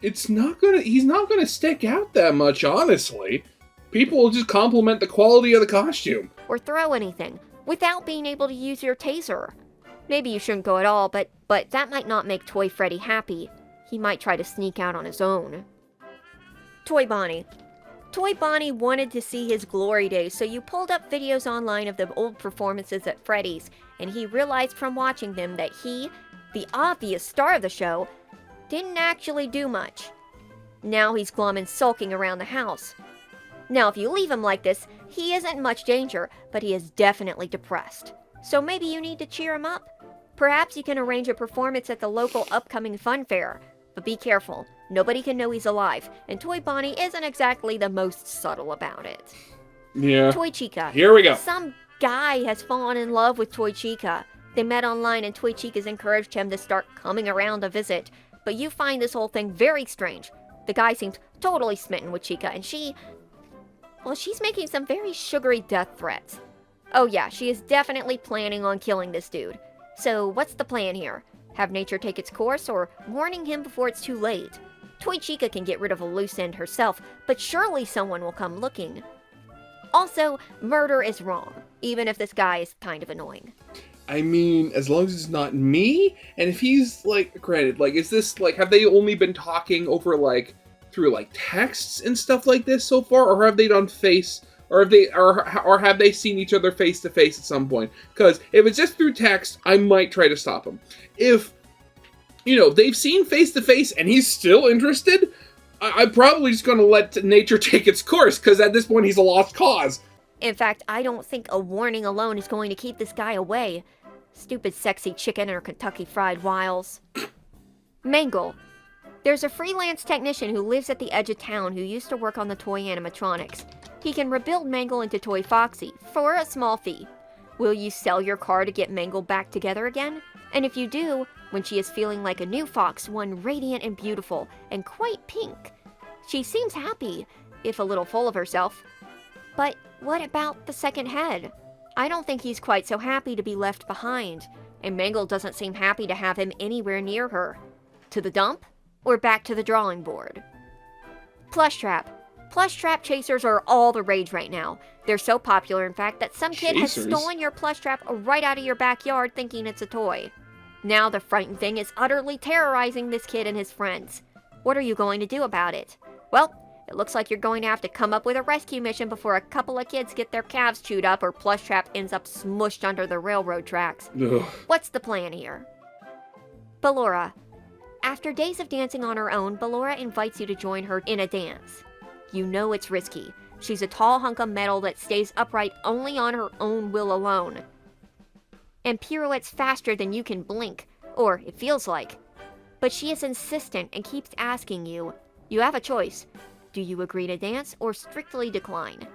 Speaker 1: He's not gonna stick out that much, honestly. People will just compliment the quality of the costume.
Speaker 2: Or throw anything, without being able to use your taser. Maybe you shouldn't go at all, but that might not make Toy Freddy happy. He might try to sneak out on his own. Toy Bonnie. Toy Bonnie wanted to see his glory days, so you pulled up videos online of the old performances at Freddy's, and he realized from watching them that he, the obvious star of the show, didn't actually do much. Now he's glum and sulking around the house. Now, if you leave him like this, he isn't much danger, but he is definitely depressed. So maybe you need to cheer him up? Perhaps you can arrange a performance at the local upcoming fun fair. But be careful, nobody can know he's alive, and Toy Bonnie isn't exactly the most subtle about it.
Speaker 1: Yeah.
Speaker 2: Toy Chica.
Speaker 1: Here we go.
Speaker 2: Some guy has fallen in love with Toy Chica. They met online and Toy Chica's encouraged him to start coming around to visit. But you find this whole thing very strange. The guy seems totally smitten with Chica, and she's making some very sugary death threats. Oh yeah, she is definitely planning on killing this dude. So what's the plan here? Have nature take its course, or warning him before it's too late? Toy Chica can get rid of a loose end herself, but surely someone will come looking. Also, murder is wrong, even if this guy is kind of annoying.
Speaker 1: I mean, as long as it's not me, and if he's, like, granted, like, is this, like, have they only been talking over, like, through, like, texts and stuff like this so far, or have they done or have they seen each other face to face at some point? Because if it's just through text, I might try to stop him. If, they've seen face to face and he's still interested, I'm probably just going to let nature take its course, because at this point he's a lost cause.
Speaker 2: In fact, I don't think a warning alone is going to keep this guy away. Stupid sexy chicken and her Kentucky Fried Wiles. Mangle. There's a freelance technician who lives at the edge of town who used to work on the toy animatronics. He can rebuild Mangle into Toy Foxy for a small fee. Will you sell your car to get Mangle back together again? And if you do, when she is feeling like a new fox, one radiant and beautiful, and quite pink. She seems happy, if a little full of herself. But what about the second head? I don't think he's quite so happy to be left behind, and Mangle doesn't seem happy to have him anywhere near her. To the dump? Or back to the drawing board? Plush Trap. Plush trap chasers are all the rage right now. They're so popular, in fact, that some kid has stolen your plush trap right out of your backyard thinking it's a toy. Now the frightened thing is utterly terrorizing this kid and his friends. What are you going to do about it? Well, it looks like you're going to have to come up with a rescue mission before a couple of kids get their calves chewed up or plush trap ends up smushed under the railroad tracks.
Speaker 1: Ugh.
Speaker 2: What's the plan here? Ballora. After days of dancing on her own, Ballora invites you to join her in a dance. You know it's risky. She's a tall hunk of metal that stays upright only on her own will alone. And pirouettes faster than you can blink, or it feels like. But she is insistent and keeps asking you. You have a choice. Do you agree to dance or strictly decline?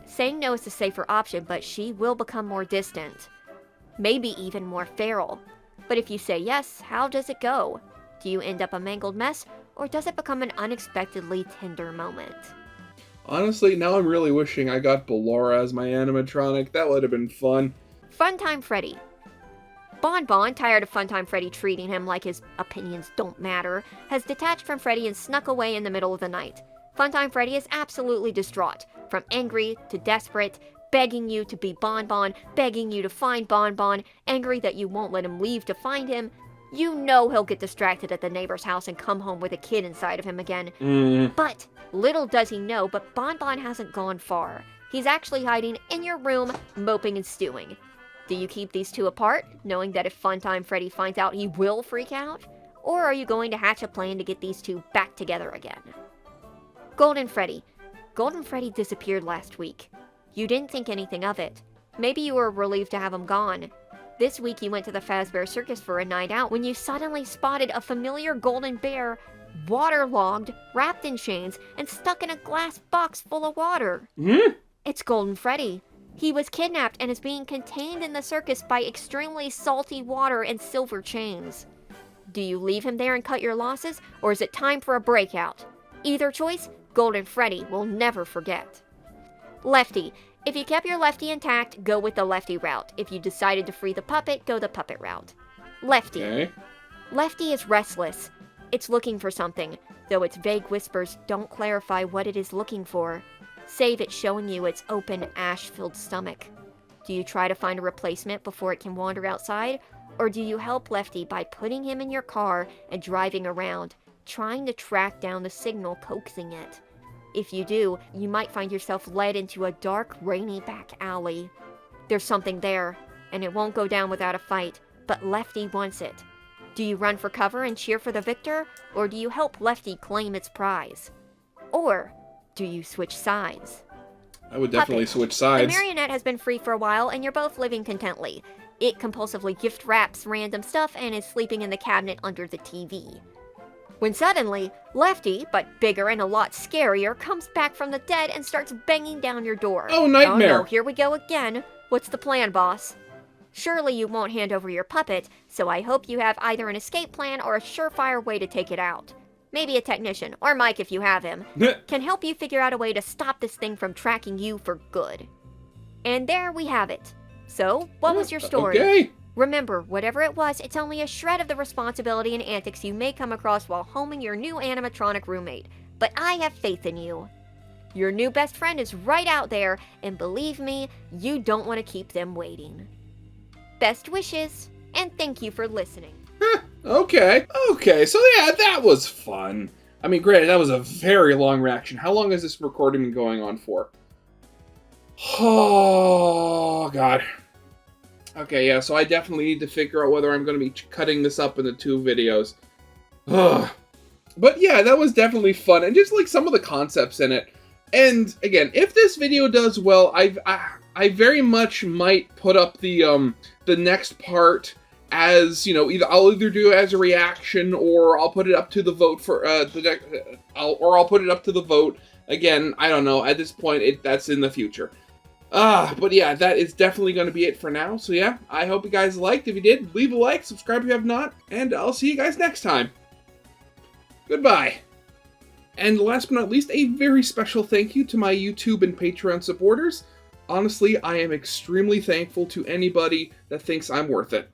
Speaker 2: Saying no is the safer option, but she will become more distant. Maybe even more feral. But if you say yes, how does it go? Do you end up a mangled mess, or does it become an unexpectedly tender moment?
Speaker 1: Honestly, now I'm really wishing I got Ballora as my animatronic. That would have been fun.
Speaker 2: Funtime Freddy. Bon Bon, tired of Funtime Freddy treating him like his opinions don't matter, has detached from Freddy and snuck away in the middle of the night. Funtime Freddy is absolutely distraught, from angry to desperate, begging you to be Bon Bon, begging you to find Bon Bon, angry that you won't let him leave to find him. You know he'll get distracted at the neighbor's house and come home with a kid inside of him again. But little does he know, but Bon Bon hasn't gone far. He's actually hiding in your room, moping and stewing. Do you keep these two apart, knowing that if Funtime Freddy finds out, he will freak out? Or are you going to hatch a plan to get these two back together again? Golden Freddy. Golden Freddy disappeared last week. You didn't think anything of it. Maybe you were relieved to have him gone. This week you went to the Fazbear Circus for a night out when you suddenly spotted a familiar golden bear, waterlogged, wrapped in chains, and stuck in a glass box full of water. It's Golden Freddy. He was kidnapped and is being contained in the circus by extremely salty water and silver chains. Do you leave him there and cut your losses, or is it time for a breakout? Either choice, Golden Freddy will never forget. Lefty. If you kept your Lefty intact, go with the Lefty route. If you decided to free the puppet, go the puppet route. Lefty.
Speaker 1: Okay.
Speaker 2: Lefty is restless. It's looking for something, though its vague whispers don't clarify what it is looking for, save it showing you its open, ash-filled stomach. Do you try to find a replacement before it can wander outside, or do you help Lefty by putting him in your car and driving around, trying to track down the signal coaxing it? If you do, you might find yourself led into a dark, rainy back alley. There's something there, and it won't go down without a fight, but Lefty wants it. Do you run for cover and cheer for the victor, or do you help Lefty claim its prize? Or do you switch sides?
Speaker 1: I would definitely switch
Speaker 2: The
Speaker 1: sides.
Speaker 2: marionette has been free for a while, and you're both living contently. It compulsively gift wraps random stuff and is sleeping in the cabinet under the TV. When suddenly, Lefty, but bigger and a lot scarier, comes back from the dead and starts banging down your door.
Speaker 1: Oh, nightmare.
Speaker 2: Oh no, here we go again. What's the plan, boss? Surely you won't hand over your puppet, so I hope you have either an escape plan or a surefire way to take it out. Maybe a technician, or Mike if you have him, can help you figure out a way to stop this thing from tracking you for good. And there we have it. So, what was your story?
Speaker 1: Okay.
Speaker 2: Remember, whatever it was, it's only a shred of the responsibility and antics you may come across while homing your new animatronic roommate. But I have faith in you. Your new best friend is right out there, and believe me, you don't want to keep them waiting. Best wishes, and thank you for listening.
Speaker 1: Okay. Okay, so yeah, that was fun. I mean, granted, that was a very long reaction. How long has this recording been going on for? Oh, God. Okay, yeah, so I definitely need to figure out whether I'm going to be cutting this up into 2 videos. Ugh. But yeah, that was definitely fun, and just like some of the concepts in it. And again, if this video does well, I very much might put up the next part as, you know, I'll either do it as a reaction, or I'll put it up to the vote for I'll put it up to the vote. Again, I don't know. At this point, that's in the future. But yeah, that is definitely going to be it for now. So yeah, I hope you guys liked. If you did, leave a like, subscribe if you have not, and I'll see you guys next time. Goodbye. And last but not least, a very special thank you to my YouTube and Patreon supporters. Honestly, I am extremely thankful to anybody that thinks I'm worth it.